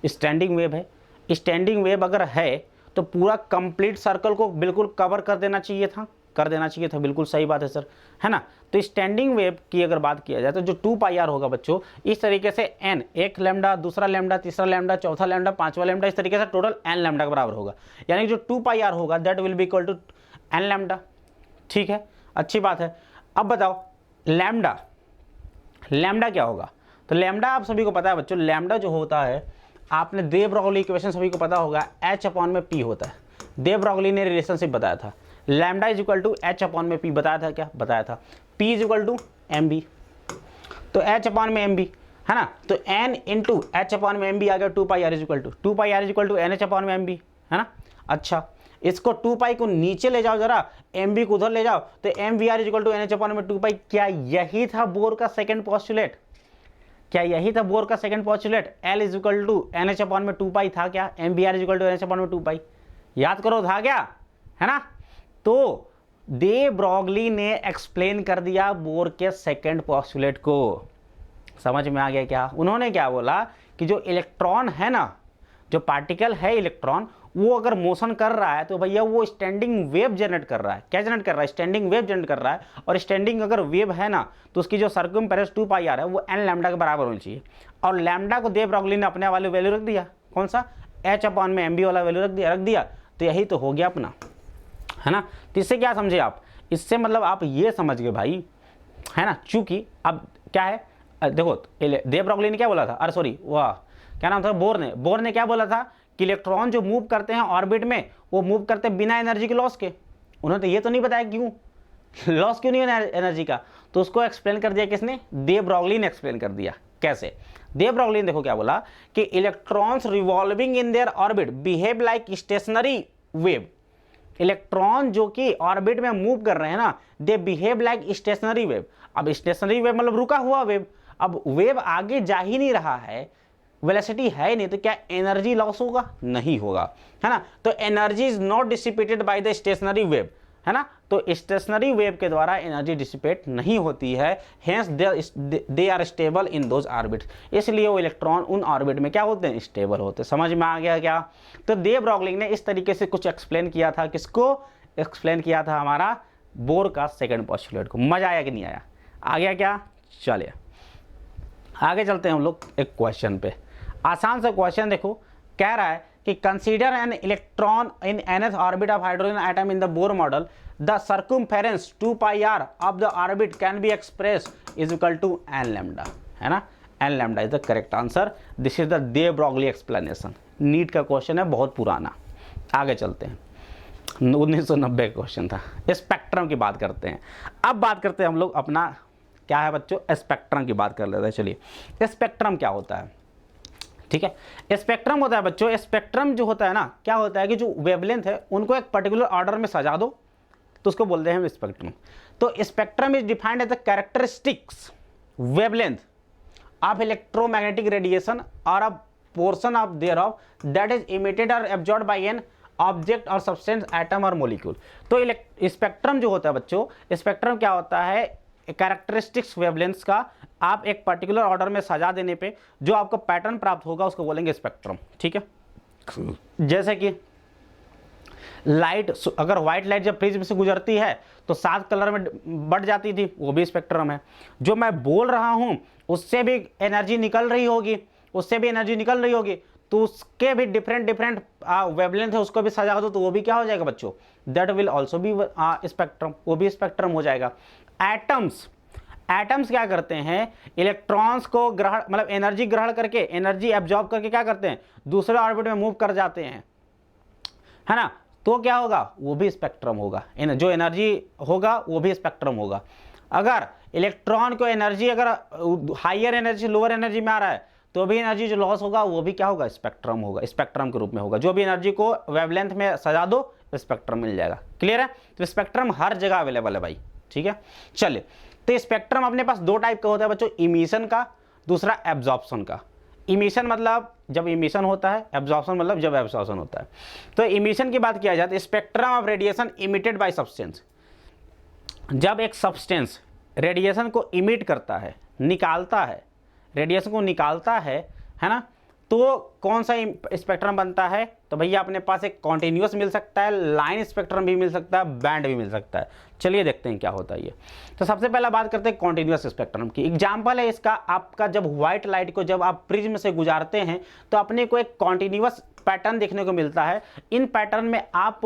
स्टैंडिंग वेव है, स्टैंडिंग वेव अगर है तो पूरा कंप्लीट सर्कल को बिल्कुल कवर कर देना चाहिए था, बिल्कुल सही बात है सर, है ना। तो स्टैंडिंग वेव की अगर बात किया जाए तो जो 2πr होगा बच्चों, इस तरीके से n, एक लैम्डा, दूसरा लैम्डा, तीसरा लैम्डा, चौथा लैम्डा, पांचवा लैम्डा, इस तरीके से टोटल n लैम्डा के बराबर होगा। यानी जो 2πr होगा that will be equal to n lambda, ठीक है, अच्छी बात है। अब बताओ लैम्डा क्या होगा? तो लैम्डा आप सभी को पता है बच्चों, लैम्डा जो होता है, आपने दे ब्रॉगली इक्वेशन सभी को पता होगा, h/p होता है। दे ब्रॉगली ने रिलेशनशिप बताया था, lambda is equal to h/p, बताया था क्या? बताया था। p is equal to mb, तो h/mb है ना, तो n इंटू h/mb आ गया 2πr is equal to 2πr is equal to nh/mb, है ना। अच्छा, इसको 2π को नीचे ले जाओ जरा, mb को उधर ले जाओ, तो mvr is equal to nh/2π। क्या यही था बोर का सेकंड पोस्टुलेट? क्या यही था बोर का second postulate? L is equal to nh/2π था क्या? mvr is equal to nh/2π, याद करो था क्या, है ना। तो दे ब्रॉगली ने एक्सप्लेन कर दिया बोर के सेकंड पोस्टुलेट को, समझ में आ गया क्या? उन्होंने क्या बोला कि जो इलेक्ट्रॉन है ना, जो पार्टिकल है इलेक्ट्रॉन, वो अगर मोशन कर रहा है तो भैया वो स्टैंडिंग वेव जनरेट कर रहा है। क्या जनरेट कर रहा है? स्टैंडिंग वेव जनरेट कर रहा है। और स्टैंडिंग अगर वेव है ना, तो उसकी जो सर्कमफेरेंस 2πr है वो n लैम्डा के बराबर होनी चाहिए। और लैम्डा को दे ब्रॉगली ने अपने वाले वैल्यू रख दिया, कौन सा? h/mb वाला वैल्यू रख दिया। तो यही तो हो गया अपना, है ना। तो इससे क्या समझे आप? इससे मतलब आप ये समझ गए भाई, है ना। चूंकि अब क्या है, देखो दे ब्रॉगली ने क्या बोला था, अरे सॉरी, वाह क्या नाम था, बोर ने क्या बोला था कि इलेक्ट्रॉन जो मूव करते हैं ऑर्बिट में, वो मूव करते हैं बिना एनर्जी के लॉस के। उन्होंने तो ये तो नहीं बताया क्यों लॉस क्यों नहीं है एनर्जी का, तो उसको एक्सप्लेन कर दिया किसने? दे ब्रॉगली ने एक्सप्लेन कर दिया। कैसे? दे ब्रॉगली ने देखो क्या बोला कि electrons revolving in their orbit behave like stationary wave. Electron जो कि ऑर्बिट में मूव कर रहे हैं ना, they behave like stationary wave. अब स्टेशनरी वेव मतलब रुका हुआ वेव, अब वेव आगे जा ही नहीं रहा है, वेलोसिटी है ही नहीं, तो क्या एनर्जी लॉस होगा? नहीं होगा, है ना। तो energy is not dissipated by the stationary wave, है ना। तो स्टेशनरी वेव के द्वारा एनर्जी डिसिपेट नहीं होती है, hence they are stable in those orbits, इसलिए वो इलेक्ट्रॉन उन ऑर्बिट में क्या होते हैं? स्टेबल होते हैं। समझ में आ गया क्या? तो दे ब्रॉगली ने इस तरीके से कुछ एक्सप्लेन किया था, किसको एक्सप्लेन किया था? हमारा बोर का सेकंड पोस्टुलेट को। मजा आया कि नहीं आया? आ गया क्या? चलिए आगे चलते हैं हम लोग एक क्वेश्चन पे। आसान सा क्वेश्चन देखो, कह रहा है कि consider an electron in nth orbit of hydrogen atom in the Bohr model, the circumference 2πr of the orbit can be express is equal to n lambda, है ना। n lambda is the correct answer. This is the de Broglie explanation. NEET का question है, बहुत पुराना। आगे चलते हैं, 1990 का क्वेश्चन था। स्पेक्ट्रम की बात करते हैं। अब बात करते हैं हम लोग अपना क्या है बच्चों, स्पेक्ट्रम की बात कर लेते हैं। चलिए स्पेक्ट्रम क्या होता है? ठीक है, स्पेक्ट्रम होता है बच्चों, स्पेक्ट्रम जो होता है ना, क्या होता है कि जो वेवलेंथ है उनको एक पर्टिकुलर ऑर्डर में सजा दो तो उसको बोलते हैं स्पेक्ट्रम। तो spectrum is defined as the characteristics wavelength of electromagnetic radiation और a portion of there of that is emitted और एब्जॉर्ब्ड बाय एन ऑब्जेक्ट और सब्सटेंस, एटम और मॉलिक्यूल। तो स्पेक्ट्रम जो होता है बच्चों, स्पेक्ट्रम क्या होता है? कैरेक्टरिस्टिक्स वेवलेंथ्स का आप एक पर्टिकुलर ऑर्डर में सजा देने पे जो आपको पैटर्न प्राप्त होगा उसको बोलेंगे स्पेक्ट्रम। ठीक है, जैसे कि लाइट, अगर व्हाइट लाइट जब प्रिज्म से गुजरती है तो 7 कलर में बढ़ जाती थी, वो भी स्पेक्ट्रम है। जो मैं बोल रहा हूं उससे भी एनर्जी निकल रही होगी, तो उसके भी डिफरेंट वेवलेंथ है, उसको भी सजा दो तो वो भी क्या हो जाएगा बच्चों? That will also be spectrum, वो भी स्पेक्ट्रम हो जाएगा। एटम्स क्या करते हैं? इलेक्ट्रॉन्स को ग्रहण मतलब एनर्जी ग्रहण करके, एनर्जी एब्जॉर्ब करके क्या करते हैं? दूसरे ऑर्बिट में मूव कर जाते हैं, है ना। तो क्या होगा? वो भी स्पेक्ट्रम होगा। जो एनर्जी होगा वो भी स्पेक्ट्रम होगा। अगर इलेक्ट्रॉन को एनर्जी अगर हाइयर एनर्जी लोअर एनर्जी में आ रहा है तो भी एनर्जी जो लॉस होगा वो भी क्या होगा? स्पेक्ट्रम होगा, स्पेक्ट्रम के रूप में होगा। जो भी एनर्जी को वेवलेंथ में सजा दो स्पेक्ट्रम मिल जाएगा। क्लियर है? तो स्पेक्ट्रम हर जगह अवेलेबल है भाई। ठीक है, चलिए तो स्पेक्ट्रम अपने पास 2 टाइप का होता है बच्चों, इमिशन का, दूसरा एब्जॉर्प्शन का। इमिशन मतलब जब इमिशन होता है, एब्जॉर्प्शन मतलब जब एब्जॉर्प्शन होता है। तो इमिशन की बात किया जाए तो spectrum of radiation emitted bye substance, जब एक सब्सटेंस रेडिएशन को इमिट करता है, निकालता है, रेडिएशन को निकालता है ना, तो कौन सा स्पेक्ट्रम बनता है? तो भैया अपने पास एक कॉन्टिन्यूस मिल सकता है, लाइन स्पेक्ट्रम भी मिल सकता है, बैंड भी मिल सकता है। चलिए देखते हैं क्या होता है ये। तो सबसे पहला बात करते हैं कॉन्टिन्यूस स्पेक्ट्रम की। एग्जांपल है इसका, आपका जब व्हाइट लाइट को जब आप प्रिज्म से गुजारते हैं तो अपने को एक कॉन्टिन्यूस पैटर्न देखने को मिलता है। इन पैटर्न में आप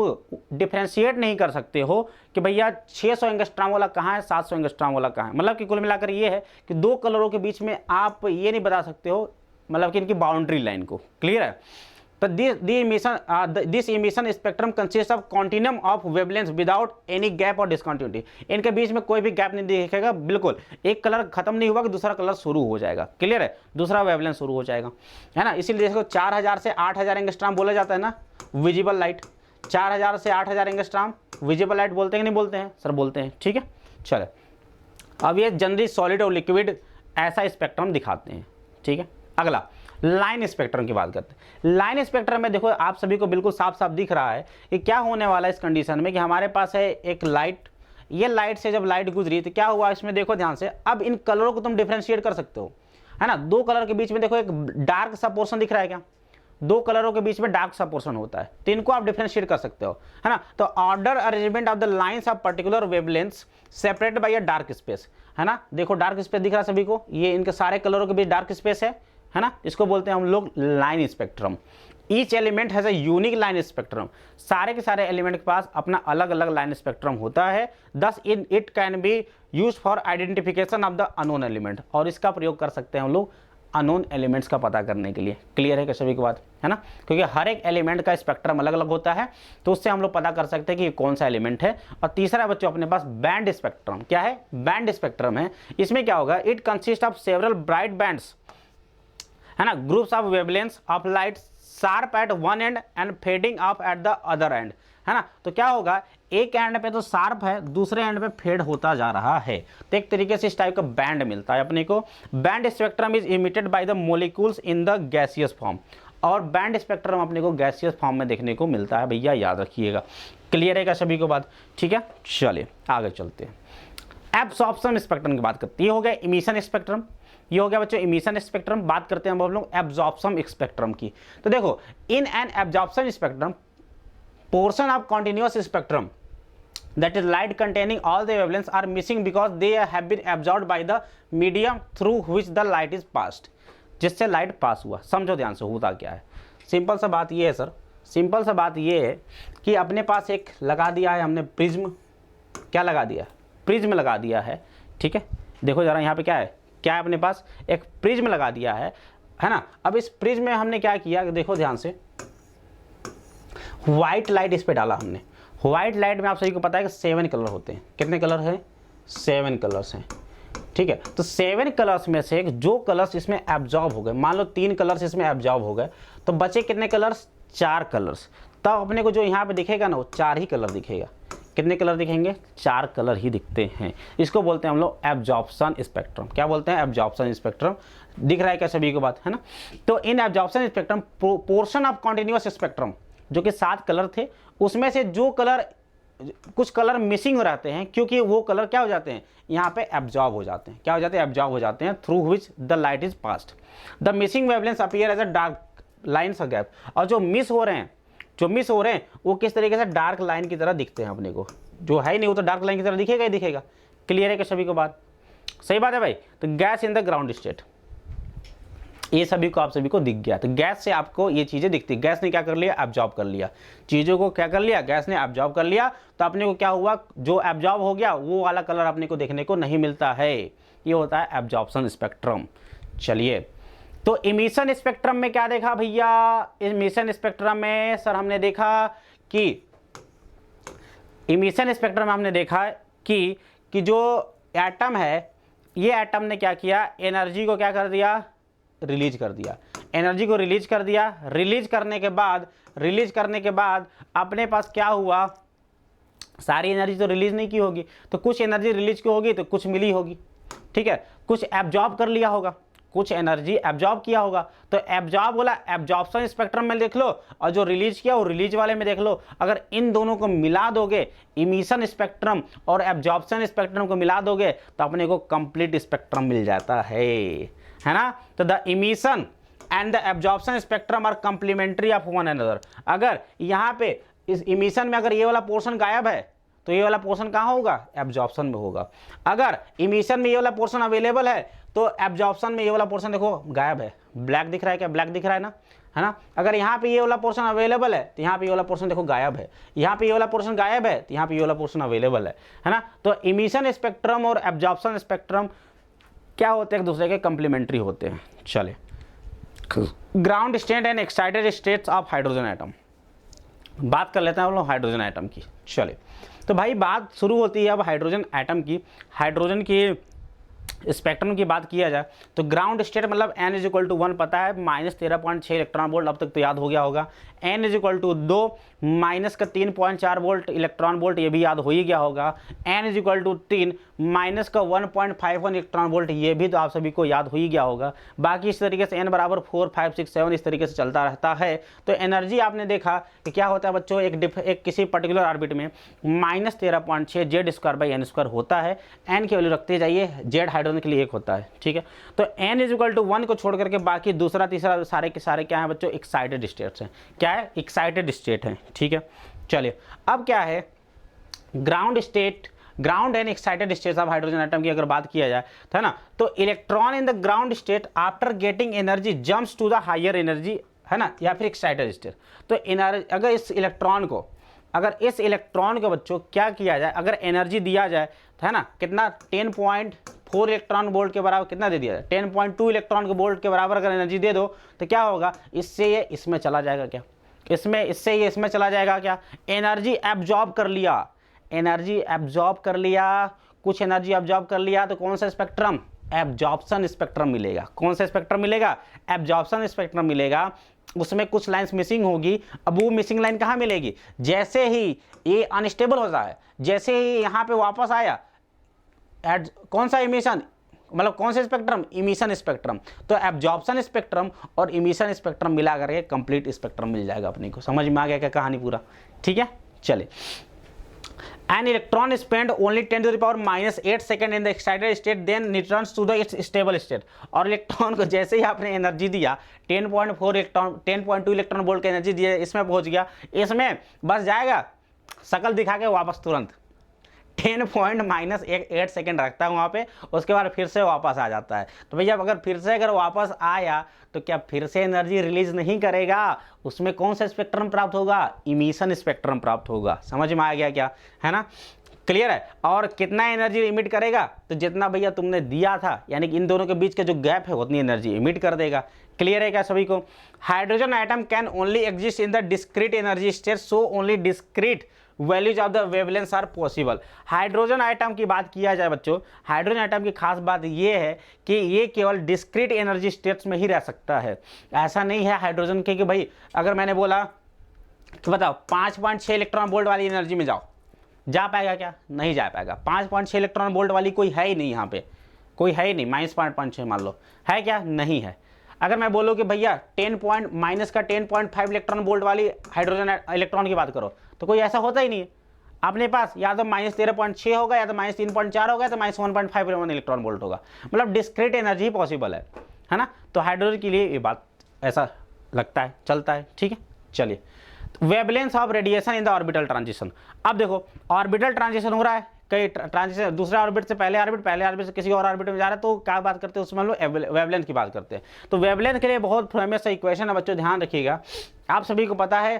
डिफ्रेंशिएट नहीं कर सकते हो कि भैया 600 एंगस्ट्रॉम वाला कहाँ है, 700 एंगस्ट्रॉम वाला कहाँ है। मतलब कि कुल मिलाकर ये है कि 2 कलरों के बीच में आप ये नहीं बता सकते हो, मतलब कि इनकी बाउंड्री लाइन को। क्लियर है? तो this emission spectrum consist of continuum of wavelength without any gap और डिसकंटिन्यूटी। इनके बीच में कोई भी गैप नहीं दिखेगा, बिल्कुल एक कलर खत्म नहीं हुआ कि दूसरा कलर शुरू हो जाएगा। क्लियर है? दूसरा वेवलेंथ शुरू हो जाएगा, है ना। इसीलिए देखो 4000 से 8000 एंगस्ट्रॉम बोला जाता है ना विजिबल लाइट। 4000 से 8000 एंगस्ट्रॉम विजिबल लाइट बोलते हैं कि नहीं बोलते हैं? सर बोलते हैं। ठीक है, चलो अब ये जनरली सॉलिड और लिक्विड ऐसा स्पेक्ट्रम दिखाते हैं। ठीक है, अगला लाइन स्पेक्ट्रम की बात करते हैं। लाइन स्पेक्ट्रम में देखो आप सभी को बिल्कुल साफ साफ दिख रहा है कि क्या होने वाला है इस कंडीशन में कि हमारे पास है एक लाइट, ये लाइट से जब लाइट गुजरी तो क्या हुआ इसमें, देखो ध्यान से। अब इन कलरों को तुम डिफरेंशिएट कर सकते हो, है ना। 2 कलर के बीच में देखो एक डार्क सा पोर्शन दिख रहा है क्या? 2 कलरों के बीच में डार्क सा पोर्शन होता है, तो इनको आप डिफरेंशिएट कर सकते हो, है ना। तो order arrangement of the lines of particular wavelengths separated by a dark space, है ना। देखो डार्क स्पेस दिख रहा है सभी को, ये इनके सारे कलरों के बीच डार्क स्पेस है ना। इसको बोलते हैं हम लोग line spectrum. Each element has a unique line spectrum. सारे के सारे एलिमेंट के पास अपना अलग अलग लाइन स्पेक्ट्रम होता है। Thus it can be used for identification of the unknown element, और इसका प्रयोग कर सकते हैं हम लोग अननोन एलिमेंट्स का पता करने के लिए। क्लियर है क्या सभी की बात, है ना। क्योंकि हर एक एलिमेंट का स्पेक्ट्रम अलग अलग होता है, तो उससे हम लोग पता कर सकते हैं कि ये कौन सा एलिमेंट है। और तीसरा बच्चों अपने पास बैंड स्पेक्ट्रम। क्या है? बैंड स्पेक्ट्रम है। इसमें क्या होगा, it consist of several bright bands, है ना, groups of wavelengths of light sharp eight one and fading of at the other and, है ना। तो क्या होगा, एक एंड पे तो शार्प है, दूसरे एंड पे फेड होता जा रहा है। तो एक तरीके से इस टाइप का बैंड मिलता है अपने को। Band spectrum is emitted by the molecules in the gaseous form, और बैंड स्पेक्ट्रम अपने को गैसियस फॉर्म में देखने को मिलता है भैया, याद रखिएगा। क्लियर है क्या सभी को बात? ठीक है, चलिए आगे चलते हैं। एब्जॉर्प्शन स्पेक्ट्रम की बात करते हैं। ये हो गया इमिशन स्पेक्ट्रम, ये हो गया बच्चों इमिशन स्पेक्ट्रम। बात करते हैं अब हम लोग एब्जॉर्प्शन स्पेक्ट्रम की। तो देखो, in an absorption spectrum portion of continuous spectrum, that is light containing all the wavelengths are missing because they have been absorbed by the medium through which the light is passed, जिससे light pass हुआ। समझो ध्यान से होता क्या है। Simple सा बात ये है सर, सिंपल सा बात ये है कि अपने पास एक लगा दिया है हमने प्रिज्म। क्या लगा दिया? प्रिज्म लगा दिया है, ठीक है। देखो जरा यहाँ पे क्या है, क्या है अपने पास, एक प्रिज्म लगा दिया है ना। अब इस प्रिज्म में हमने क्या किया, देखो ध्यान से, व्हाइट लाइट इस पे डाला हमने। व्हाइट लाइट में आप सभी को पता है कि 7 कलर होते हैं। कितने कलर हैं? 7 कलर्स हैं, ठीक है। तो 7 कलर्स में से जो कलर्स इसमें एब्जॉर्ब हो गए, मान लो 3 कलर्स इसमें एब्जॉर्ब हो गए, तो बचे कितने कलर्स? 4 कलर्स। तब अपने को जो यहाँ पे दिखेगा ना, वो 4 ही कलर दिखेगा। कितने कलर दिखेंगे? 4 कलर ही दिखते हैं। इसको बोलते हैं हम लोग एब्जॉर्प्शन स्पेक्ट्रम। क्या बोलते हैं? Absorption spectrum. दिख रहा है क्या सभी को बात, है ना। तो इन absorption spectrum portion of continuous spectrum, जो कि 7 कलर थे, उसमें से जो कलर, कुछ कलर मिसिंग हो जाते हैं, क्योंकि वो कलर क्या हो जाते हैं, यहाँ पे एब्जॉर्ब हो जाते हैं। क्या हो जाते हैं? एब्जॉर्ब हो जाते हैं, through which the light is passed. The missing wavelength appear as a dark lines of gap. और जो मिस हो रहे हैं, वो किस तरीके से डार्क लाइन की तरह दिखते हैं अपने को। जो है ही नहीं वो तो डार्क लाइन की तरह दिखेगा ही दिखेगा। क्लियर है क्या सभी को बात? सही बात है भाई। तो gas in the ground state, ये सभी को आप सभी को दिख गया। तो गैस से आपको ये चीजें दिखती, गैस ने क्या कर लिया? एब्जॉर्ब कर लिया चीजों को। क्या कर लिया? गैस ने एब्जॉर्ब कर लिया। तो अपने को क्या हुआ, जो एब्जॉर्ब हो गया वो वाला कलर अपने को देखने को नहीं मिलता है। ये होता है एब्जॉर्प्शन स्पेक्ट्रम। चलिए, तो इमिशन स्पेक्ट्रम में क्या देखा भैया? इमिशन स्पेक्ट्रम में सर हमने देखा कि इमिशन स्पेक्ट्रम में हमने देखा कि जो एटम है, ये एटम ने क्या किया, एनर्जी को क्या कर दिया? रिलीज कर दिया। एनर्जी को रिलीज कर दिया। रिलीज करने के बाद अपने पास क्या हुआ, सारी एनर्जी तो रिलीज नहीं की होगी, तो कुछ एनर्जी रिलीज की होगी, तो कुछ मिली होगी, ठीक है। कुछ एब्जॉर्ब कर लिया होगा, कुछ एनर्जी एब्जॉर्ब किया होगा। तो एब्जॉर्ब बोला, एब्जॉर्प्शन स्पेक्ट्रम में देख लो, और जो रिलीज किया वो रिलीज वाले में देख लो। अगर इन दोनों को मिला दोगे, इमिशन स्पेक्ट्रम और एब्जॉर्प्शन स्पेक्ट्रम को मिला दोगे, तो अपने को कंप्लीट स्पेक्ट्रम मिल जाता है ना। तो the emission and the absorption spectrum are complementary of one another. अगर यहाँ पे इस इमिशन में अगर ये वाला पोर्शन गायब है, तो ये वाला पोर्शन कहाँ होगा? एब्जॉर्प्शन में होगा। अगर इमिशन में ये वाला पोर्शन अवेलेबल है, तो एब्जॉर्प्शन में ये वाला पोर्शन देखो गायब है। ब्लैक दिख रहा है क्या? ब्लैक दिख रहा है ना। अगर यहाँ पे ये वाला पोर्शन अवेलेबल है, तो यहाँ पे ये वाला पोर्शन देखो गायब है। यहाँ पे ये वाला पोर्शन गायब है, तो यहाँ पे ये वाला पोर्शन अवेलेबल है ना। तो इमिशन स्पेक्ट्रम और एब्जॉर्प्शन स्पेक्ट्रम क्या होते हैं? एक दूसरे के कंप्लीमेंट्री होते हैं। चले, ground state and excited states of hydrogen atom. बात कर लेते हैं हम लोग हाइड्रोजन एटम की। चले, तो भाई बात शुरू होती है अब हाइड्रोजन एटम की। हाइड्रोजन की स्पेक्ट्रम की बात किया जाए तो ग्राउंड स्टेट मतलब n इज इक्वल टू 1 पता है, -13.6 इलेक्ट्रॉन वोल्ट, अब तक तो याद हो गया होगा। n is equal to 2 minus का 3.4 वोल्ट इलेक्ट्रॉन वोल्ट, ये भी याद हो ही गया होगा। n is equal to 3 minus का 1.51 इलेक्ट्रॉन वोल्ट, ये भी तो आप सभी को याद हो ही गया होगा। बाकी इस तरीके से n बराबर 4, 5, 6, 7 इस तरीके से चलता रहता है। तो एनर्जी आपने देखा कि क्या होता है बच्चों, एक किसी पर्टिकुलर ऑर्बिट में -13.6 z square by n square होता है। n की वैल्यू रखते जाइए, जेड हाइड्रोजन के लिए 1 होता है, ठीक है। तो n इज इक्वल टू 1 को छोड़ करके बाकी दूसरा तीसरा सारे के सारे क्या है बच्चों? एक्साइटेड स्टेट्स हैं। क्या है? एक्साइटेड स्टेट है, ठीक है। चलिए, अब क्या है ground state, ground and excited states of hydrogen atom की अगर बात किया जाए तो है ना, तो electron in the ground state after getting energy jumps to the higher energy, है ना, या फिर एक्साइटेड स्टेट। तो एनर्जी अगर इस इलेक्ट्रॉन को बच्चों क्या किया जाए, अगर एनर्जी दिया जाए तो है ना, कितना 10.4 इलेक्ट्रॉन वोल्ट के बराबर कितना दे दिया जाए, 10.2 इलेक्ट्रॉन वोल्ट के बराबर अगर एनर्जी दे दो, तो क्या होगा, इससे ये इसमें चला जाएगा क्या, इससे ये इसमें चला जाएगा क्या, एनर्जी एब्जॉर्ब कर लिया, कुछ एनर्जी एब्जॉर्ब कर लिया, तो कौन सा स्पेक्ट्रम, एब्जॉर्प्शन स्पेक्ट्रम मिलेगा। कौन सा स्पेक्ट्रम मिलेगा, एब्जॉर्प्शन स्पेक्ट्रम मिलेगा। उसमें कुछ लाइंस मिसिंग होगी। अब वो मिसिंग लाइन कहाँ मिलेगी, जैसे ही ये अनस्टेबल होता है, जैसे ही यहाँ पे वापस आया एट कौन सा इमिशन, मतलब कौन से स्पेक्ट्रम, इमिशन स्पेक्ट्रम। तो एब्जॉर्प्शन स्पेक्ट्रम और इमिशन स्पेक्ट्रम मिला करके कंप्लीट स्पेक्ट्रम मिल जाएगा अपने को। समझ में आ गया क्या कहानी पूरा, ठीक है। चलिए, an electron spend only 10⁻⁻8 second in the excited state then returns to the its stable state. और इलेक्ट्रॉन को जैसे ही आपने एनर्जी दिया 10.2 इलेक्ट्रॉन वोल्ट की एनर्जी दिया, इसमें पहुंच गया, इसमें बस जाएगा शकल दिखा के वापस तुरंत 10.-8 सेकेंड रखता है वहाँ पे, उसके बाद फिर से वापस आ जाता है। तो भैया अगर फिर से अगर वापस आया तो क्या फिर से एनर्जी रिलीज नहीं करेगा, उसमें कौन सा स्पेक्ट्रम प्राप्त होगा, इमिशन स्पेक्ट्रम प्राप्त होगा। समझ में आ गया क्या, है ना, क्लियर है। और कितना एनर्जी इमिट करेगा, तो जितना भैया तुमने दिया था, यानी कि इन दोनों के बीच का जो गैप है उतनी एनर्जी इमिट कर देगा। क्लियर है क्या सभी को। Hydrogen atom can only exist in the discrete energy state, so only discrete values of the wavelengths are possible. Hydrogen atom की बात किया जाए बच्चों, हाइड्रोजन आइटम की खास बात ये है कि ये केवल डिस्क्रीट एनर्जी स्टेट्स में ही रह सकता है। ऐसा नहीं है हाइड्रोजन के कि भाई अगर मैंने बोला कि बताओ 5.6 इलेक्ट्रॉन वोल्ट वाली एनर्जी में जाओ, जा पाएगा क्या, नहीं जा पाएगा। 5.6 इलेक्ट्रॉन वोल्ट वाली कोई है ही नहीं, यहाँ पे कोई है ही नहीं। -5.6 मान लो, है क्या, नहीं है। अगर मैं बोलूँ कि भैया 10.5 इलेक्ट्रॉन वोल्ट वाली हाइड्रोजन इलेक्ट्रॉन की बात करो, तो कोई ऐसा होता ही नहीं है अपने पास। या तो -13.6 होगा, या तो -3.4 होगा, या तो -1.5 इलेक्ट्रॉन वोल्ट होगा। मतलब डिस्क्रीट एनर्जी पॉसिबल है ना। तो हाइड्रोजन के लिए ये बात ऐसा लगता है, चलता है, ठीक है। चलिए, wavelengths of radiation in the orbital transition. अब देखो ऑर्बिटल ट्रांजिशन हो रहा है, कई ट्रांजिशन दूसरे ऑर्बिट से पहले ऑर्बिट से किसी और ऑर्बिट में जा रहा है, तो क्या बात करते हैं उसमें हम लोग वेवलेंथ की बात करते हैं। तो वेवलेंथ के लिए बहुत फेमस इक्वेशन है बच्चों, ध्यान रखिएगा। आप सभी को पता है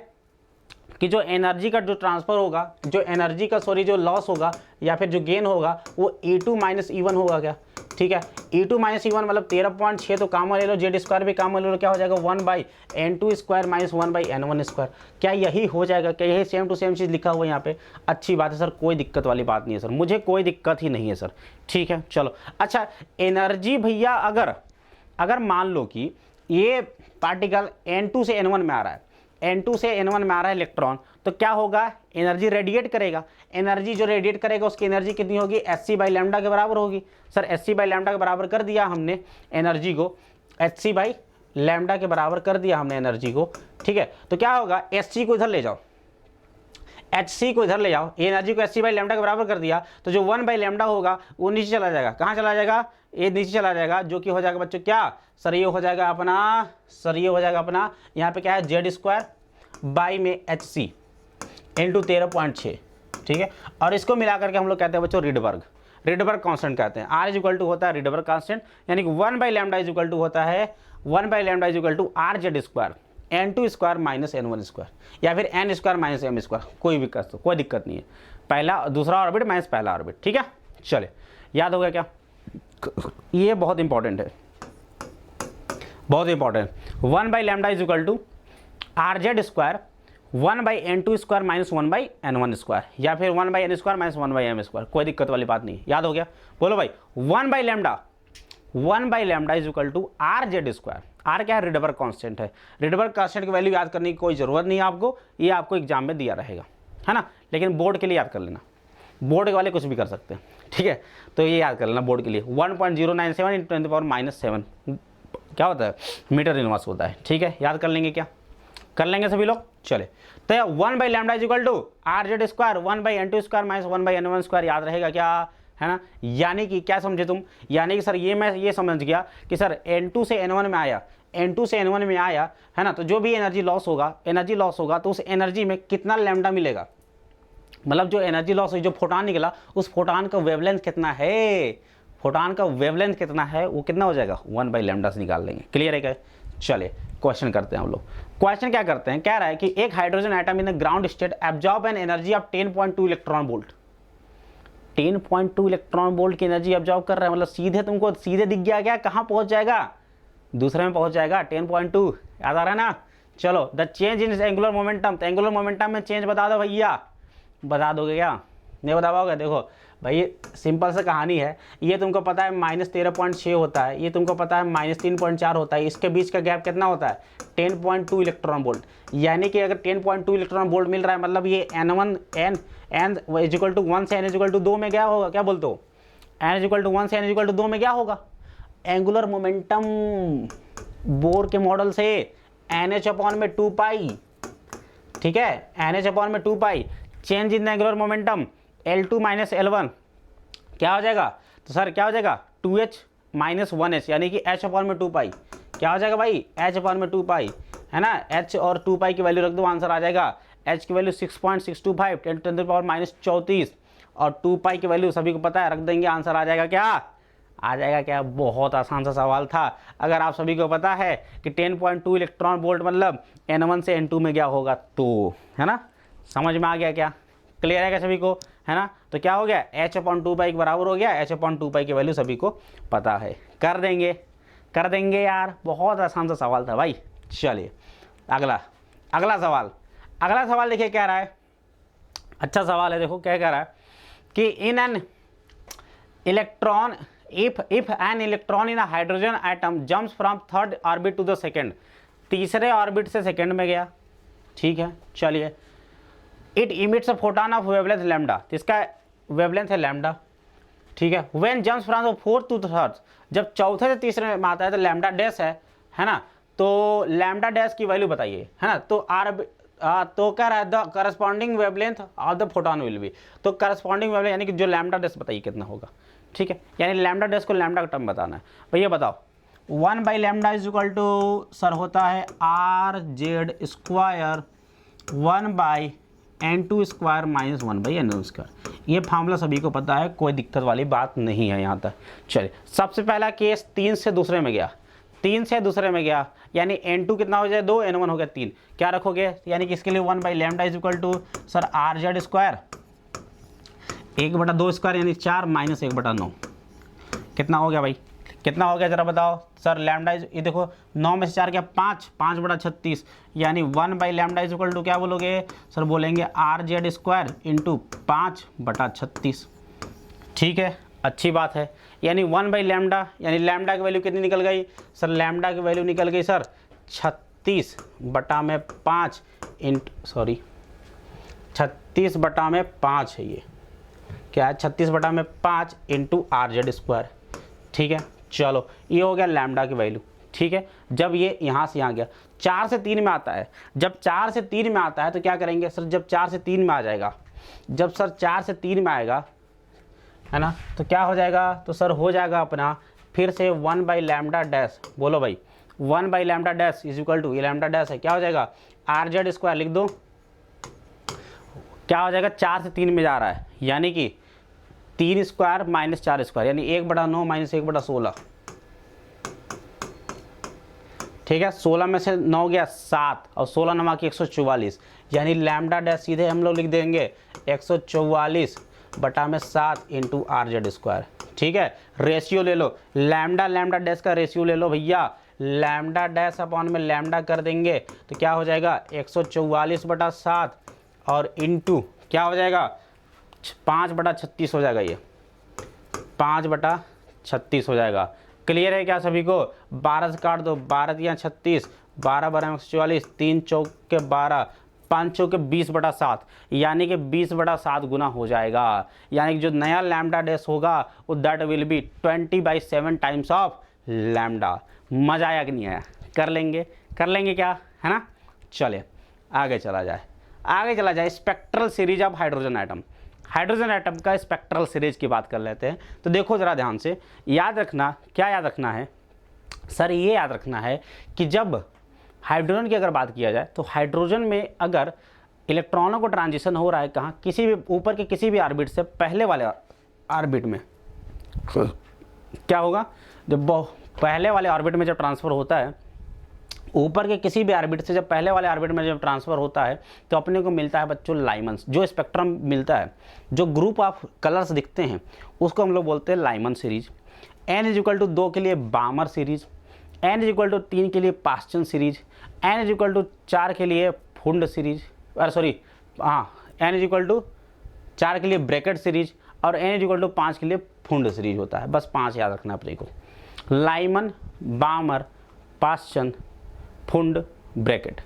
कि जो एनर्जी का जो ट्रांसफर होगा, जो एनर्जी का जो लॉस होगा या फिर जो गेन होगा, वो E2 - E1 होगा क्या, ठीक है। E2 - E1 मतलब 13.6, तो कामन ले लो, Z² भी कामन ले लो, क्या हो जाएगा 1/N2² - 1/N1²। क्या यही हो जाएगा, क्या यही सेम टू सेम चीज़ लिखा हुआ है यहाँ पे। अच्छी बात है सर, कोई दिक्कत वाली बात नहीं है सर, मुझे कोई दिक्कत ही नहीं है सर, ठीक है। चलो अच्छा, एनर्जी भैया अगर मान लो कि ये पार्टिकल N2 से N1 में आ रहा है, N2 से N1 में आ रहा है इलेक्ट्रॉन, तो क्या होगा, एनर्जी रेडिएट करेगा। एनर्जी जो रेडिएट करेगा उसकी एनर्जी कितनी होगी, hc/λ के बराबर होगी। सर hc/λ के बराबर कर दिया हमने एनर्जी को, hc/λ के बराबर कर दिया हमने एनर्जी को, ठीक है। तो क्या होगा, hc को इधर ले जाओ, hc को इधर ले जाओ, एनर्जी को hc/λ के बराबर कर दिया, तो जो 1/λ होगा वो नीचे चला जाएगा। कहाँ चला जाएगा, ये नीचे चला जाएगा, जो कि हो जाएगा बच्चों क्या, सर ये हो जाएगा अपना, यहाँ पे क्या है Z² बाई में hc इंटू 13.6, ठीक है। और इसको मिला करके हम लोग कहते हैं बच्चों रिडबर्ग कांस्टेंट कहते हैं। R इक्वल टू होता है रिडबर्ग कांस्टेंट, यानी कि 1/λ इक्वल टू होता है 1/λ equal to RZ² N2² - N1², या फिर N² - M², कोई भी कर दो, कोई दिक्कत नहीं है। पहला दूसरा ऑर्बिट माइनस पहला ऑर्बिट, ठीक है। चलिए, याद हो गया क्या, ये बहुत इंपॉर्टेंट है, बहुत important. 1/λ equal to RZ² 1/N2² - 1/N1², या फिर 1/N² - 1/M², कोई दिक्कत वाली बात नहीं, याद हो गया। बोलो भाई, 1/λ is equal to RZ²। R क्या है, रिडबर्ग कांस्टेंट है। रिडबर्ग कांस्टेंट की वैल्यू याद करने की कोई जरूरत नहीं है आपको, ये आपको एग्जाम में दिया रहेगा, है ना। लेकिन बोर्ड के लिए याद कर लेना, बोर्ड वाले कुछ भी कर सकते हैं, ठीक है। तो ये याद कर लेना बोर्ड के लिए, 1.097 × 10⁻⁻7 क्या होता है, मीटर इनवर्स होता है, ठीक है। याद कर लेंगे, क्या कर लेंगे सभी लोग। चले, तो 1/λ is equal to RZ² 1/N2² - 1/N1² याद रहेगा क्या, है ना। यानी कि क्या समझे तुम, यानी कि सर मैं ये समझ गया कि सर N2 से N1 में आया, N2 से N1 में आया, है ना। तो जो भी एनर्जी लॉस होगा तो उस एनर्जी में कितना लैम्डा मिलेगा, मतलब जो एनर्जी लॉस हुई, जो फोटॉन निकला, उस फोटॉन का वेवलेंथ कितना है, फोटॉन का वेवलेंथ कितना है, वो कितना हो जाएगा, 1/λ से निकाल लेंगे। क्लियर है क्या। चलिए क्वेश्चन करते हैं हम लोग। क्वेश्चन क्या करते हैं, कह रहा है कि एक hydrogen atom in the ground state absorb an energy of 10.2 electron volt. 10.2 electron volt की एनर्जी ऑब्जॉर्व कर रहा है, मतलब सीधे तुमको सीधे दिख गया क्या, कहाँ पहुंच जाएगा, दूसरे में पहुंच जाएगा। 10.2 याद आ रहा है ना। चलो, the change in angular momentum, तो एंगुलर मोमेंटम में चेंज बता दो भैया, बता दोगे क्या, नहीं बता पाओगे। देखो भाई ये सिंपल सा कहानी है। ये तुमको पता है -13.6 होता है, ये तुमको पता है -3.4 होता है, इसके बीच का गैप कितना होता है 10.2 इलेक्ट्रॉन वोल्ट। यानी कि अगर 10.2 इलेक्ट्रॉन वोल्ट मिल रहा है मतलब ये n1 n इजिकल टू 1 से n इजिकल टू 2 में क्या होगा, क्या बोलते हो, n इजिकल टू 1 से n इजिकल टू 2 में क्या होगा, एंगुलर मोमेंटम बोर के मॉडल से NH/2 ठीक है, NH/2 change in angular momentum L2 - L1 क्या हो जाएगा, तो सर क्या हो जाएगा 2H - 1H यानी कि H/2 क्या हो जाएगा भाई H/2 है ना। H और 2 की वैल्यू रख दो, आंसर आ जाएगा। H की वैल्यू 6.625 10 to the power -34 और 2 की वैल्यू सभी को पता है, रख देंगे, आंसर आ जाएगा क्या, आ जाएगा क्या। बहुत आसान सा सवाल था। अगर आप सभी को पता है कि 10.2 इलेक्ट्रॉन वोल्ट मतलब N1 से N2 में क्या होगा, तो है ना, समझ में आ गया क्या, क्लियर है क्या सभी को, है ना। तो क्या हो गया H/2 के बराबर हो गया, H/2 की वैल्यू सभी को पता है, कर देंगे यार, बहुत आसान सा सवाल था भाई। चलिए अगला सवाल देखिए क्या रहा है, अच्छा सवाल है, देखो क्या कह रहा है कि in an electron if an electron in a hydrogen atom jumps from third orbit to the second, तीसरे ऑर्बिट से सेकंड में गया, ठीक है। चलिए it emits a photon of wavelength lambda, इसका वेवलेंथ है लैम्डा, ठीक है। When jumps from the fourth to third, जब चौथे से तीसरे में आता है तो लैम्डा डैश है ना, तो लैम्डा डैश की वैल्यू बताइए, है ना। तो तो कह रहा है the corresponding wavelength of the photon will be, तो करस्पॉन्डिंग वेवलेंथ यानी कि जो लैम्डा डैश बताइए कितना होगा, ठीक है। यानी लैम्डा डैश को लैम्डा का टर्म बताना है। भैया बताओ 1/λ इज इक्वल टू सर होता है RZ² 1/N2² - 1/N2। ये फार्मूला सभी को पता है, कोई दिक्कत वाली बात नहीं है यहाँ तक। चलिए सबसे पहला केस 3 से दूसरे में गया, यानी N2 कितना हो जाए 2, N1 हो गया 3, क्या रखोगे, यानी कि इसके लिए 1/λ is equal to sir RZ² 1/2² यानी 4 - 1/9 कितना हो गया भाई, कितना हो गया जरा बताओ सर। लैम्डा ये देखो 9 में से 4 क्या 5, 5/36 यानी 1/λ इज इक्वल टू क्या बोलोगे सर, बोलेंगे RZ² इंटू 5/36, ठीक है, अच्छी बात है। यानी 1/λ यानी लैम्डा की वैल्यू कितनी निकल गई सर, लैम्डा की वैल्यू निकल गई सर 36/5 36/5 है, ये क्या है 36/5 इंटू RZ², ठीक है। चलो ये हो गया लैम्डा की वैल्यू, ठीक है। जब ये यहाँ से यहाँ गया 4 से 3 में आता है, जब 4 से 3 में आता है तो क्या करेंगे सर, जब 4 से 3 में आ जाएगा, जब सर 4 से 3 में आएगा है ना, तो क्या हो जाएगा, तो सर हो जाएगा अपना फिर से 1/λ डैश, बोलो भाई 1/λ डैश इज इक्वल टू, ये लैम्डा डैश है, क्या हो जाएगा RZ² लिख दो, क्या हो जाएगा 4 से 3 में जा रहा है यानी कि 3² - 4² यानी 1/9 - 1/16, ठीक है। 16 में से 9 गया 7 और 16 9 की 144 यानी लैम्डा डैश सीधे हम लोग लिख देंगे 144/7 इंटू RZ², ठीक है। रेशियो ले लो, लैम्डा डैश का रेशियो ले लो भैया, लैम्डा डैश अपॉन में लैम्डा कर देंगे तो क्या हो जाएगा 144/7 और इंटू क्या हो जाएगा 5/36 हो जाएगा, ये 5/36 हो जाएगा। क्लियर है क्या सभी को, 12 से काट दो, 12 या 36, 12 - 144, 3 चौक के 12, 5 चौक के 20/7 यानी कि 20/7 गुना हो जाएगा। यानी कि जो नया लैम्डा डैश होगा वो that will B 20/7 times of lambda. मजा आया कि नहीं आया, कर लेंगे क्या, है ना। चलिए आगे चला जाए spectral series of hydrogen atom का स्पेक्ट्रल सीरीज की बात कर लेते हैं। तो देखो ज़रा ध्यान से, याद रखना, क्या याद रखना है सर, ये याद रखना है कि जब हाइड्रोजन की अगर बात किया जाए तो हाइड्रोजन में अगर इलेक्ट्रॉनों को ट्रांजिशन हो रहा है कहाँ, किसी भी ऊपर के किसी भी ऑर्बिट से पहले वाले ऑर्बिट में, क्या होगा जब पहले वाले ऑर्बिट में जब ट्रांसफ़र होता है, ऊपर के किसी भी ऑर्बिट से जब पहले वाले ऑर्बिट में जब ट्रांसफ़र होता है तो अपने को मिलता है बच्चों लाइमन्स, जो स्पेक्ट्रम मिलता है, जो ग्रुप ऑफ कलर्स दिखते हैं उसको हम लोग बोलते हैं Lyman series. n is equal to 2 के लिए Balmer series, n is equal to 3 के लिए Paschen series, n is equal to 4 के लिए Pfund series, n is equal to 4 के लिए ब्रैकेट सीरीज और n इक्वल टू 5 के लिए फुंड सीरीज होता है। बस 5 याद रखना अपने को, लाइमन, बामर, पाश्चन, फुंड, ब्रैकेट।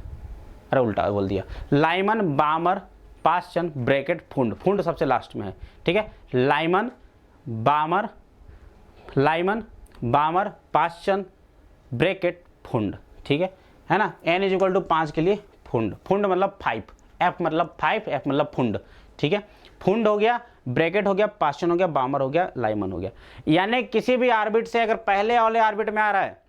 अरे उल्टा बोल दिया, लाइमन, बामर, पाश्चन, ब्रैकेट, फुंड। फुंड सबसे लास्ट में है, ठीक है। लाइमन, बामर, पाश्चन, ब्रैकेट, फुंड, ठीक है ना। n इज इक्वल टू 5 के लिए फुंड, फुंड मतलब 5, f मतलब 5, f मतलब फुंड, ठीक है। फुंड हो गया, ब्रैकेट हो गया, पाश्चन हो गया, बामर हो गया, लाइमन हो गया। यानी किसी भी ऑर्बिट से अगर पहले वाले ऑर्बिट में आ रहा है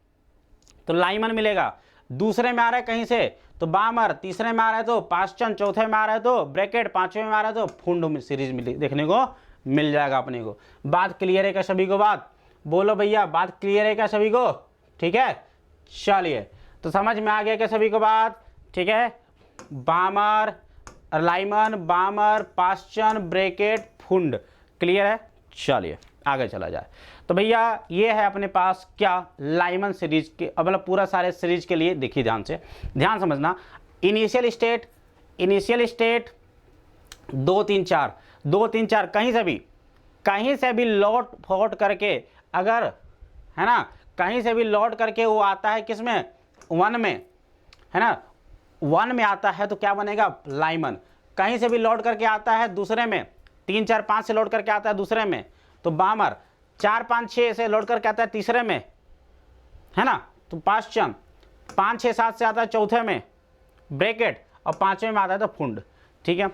तो लाइमन मिलेगा, दूसरे में आ रहा है कहीं से तो बामर, तीसरे में आ रहा है तो पाश्चन, चौथे में आ रहा है तो ब्रैकेट, पांचवें में आ रहा है तो फुंड सीरीज मिली देखने को मिल जाएगा अपने को। बात क्लियर है क्या सभी को? बात बोलो भैया, बात क्लियर है क्या सभी को? ठीक है, चलिए तो समझ में आ गया क्या सभी को बात? ठीक है, बामर, लाइमन, बामर, पाश्चन, ब्रैकेट, फुंड, क्लियर है। चलिए आगे चला जाए। तो भैया ये है अपने पास क्या, लाइमन सीरीज के, मतलब पूरा सारे सीरीज के लिए देखिए ध्यान से, ध्यान समझना। इनिशियल स्टेट 2 3 4 कहीं से भी लौट फोट करके, अगर है ना कहीं से भी लौट करके वो आता है किसमें, 1 में, है ना 1 में आता है तो क्या बनेगा, लाइमन। कहीं से भी लौट करके आता है दूसरे में, 3 4 5 से लौट करके आता है दूसरे में तो बामर, 4 5 6 से लौट करके आता है तीसरे में, है ना, तो पाश्चन, 5 6 7 से आता है चौथे में ब्रैकेट, और 5वें में आता है तो फुंड, ठीक है।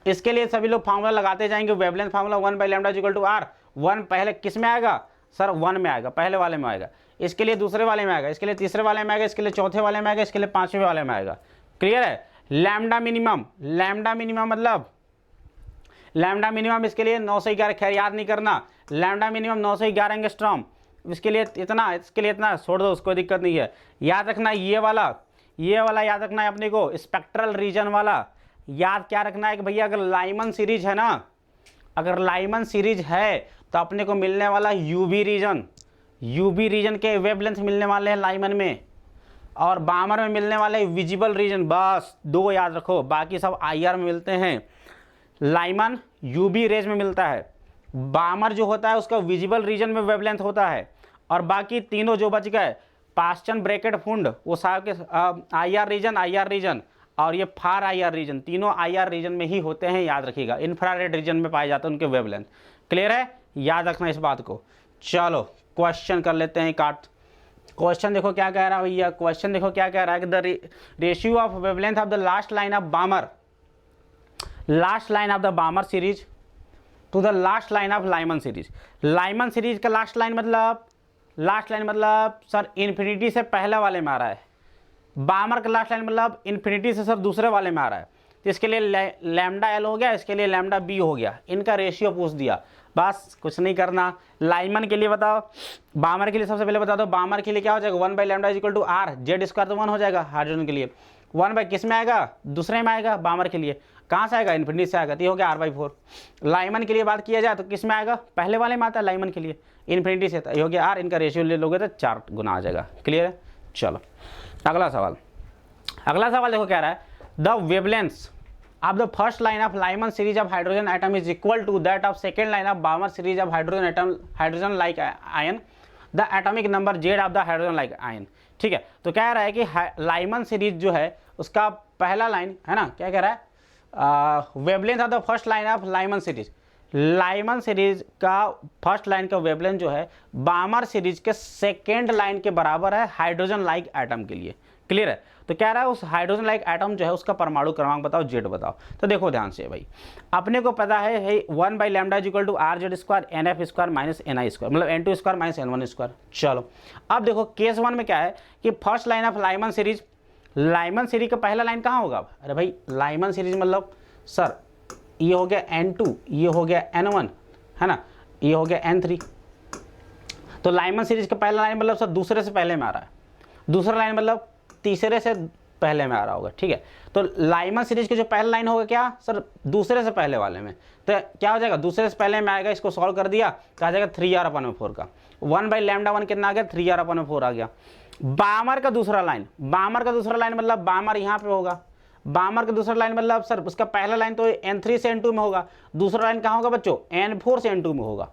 इसके लिए सभी लोग फार्मूला लगाते जाएंगे, wavelength formula 1/λ equal to r। 1 पहले किस में आएगा सर, 1 में आएगा, पहले वाले में आएगा, इसके लिए दूसरे वाले में आएगा, इसके लिए तीसरे वाले में आएगा, इसके लिए चौथे वाले में आएगा, इसके लिए 5वें वाले में आएगा, क्लियर है। लैम्डा मिनिमम मतलब लैम्डा मिनिमम इसके लिए 911, खैर याद नहीं करना, लैम्डा मिनिमम 911 एंगस्ट्रॉम, इसके लिए इतना, इसके लिए इतना, छोड़ दो उसको, दिक्कत नहीं है। याद रखना ये वाला याद रखना है अपने को, स्पेक्ट्रल रीजन वाला याद क्या रखना है कि भैया अगर लाइमन सीरीज है ना, अगर लाइमन सीरीज है तो अपने को मिलने वाला यूवी रीजन के वेवलेंथ मिलने वाले हैं लाइमन में, और बामर में मिलने वाले विजिबल रीजन, बस 2 याद रखो, बाकी सब IR में मिलते हैं। लाइमन यूवी रेज में मिलता है, बामर जो होता है उसका विजिबल रीजन में वेवलेंथ होता है, और बाकी तीनों जो बच गए पाश्चन, ब्रैकेट, फुंड, वो सारे के IR रीजन और ये फार IR रीजन, तीनों IR रीजन में ही होते हैं, याद रखिएगा। इंफ्रारेड रीजन में पाए जाते हैं उनके वेवलेंथ, क्लियर है, याद रखना इस बात को। चलो क्वेश्चन कर लेते हैं काट। क्वेश्चन देखो क्या कह रहा है भैया, क्वेश्चन देखो क्या कह रहा है कि the ratio of wavelength of the last line of Balmer series to the last line of Lyman series. Lyman series का लास्ट लाइन मतलब सर इन्फिनिटी से पहले वाले में आ रहा है, बामर का लास्ट लाइन मतलब इन्फिनिटी से सर दूसरे वाले में आ रहा है, तो इसके लिए लैम्डा L हो गया, इसके लिए लैम्डा B हो गया, इनका रेशियो पूछ दिया, बस कुछ नहीं करना। लाइमन के लिए बताओ, बामर के लिए सबसे पहले बता दो, बामर के लिए क्या हो जाएगा, 1/λ इक्वल टू r, Z² तो 1 हो जाएगा, हाइड्रोजन के लिए 1 किस में आएगा, दूसरे में आएगा, बामर के लिए कहाँ से आएगा, इन्फिनिटी से आएगा, तो ये हो गया r/4। लाइमन के लिए बात किया जाए तो किस में आएगा, पहले वाले में आता है लाइमन के लिए, इन्फिनिटी से, ये हो गया r, इनका रेशियो ले लोगे तो 4 गुना आ जाएगा, क्लियर है। चलो अगला सवाल देखो क्या रहा है, the wavelength of the first line of Lyman series of hydrogen atom is equal to that of second line of Balmer series of hydrogen like ion, the atomic number Z of the hydrogen like ion. ठीक है, तो कह रहा है कि Lyman series जो है उसका पहला लाइन है ना, क्या कह रहा है, wavelength of the first line of Lyman series, Lyman series का फर्स्ट लाइन का वेवलेंथ जो है बामर सीरीज के सेकेंड लाइन के बराबर है हाइड्रोजन लाइक एटम के लिए, क्लियर है। तो कह रहा है उस हाइड्रोजन लाइक एटम जो है उसका परमाणु क्रमांक बताओ, Z बताओ। तो देखो ध्यान से भाई, अपने को पता है 1/λ equal to RZ² NF² minus NI², मतलब N2² माइनस N1²। चलो अब देखो केस 1 में क्या है कि first line of Lyman series का पहला लाइन कहाँ होगा, अरे भाई लाइमन सीरीज मतलब सर ये हो गया N2, ये हो गया N1, है ना, ये हो गया N3। तो लाइमन सीरीज का पहला लाइन मतलब सर दूसरे से पहले में आ रहा है, दूसरा लाइन मतलब तीसरे से पहले में आ रहा होगा, ठीक है। तो लाइमन सीरीज की जो पहला लाइन होगा क्या सर, दूसरे से पहले वाले में, तो क्या हो जाएगा, दूसरे से पहले में आएगा, इसको सॉल्व कर दिया तो आ जाएगा 3r/4 का 1/λ1 कितना आ गया, 3r/4 आ गया। बामर का दूसरा लाइन मतलब बामर यहाँ पे होगा, बामर का दूसरा लाइन मतलब सर उसका पहला लाइन तो N3 से N2 में होगा, दूसरा लाइन कहाँ होगा बच्चों, N4 से N2 में होगा,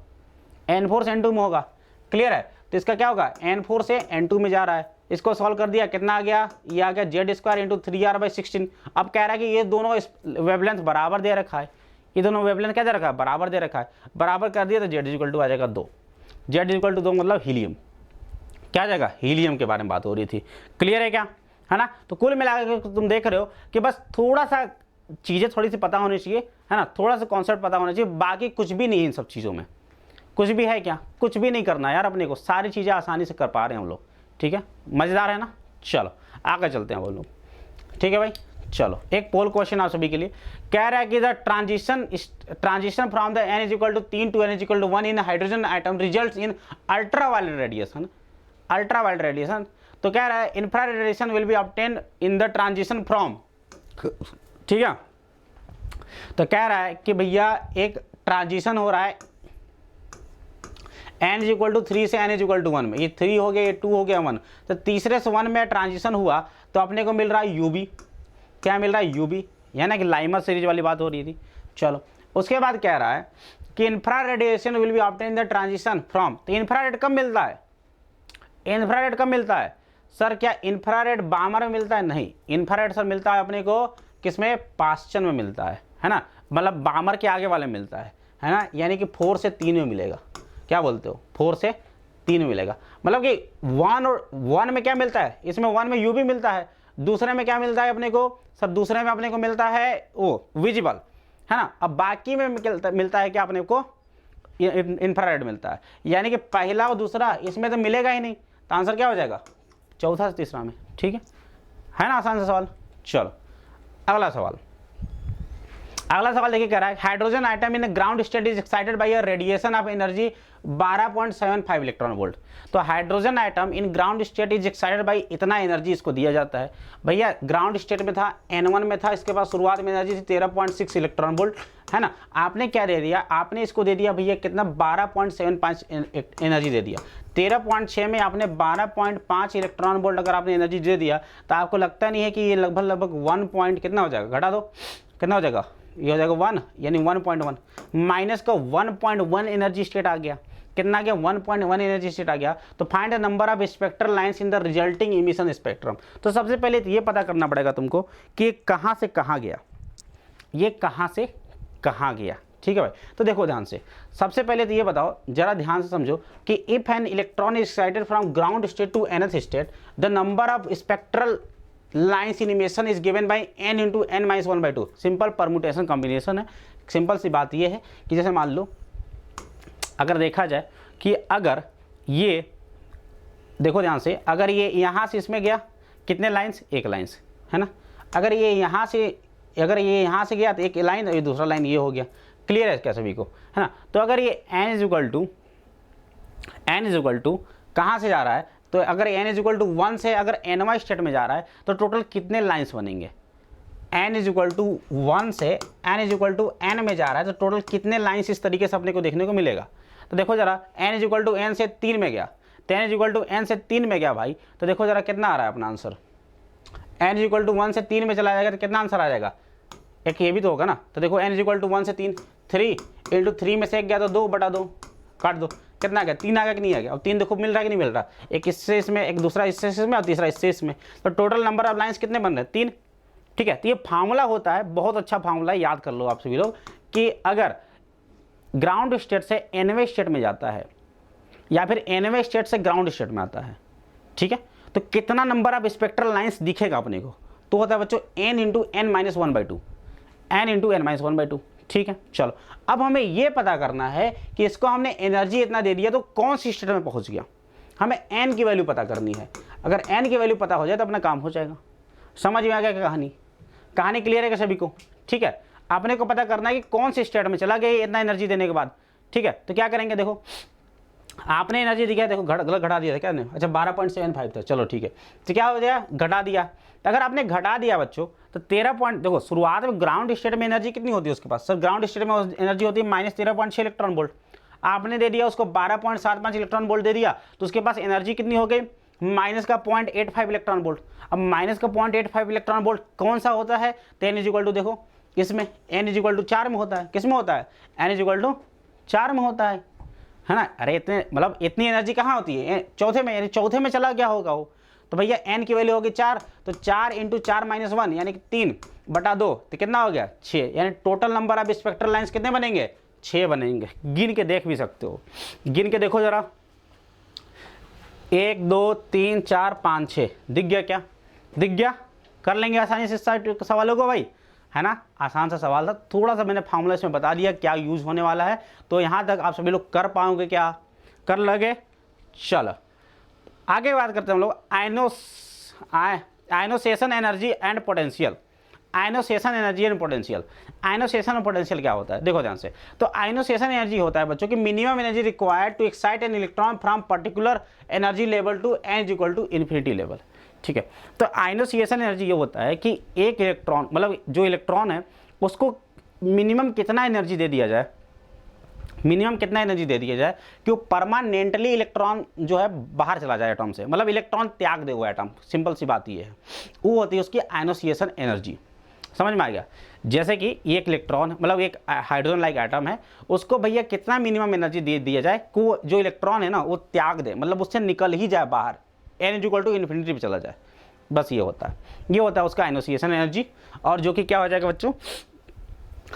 N4 से N2 में होगा। क्लियर है? तो इसका क्या होगा, N4 से N2 में जा रहा है। इसको सॉल्व कर दिया, कितना आ गया, ये आ गया Z² इंटू 3R/16। अब कह रहा है कि ये दोनों वेवलेंथ बराबर दे रखा है, ये दोनों वेवलेंथ क्या दे रखा है, बराबर दे रखा है। बराबर कर दिया तो Z आ जाएगा 2, Z 2 मतलब हीलियम। क्या आ जाएगा, हीलियम के बारे में बात हो रही थी। क्लियर है क्या, है ना? तो कुल मिलाकर तुम देख रहे हो कि बस थोड़ा सा चीज़ें थोड़ी सी पता होनी चाहिए, है ना, थोड़ा सा कॉन्सेप्ट पता होना चाहिए, बाकी कुछ भी नहीं है इन सब चीज़ों में। कुछ भी है क्या, कुछ भी नहीं करना यार अपने को, सारी चीज़ें आसानी से कर पा रहे हैं हम लोग। ठीक है, मज़ेदार है ना? चलो आगे चलते हैं वो लोग। ठीक है भाई, चलो एक पोल क्वेश्चन आप सभी के लिए कह रहा है कि the transition from the N=3 to N=1 in hydrogen atom results in ultraviolet radiation. Ultraviolet radiation तो कह रहा है infrared radiation will be obtain in the transition from. ठीक है, तो कह रहा है कि भैया एक ट्रांजिशन हो रहा है N=3 से N=1 में, ये 3 हो गया, ये 2 हो गया 1, तो तीसरे से 1 में ट्रांजिशन हुआ तो अपने को मिल रहा है UV। क्या मिल रहा है, UV, यानी कि लाइमर सीरीज वाली बात हो रही थी। चलो उसके बाद कह रहा है कि infrared radiation will be obtain in the transition from. तो इंफ्रारेड कब मिलता है, इंफ्रारेड कब मिलता है सर, क्या इंफ्रारेड बामर में मिलता है, नहीं, इंफ्रारेड सर मिलता है अपने को किसमें, पाश्चन में मिलता है ना, मतलब बामर के आगे वाले में मिलता है ना, यानी कि 4 से 3 में मिलेगा। क्या बोलते हो, 4 से 3 में मिलेगा, मतलब कि 1 और 1 में क्या मिलता है, इसमें 1 में UV मिलता है, दूसरे में क्या मिलता है अपने को सब, दूसरे में अपने को मिलता है वो विजिबल, है ना। अब बाकी में मिलता है क्या अपने को, इंफ्रारेड मिलता है, यानी कि पहला और दूसरा इसमें तो मिलेगा ही नहीं, तो आंसर क्या हो जाएगा, चौथा से तीसरा में। ठीक है ना, आसान सा सवाल। चलो अगला सवाल, अगला सवाल देखिए, कह रहा है hydrogen atom in ground state is excited by a radiation of energy 12.75 electron volt. तो hydrogen atom in ground state is excited by इतना एनर्जी इसको दिया जाता है। भैया ग्राउंड स्टेट में था, N1 में था, इसके पास शुरुआत में एनर्जी थी 13.6 इलेक्ट्रॉन वोल्ट, है ना। आपने क्या दे दिया, आपने इसको दे दिया भैया कितना, 12.75 एनर्जी दे दिया। 13.6 में आपने 12.5 इलेक्ट्रॉन वोल्ट अगर आपने एनर्जी दे दिया, तो आपको लगता नहीं है कि ये लगभग 1 पॉइंट कितना हो जाएगा, घटा दो कितना हो जाएगा, ये हो जाएगा 1, यानी 1.1 माइनस का 1.1 एनर्जी स्टेट आ गया, कितना आ गया, 1.1 एनर्जी स्टेट आ गया। तो find the number of spectral lines in the resulting emission spectrum. तो सबसे पहले तो ये पता करना पड़ेगा तुमको कि कहाँ से कहाँ गया, ये कहाँ से कहाँ गया। ठीक है भाई, तो देखो ध्यान से, सबसे पहले तो ये बताओ, जरा ध्यान से समझो कि if an electron is excited from ground state to nth state, the number of spectral lines in emission is given by n into n minus 1/2। Simple permutation combination है। सिंपल सी बात ये है कि जैसे मान लो अगर देखा जाए कि अगर ये देखो ध्यान से, अगर ये यहाँ से इसमें गया कितने लाइन्स, एक लाइन्स, है ना। अगर ये यहाँ से, अगर ये यहाँ से गया तो एक लाइन, ये दूसरा लाइन ये हो गया। क्लियर है क्या सभी को, है ना। तो अगर ये n इज इक्वल टू कहाँ से जा रहा है, तो अगर n इज इक्वल टू 1 से अगर nवां स्टेट में जा रहा है तो टोटल कितने लाइन्स बनेंगे, n इज इक्वल टू 1 से n is equal to n में जा रहा है तो टोटल कितने लाइन्स इस तरीके से अपने को देखने को मिलेगा। तो देखो जरा, n is equal to n से 3 में गया, तो n is equal to n से 3 में गया भाई, तो देखो जरा कितना आ रहा है अपना answer, n is equal to 1 से 3 में चला जाएगा तो कितना आंसर आ जाएगा, एक ये भी तो होगा ना। तो देखो n इज इक्वल टू 1 से 3, 3 इंटू 3 में से एक गया तो 2/2 काट दो, कितना आ गया, 3 आ गया कि नहीं आ गया। अब 3 देखो मिल रहा है कि नहीं मिल रहा, एक इससे इसमें, एक दूसरा इससे इसमें और तीसरा इससे इसमें, तो टोटल नंबर ऑफ लाइन्स कितने बन रहे हैं, 3। ठीक है, तो ये फार्मूला होता है, बहुत अच्छा फार्मूला है, याद कर लो आप सभी लोग कि अगर ग्राउंड स्टेट से nवें स्टेट में जाता है या फिर nवें स्टेट से ग्राउंड स्टेट में आता है, ठीक है, तो कितना नंबर ऑफ स्पेक्ट्रल लाइन्स दिखेगा अपने को, तो होता है बच्चों n into n minus 1/2, n into n minus 1/2। ठीक है, चलो अब हमें ये पता करना है कि इसको हमने एनर्जी इतना दे दिया तो कौन सी स्टेट में पहुंच गया, हमें n की वैल्यू पता करनी है। अगर n की वैल्यू पता हो जाए तो अपना काम हो जाएगा। समझ में आ गया कहानी, कहानी क्लियर है क्या सभी को। ठीक है, अपने को पता करना है कि कौन सी स्टेट में चला गया इतना एनर्जी देने के बाद। ठीक है, तो क्या करेंगे, देखो आपने एनर्जी दिया, देखो गलत घटा दिया था क्या नहीं, अच्छा 12.75 था, चलो ठीक है, तो क्या हो गया, घटा दिया। तो अगर आपने घटा दिया बच्चों तो 13 पॉइंट, देखो शुरुआत में ग्राउंड स्टेट में एनर्जी कितनी होती है उसके पास, सर ग्राउंड स्टेट में एनर्जी होती है -13.6 इलेक्ट्रॉन वोल्ट। आपने दे दिया उसको 12.75 इलेक्ट्रॉन वोल्ट दे दिया, तो उसके पास एनर्जी कितनी हो गई, माइनस का 0.85 इलेक्ट्रॉन वोल्ट। अब माइनस का 0.85 इलेक्ट्रॉन वोल्ट कौन सा होता है? तो n इक्वल टू देखो इसमें n इक्वल टू 4 में होता है। किस में होता है? n इक्वल टू 4 में होता है ना। अरे इतने मतलब इतनी एनर्जी कहाँ होती है? चौथे में, यानी चौथे में चला गया होगा वो। तो भैया n की वैल्यू होगी 4, तो 4 इंटू 4 माइनस 1 यानी कि 3/2, तो कितना हो गया? 6। यानी total number of spectral lines कितने बनेंगे? 6 बनेंगे। गिन के देख भी सकते हो, गिन के देखो जरा, 1 2 3 4 5 6, दिख गया क्या? दिख गया? कर लेंगे आसानी से सवालों को भाई, है ना। आसान सा सवाल था, थोड़ा सा मैंने फार्मूला इसमें बता दिया क्या यूज़ होने वाला है, तो यहाँ तक आप सभी लोग कर पाओगे क्या? कर लगे? चलो आगे बात करते हैं हम लोग ionisation energy and potential. Ionisation energy and potential. Ionisation और पोटेंशियल क्या होता है? देखो ध्यान से। तो आयनोसेशन एनर्जी होता है बच्चों की minimum energy required to excite an electron from particular energy level to n equal to infinity level. ठीक है, तो आयनोसिएशन एनर्जी ये होता है कि एक इलेक्ट्रॉन, मतलब जो इलेक्ट्रॉन है उसको मिनिमम कितना एनर्जी दे दिया जाए, मिनिमम कितना एनर्जी दे दिया जाए कि वो परमानेंटली इलेक्ट्रॉन जो है बाहर चला जाए एटम से, मतलब इलेक्ट्रॉन त्याग दे वो एटम। सिंपल सी बात ये है, वो होती है उसकी आयनोसिएशन एनर्जी। समझ में आ गया? जैसे कि एक इलेक्ट्रॉन, मतलब एक हाइड्रोजन लाइक एटम है, उसको भैया कितना मिनिमम एनर्जी दे दिया जाए कि वो जो इलेक्ट्रॉन है ना वो त्याग दे, मतलब उससे निकल ही जाए बाहर, n इक्वल टू इन्फिनिटी पे चला जाए। बस ये होता है, ये होता है उसका आयनोसिएशन एनर्जी। और जो कि क्या हो जाएगा बच्चों,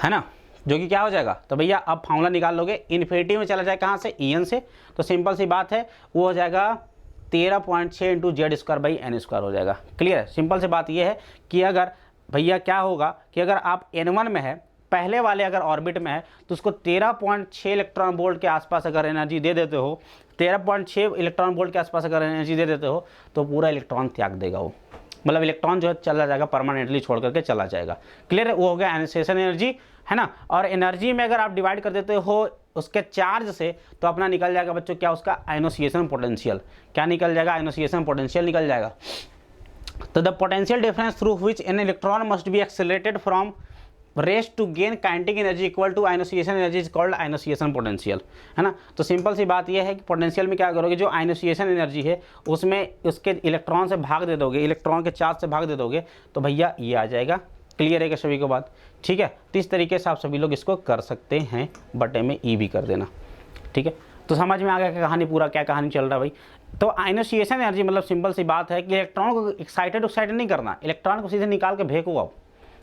है ना, जो कि क्या हो जाएगा? तो भैया अब फार्मूला निकाल लोगे, इन्फिनिटी में चला जाए कहाँ से? En से। तो सिंपल सी बात है, वो हो जाएगा 13.6 इंटू Z²/n² हो जाएगा। क्लियर है? सिंपल सी बात ये है कि अगर भैया क्या होगा कि अगर आप n1 में है, पहले वाले अगर ऑर्बिट में है, तो उसको 13.6 इलेक्ट्रॉन वोल्ट के आसपास अगर एनर्जी दे देते हो, 13.6 इलेक्ट्रॉन वोल्ट के आसपास अगर एनर्जी दे देते हो, तो पूरा इलेक्ट्रॉन त्याग देगा वो, मतलब इलेक्ट्रॉन जो है चला जाएगा, परमानेंटली छोड़ करके चला जाएगा। क्लियर है? वो हो गया आयनोसिएशन एनर्जी, है ना। और एनर्जी में अगर आप डिवाइड कर देते हो उसके चार्ज से, तो अपना निकल जाएगा बच्चों क्या? उसका आयनोसिएशन पोटेंशियल। क्या निकल जाएगा? आयनोसिएशन पोटेंशियल निकल जाएगा। तो the potential difference through which an electron must be accelerated from rest to gain kinetic energy equal to ionisation energy is called ionisation potential, है ना। तो सिंपल सी बात यह है कि पोटेंशियल में क्या करोगे, जो आयनोसिएशन एनर्जी है उसमें उसके इलेक्ट्रॉन से भाग दे दोगे, इलेक्ट्रॉन के चार्ज से भाग दे दोगे, तो भैया ये आ जाएगा। क्लियर है क्या सभी को बात? ठीक है, तो इस तरीके से आप सभी लोग इसको कर सकते हैं, बटे में ई भी कर देना। ठीक है, तो समझ में आ गया कि कहानी पूरा क्या कहानी चल रहा है भाई। तो आयनोसिएशन एनर्जी मतलब सिंपल सी बात है कि इलेक्ट्रॉन को एक्साइटेड नहीं करना, इलेक्ट्रॉन को सीधे निकाल के फेंको आप,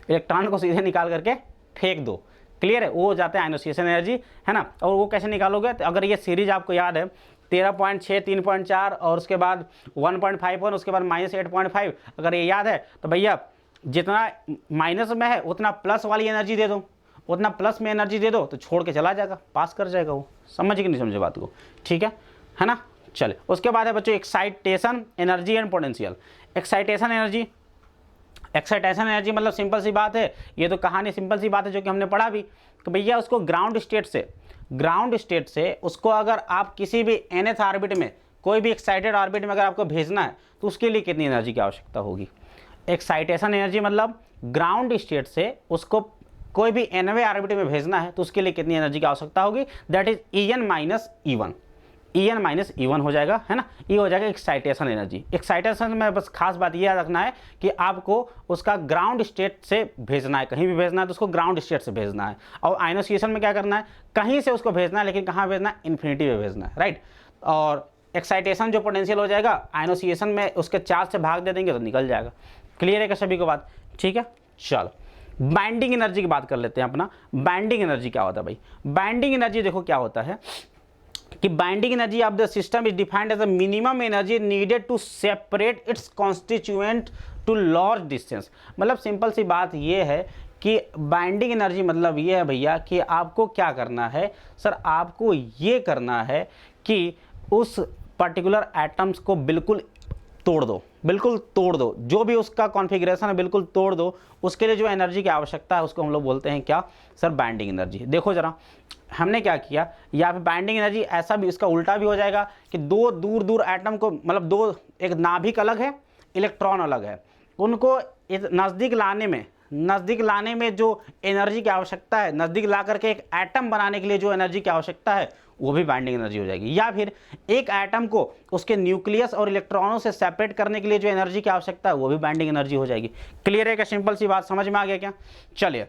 इलेक्ट्रॉन को सीधे निकाल करके फेंक दो। क्लियर है? वो हो जाता है आयनोसिएशन एनर्जी, है ना। और वो कैसे निकालोगे? तो अगर ये सीरीज आपको याद है 13.6, 3.4 और उसके बाद 1.51, उसके बाद -8.5, अगर ये याद है तो भैया जितना माइनस में है उतना प्लस वाली एनर्जी दे दो, उतना प्लस में एनर्जी दे दो, तो छोड़ के चला जाएगा, पास कर जाएगा वो। समझ कि नहीं समझे बात को? ठीक है ना। चले, उसके बाद है बच्चों excitation energy and potential. Excitation energy मतलब सिंपल सी बात है, ये तो कहानी सिंपल सी बात है जो कि हमने पढ़ा भी, कि भैया उसको ग्राउंड स्टेट से उसको अगर आप किसी भी nth ऑर्बिट में, कोई भी एक्साइटेड ऑर्बिट में अगर आपको भेजना है, तो उसके लिए कितनी एनर्जी की आवश्यकता होगी? एक्साइटेशन एनर्जी मतलब ग्राउंड स्टेट से उसको कोई भी nवें ऑर्बिट में भेजना है, तो उसके लिए कितनी एनर्जी की आवश्यकता होगी? दैट इज En-E1 हो जाएगा, है ना। ये हो जाएगा एक्साइटेशन एनर्जी। एक्साइटेशन में बस खास बात ये याद रखना है कि आपको उसका ग्राउंड स्टेट से भेजना है, कहीं भी भेजना है तो उसको ग्राउंड स्टेट से भेजना है। और आयनोसिएशन में क्या करना है? कहीं से उसको भेजना है, लेकिन कहाँ भेजना है? इन्फिनिटी में भेजना है, राइट। और एक्साइटेशन जो पोटेंशियल हो जाएगा, आयनोसिएशन में उसके चार्ज से भाग दे देंगे तो निकल जाएगा। क्लियर है क्या सभी को बात? ठीक है, चलो बाइंडिंग एनर्जी की बात कर लेते हैं अपना। बाइंडिंग एनर्जी क्या होता है भाई? बाइंडिंग एनर्जी देखो क्या होता है कि binding energy of the system is defined as the minimum energy needed to separate its constituent to large distance. मतलब सिंपल सी बात ये है कि बाइंडिंग एनर्जी मतलब ये है भैया कि आपको क्या करना है सर, आपको ये करना है कि उस पर्टिकुलर एटम्स को बिल्कुल तोड़ दो, जो भी उसका कॉन्फ़िगरेशन है बिल्कुल तोड़ दो। उसके लिए जो एनर्जी की आवश्यकता है उसको हम लोग बोलते हैं क्या सर? Binding energy. देखो जरा हमने क्या किया, यहाँ पे बाइंडिंग एनर्जी ऐसा भी, इसका उल्टा भी हो जाएगा कि दो दूर एटम को, मतलब दो, एक नाभिक अलग है, इलेक्ट्रॉन अलग है, उनको नज़दीक लाने में नज़दीक लाने में जो एनर्जी की आवश्यकता है, नज़दीक ला करके एक एटम बनाने के लिए जो एनर्जी की आवश्यकता है वो भी बाइंडिंग एनर्जी हो जाएगी। या फिर एक एटम को उसके न्यूक्लियस और इलेक्ट्रॉनों से सेपरेट करने के लिए जो एनर्जी की आवश्यकता है वो भी बाइंडिंग एनर्जी हो जाएगी। क्लियर है क्या? सिंपल सी बात, समझ में आ गया क्या? चलिए,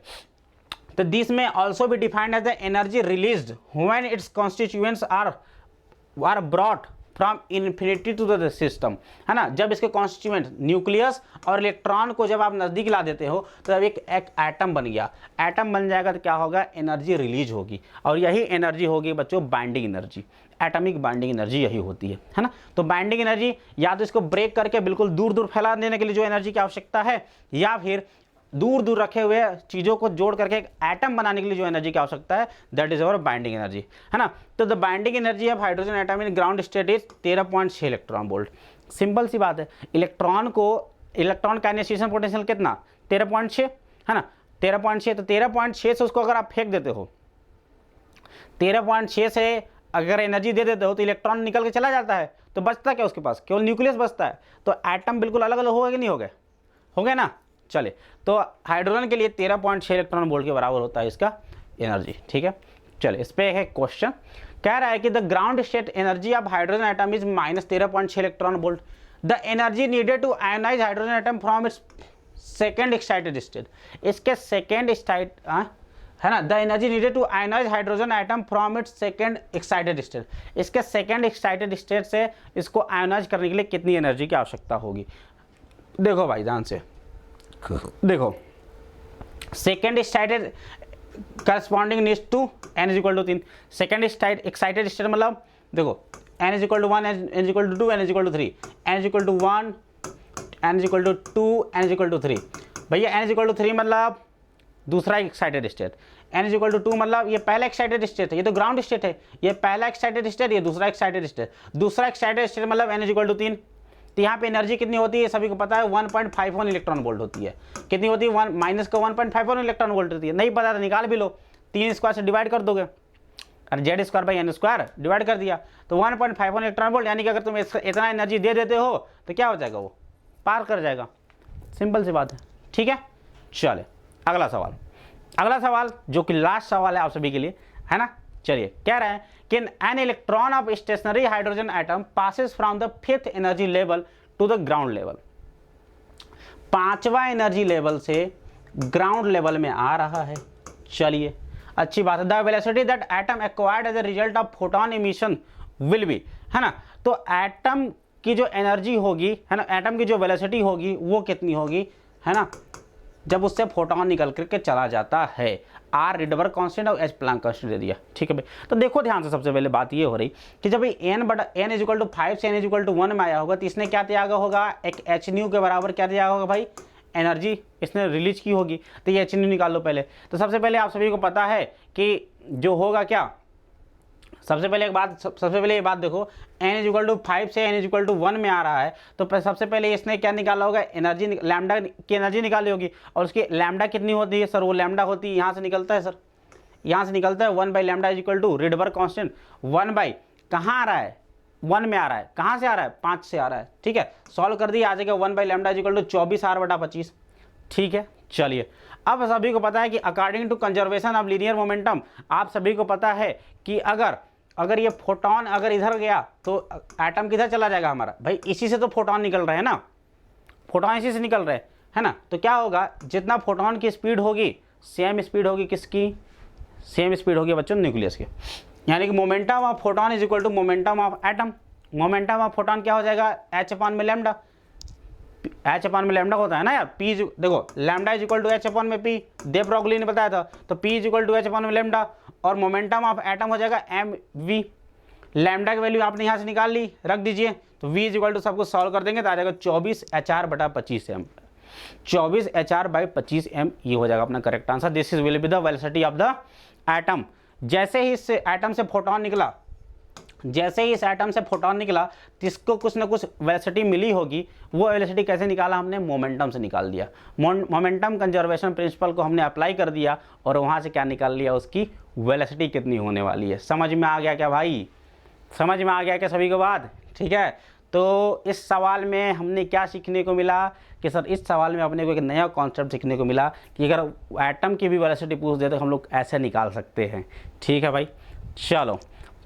तो दिस में also be defined as the energy released when its constituents are brought from infinity to the system, है ना। जब इसके कॉन्स्टिट्यूएंट न्यूक्लियस और इलेक्ट्रॉन को जब आप नज़दीक ला देते हो तो जब एक एटम बन गया, एटम बन जाएगा तो क्या होगा, एनर्जी रिलीज होगी, और यही एनर्जी होगी बच्चों binding energy. Atomic binding energy यही होती है ना। तो बाइंडिंग एनर्जी या तो इसको ब्रेक करके बिल्कुल दूर दूर फैला देने के लिए जो एनर्जी की आवश्यकता है, या फिर दूर दूर रखे हुए चीज़ों को जोड़ करके एक एटम बनाने के लिए जो एनर्जी की आवश्यकता है, that is our binding energy, है ना। तो the binding energy of hydrogen atom in ground state is 13.6 electron volt. Simple सी बात है, इलेक्ट्रॉन का इनिशिएशन पोटेंशियल कितना, 13.6, है ना, 13.6। तो 13.6 से उसको अगर आप फेंक देते हो, 13.6 से अगर एनर्जी दे देते हो तो इलेक्ट्रॉन निकल के चला जाता है, तो बचता क्या उसके पास, केवल न्यूक्लियस बचता है। तो एटम बिल्कुल अलग अलग हो गए कि नहीं हो गए, हो गए ना। चले, तो हाइड्रोजन के लिए 13.6 इलेक्ट्रॉन वोल्ट के बराबर होता है इसका एनर्जी, ठीक है। चले, इस पे है क्वेश्चन, कह रहा है कि the ground state energy of hydrogen atom is -13.6 electron volt. The energy needed to ionize hydrogen atom from its second excited state, इसके सेकेंड स्टेट, है ना, the energy needed to ionize hydrogen atom from its second excited state, इसके second excited state से इसको ionise करने के लिए कितनी एनर्जी की आवश्यकता होगी। देखो भाई ध्यान से देखो, second excited corresponding needs to n is equal to 3, second excited state मतलब देखो n is equal to 1, n is equal to 2, n is equal to 3, n is equal to 1, n is equal to 2, n is equal to 3। भैया n is equal to 3 मतलब दूसरा excited state, n is equal to 2 मतलब ये पहला excited state है, ये तो ground state है, ये पहला एक्साइटेड स्टेट, ये दूसरा एक्साइटेड स्टेट, दूसरा एक्साइटेड स्टेट मतलब n इज इक्वल टू 3। तो यहाँ पे एनर्जी कितनी होती है सभी को पता है, 1.51 इलेक्ट्रॉन वोल्ट होती है। कितनी होती है, 1 माइनस का 1.51 इलेक्ट्रॉन वोल्ट होती है। नहीं पता तो निकाल भी लो, 3 स्क्वायर से डिवाइड कर दोगे और Z square by n square divide कर दिया तो 1.51 इलेक्ट्रॉन वोल्ट, यानी कि अगर तुम इतना एनर्जी दे देते हो तो क्या हो जाएगा, वो पार कर जाएगा। सिंपल सी बात है, ठीक है। चले अगला सवाल जो कि लास्ट सवाल है आप सभी के लिए, है ना। चलिए, कह रहे हैं कि an electron of stationary hydrogen atom passes from the 5th energy level to the ground level, 5वां एनर्जी लेवल से ग्राउंड लेवल में आ रहा है। चलिए, अच्छी बात है। The velocity that atom acquired as a result of photon emission will be, है ना। तो एटम की जो एनर्जी होगी, है ना, एटम की जो वेलोसिटी होगी वो कितनी होगी, है ना, जब उससे फोटोन निकल करके चला जाता है। आर रिडबर कांस्टेंट और एच प्लैंक कांस्टेंट दे दिया, ठीक है भाई। तो देखो ध्यान से, सबसे पहले बात ये हो रही कि जब n इज इक्वल टू 5 से n इज इक्वल टू 1 में आया होगा तो इसने क्या त्यागा होगा, एक एच न्यू के बराबर क्या त्यागा होगा भाई, एनर्जी इसने रिलीज की होगी। तो ये एच न्यू निकाल लो पहले। तो सबसे पहले आप सभी को पता है कि जो होगा क्या, सबसे पहले ये बात देखो, n इज इक्वल टू 5 से n इज इक्वल टू 1 में आ रहा है तो सबसे पहले इसने क्या निकाला होगा, एनर्जी, लैम्डा की एनर्जी निकाली होगी। और उसकी लैम्डा कितनी होती है सर, वो लैम्डा होती है, यहाँ से निकलता है सर, यहाँ से निकलता है 1 by lambda is equal to Rydberg constant 1 by, कहाँ आ रहा है, 1 में आ रहा है, कहाँ से आ रहा है, 5 से आ रहा है, ठीक है। सॉल्व कर दिया, आ जाएगा 1 by lambda is equal to 24 r/25, ठीक है। चलिए, अब सभी को पता है कि according to conservation of linear momentum, आप सभी को पता है कि अगर ये फोटोन अगर इधर गया तो एटम किधर चला जाएगा हमारा, भाई इसी से तो फोटोन निकल रहे हैं ना, फोटोन इसी से निकल रहे हैं, है ना। तो क्या होगा, जितना फोटोन की स्पीड होगी सेम स्पीड होगी किसकी, सेम स्पीड होगी बच्चों न्यूक्लियस की। यानी कि momentum of photon is equal to momentum of atom. Momentum of photon क्या हो जाएगा, h अपॉन में लैम्डा, h अपॉन में लैम्डा होता है ना यार, p देखो lambda is equal to h upon में p, दे ब्रोगली ने बताया था। तो p is equal to h upon में लैम्डा, और मोमेंटम ऑफ एटम हो जाएगा mv। लैम्डा की वैल्यू आपने यहाँ से निकाल ली, रख दीजिए। तो v इज इक्वल टू सबको सॉल्व कर देंगे तो आ जाएगा 24 HR/25 m, 24 HR/25 m, ये हो जाएगा अपना correct answer. This is will be the velocity of the atom. जैसे ही इस एटम से फोटोन निकला, जैसे ही इस एटम से फोटोन निकला तो इसको कुछ ना कुछ वेलोसिटी मिली होगी। वो वेलोसिटी कैसे निकाला हमने, मोमेंटम से निकाल दिया। मोमेंटम कंजर्वेशन प्रिंसिपल को हमने अप्लाई कर दिया और वहाँ से क्या निकाल लिया, उसकी वेलोसिटी कितनी होने वाली है। समझ में आ गया क्या भाई, समझ में आ गया क्या सभी को बात, ठीक है। तो इस सवाल में हमने क्या सीखने को मिला कि सर इस सवाल में अपने को एक नया कॉन्सेप्ट सीखने को मिला कि अगर एटम की भी वेलोसिटी पूछ दे तो हम लोग ऐसे निकाल सकते हैं। ठीक है भाई, चलो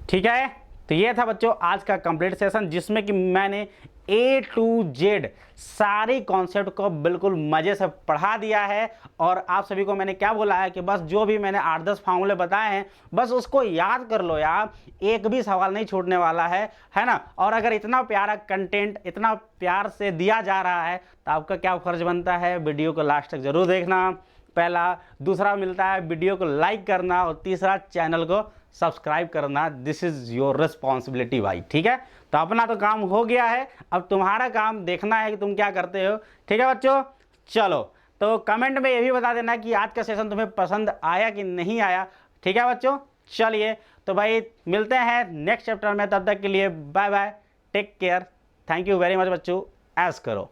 ठीक है। तो ये था बच्चों आज का कंप्लीट सेशन, जिसमें कि मैंने A to Z सारी कॉन्सेप्ट को बिल्कुल मज़े से पढ़ा दिया है। और आप सभी को मैंने क्या बोला है कि बस जो भी मैंने 8-10 फार्मूले बताए हैं बस उसको याद कर लो यार, एक भी सवाल नहीं छूटने वाला है ना। और अगर इतना प्यारा कंटेंट इतना प्यार से दिया जा रहा है तो आपका क्या फ़र्ज़ बनता है, वीडियो को लास्ट तक ज़रूर देखना, पहला। दूसरा मिलता है वीडियो को लाइक करना, और तीसरा चैनल को सब्सक्राइब करना। दिस इज़ योर रिस्पॉन्सिबिलिटी भाई, ठीक है। तो अपना तो काम हो गया है, अब तुम्हारा काम देखना है कि तुम क्या करते हो। ठीक है बच्चों, चलो तो कमेंट में ये भी बता देना कि आज का सेशन तुम्हें पसंद आया कि नहीं आया। ठीक है बच्चों, चलिए तो भाई मिलते हैं नेक्स्ट चैप्टर में, तब तक के लिए bye bye, take care, thank you very much बच्चों, ऐश करो।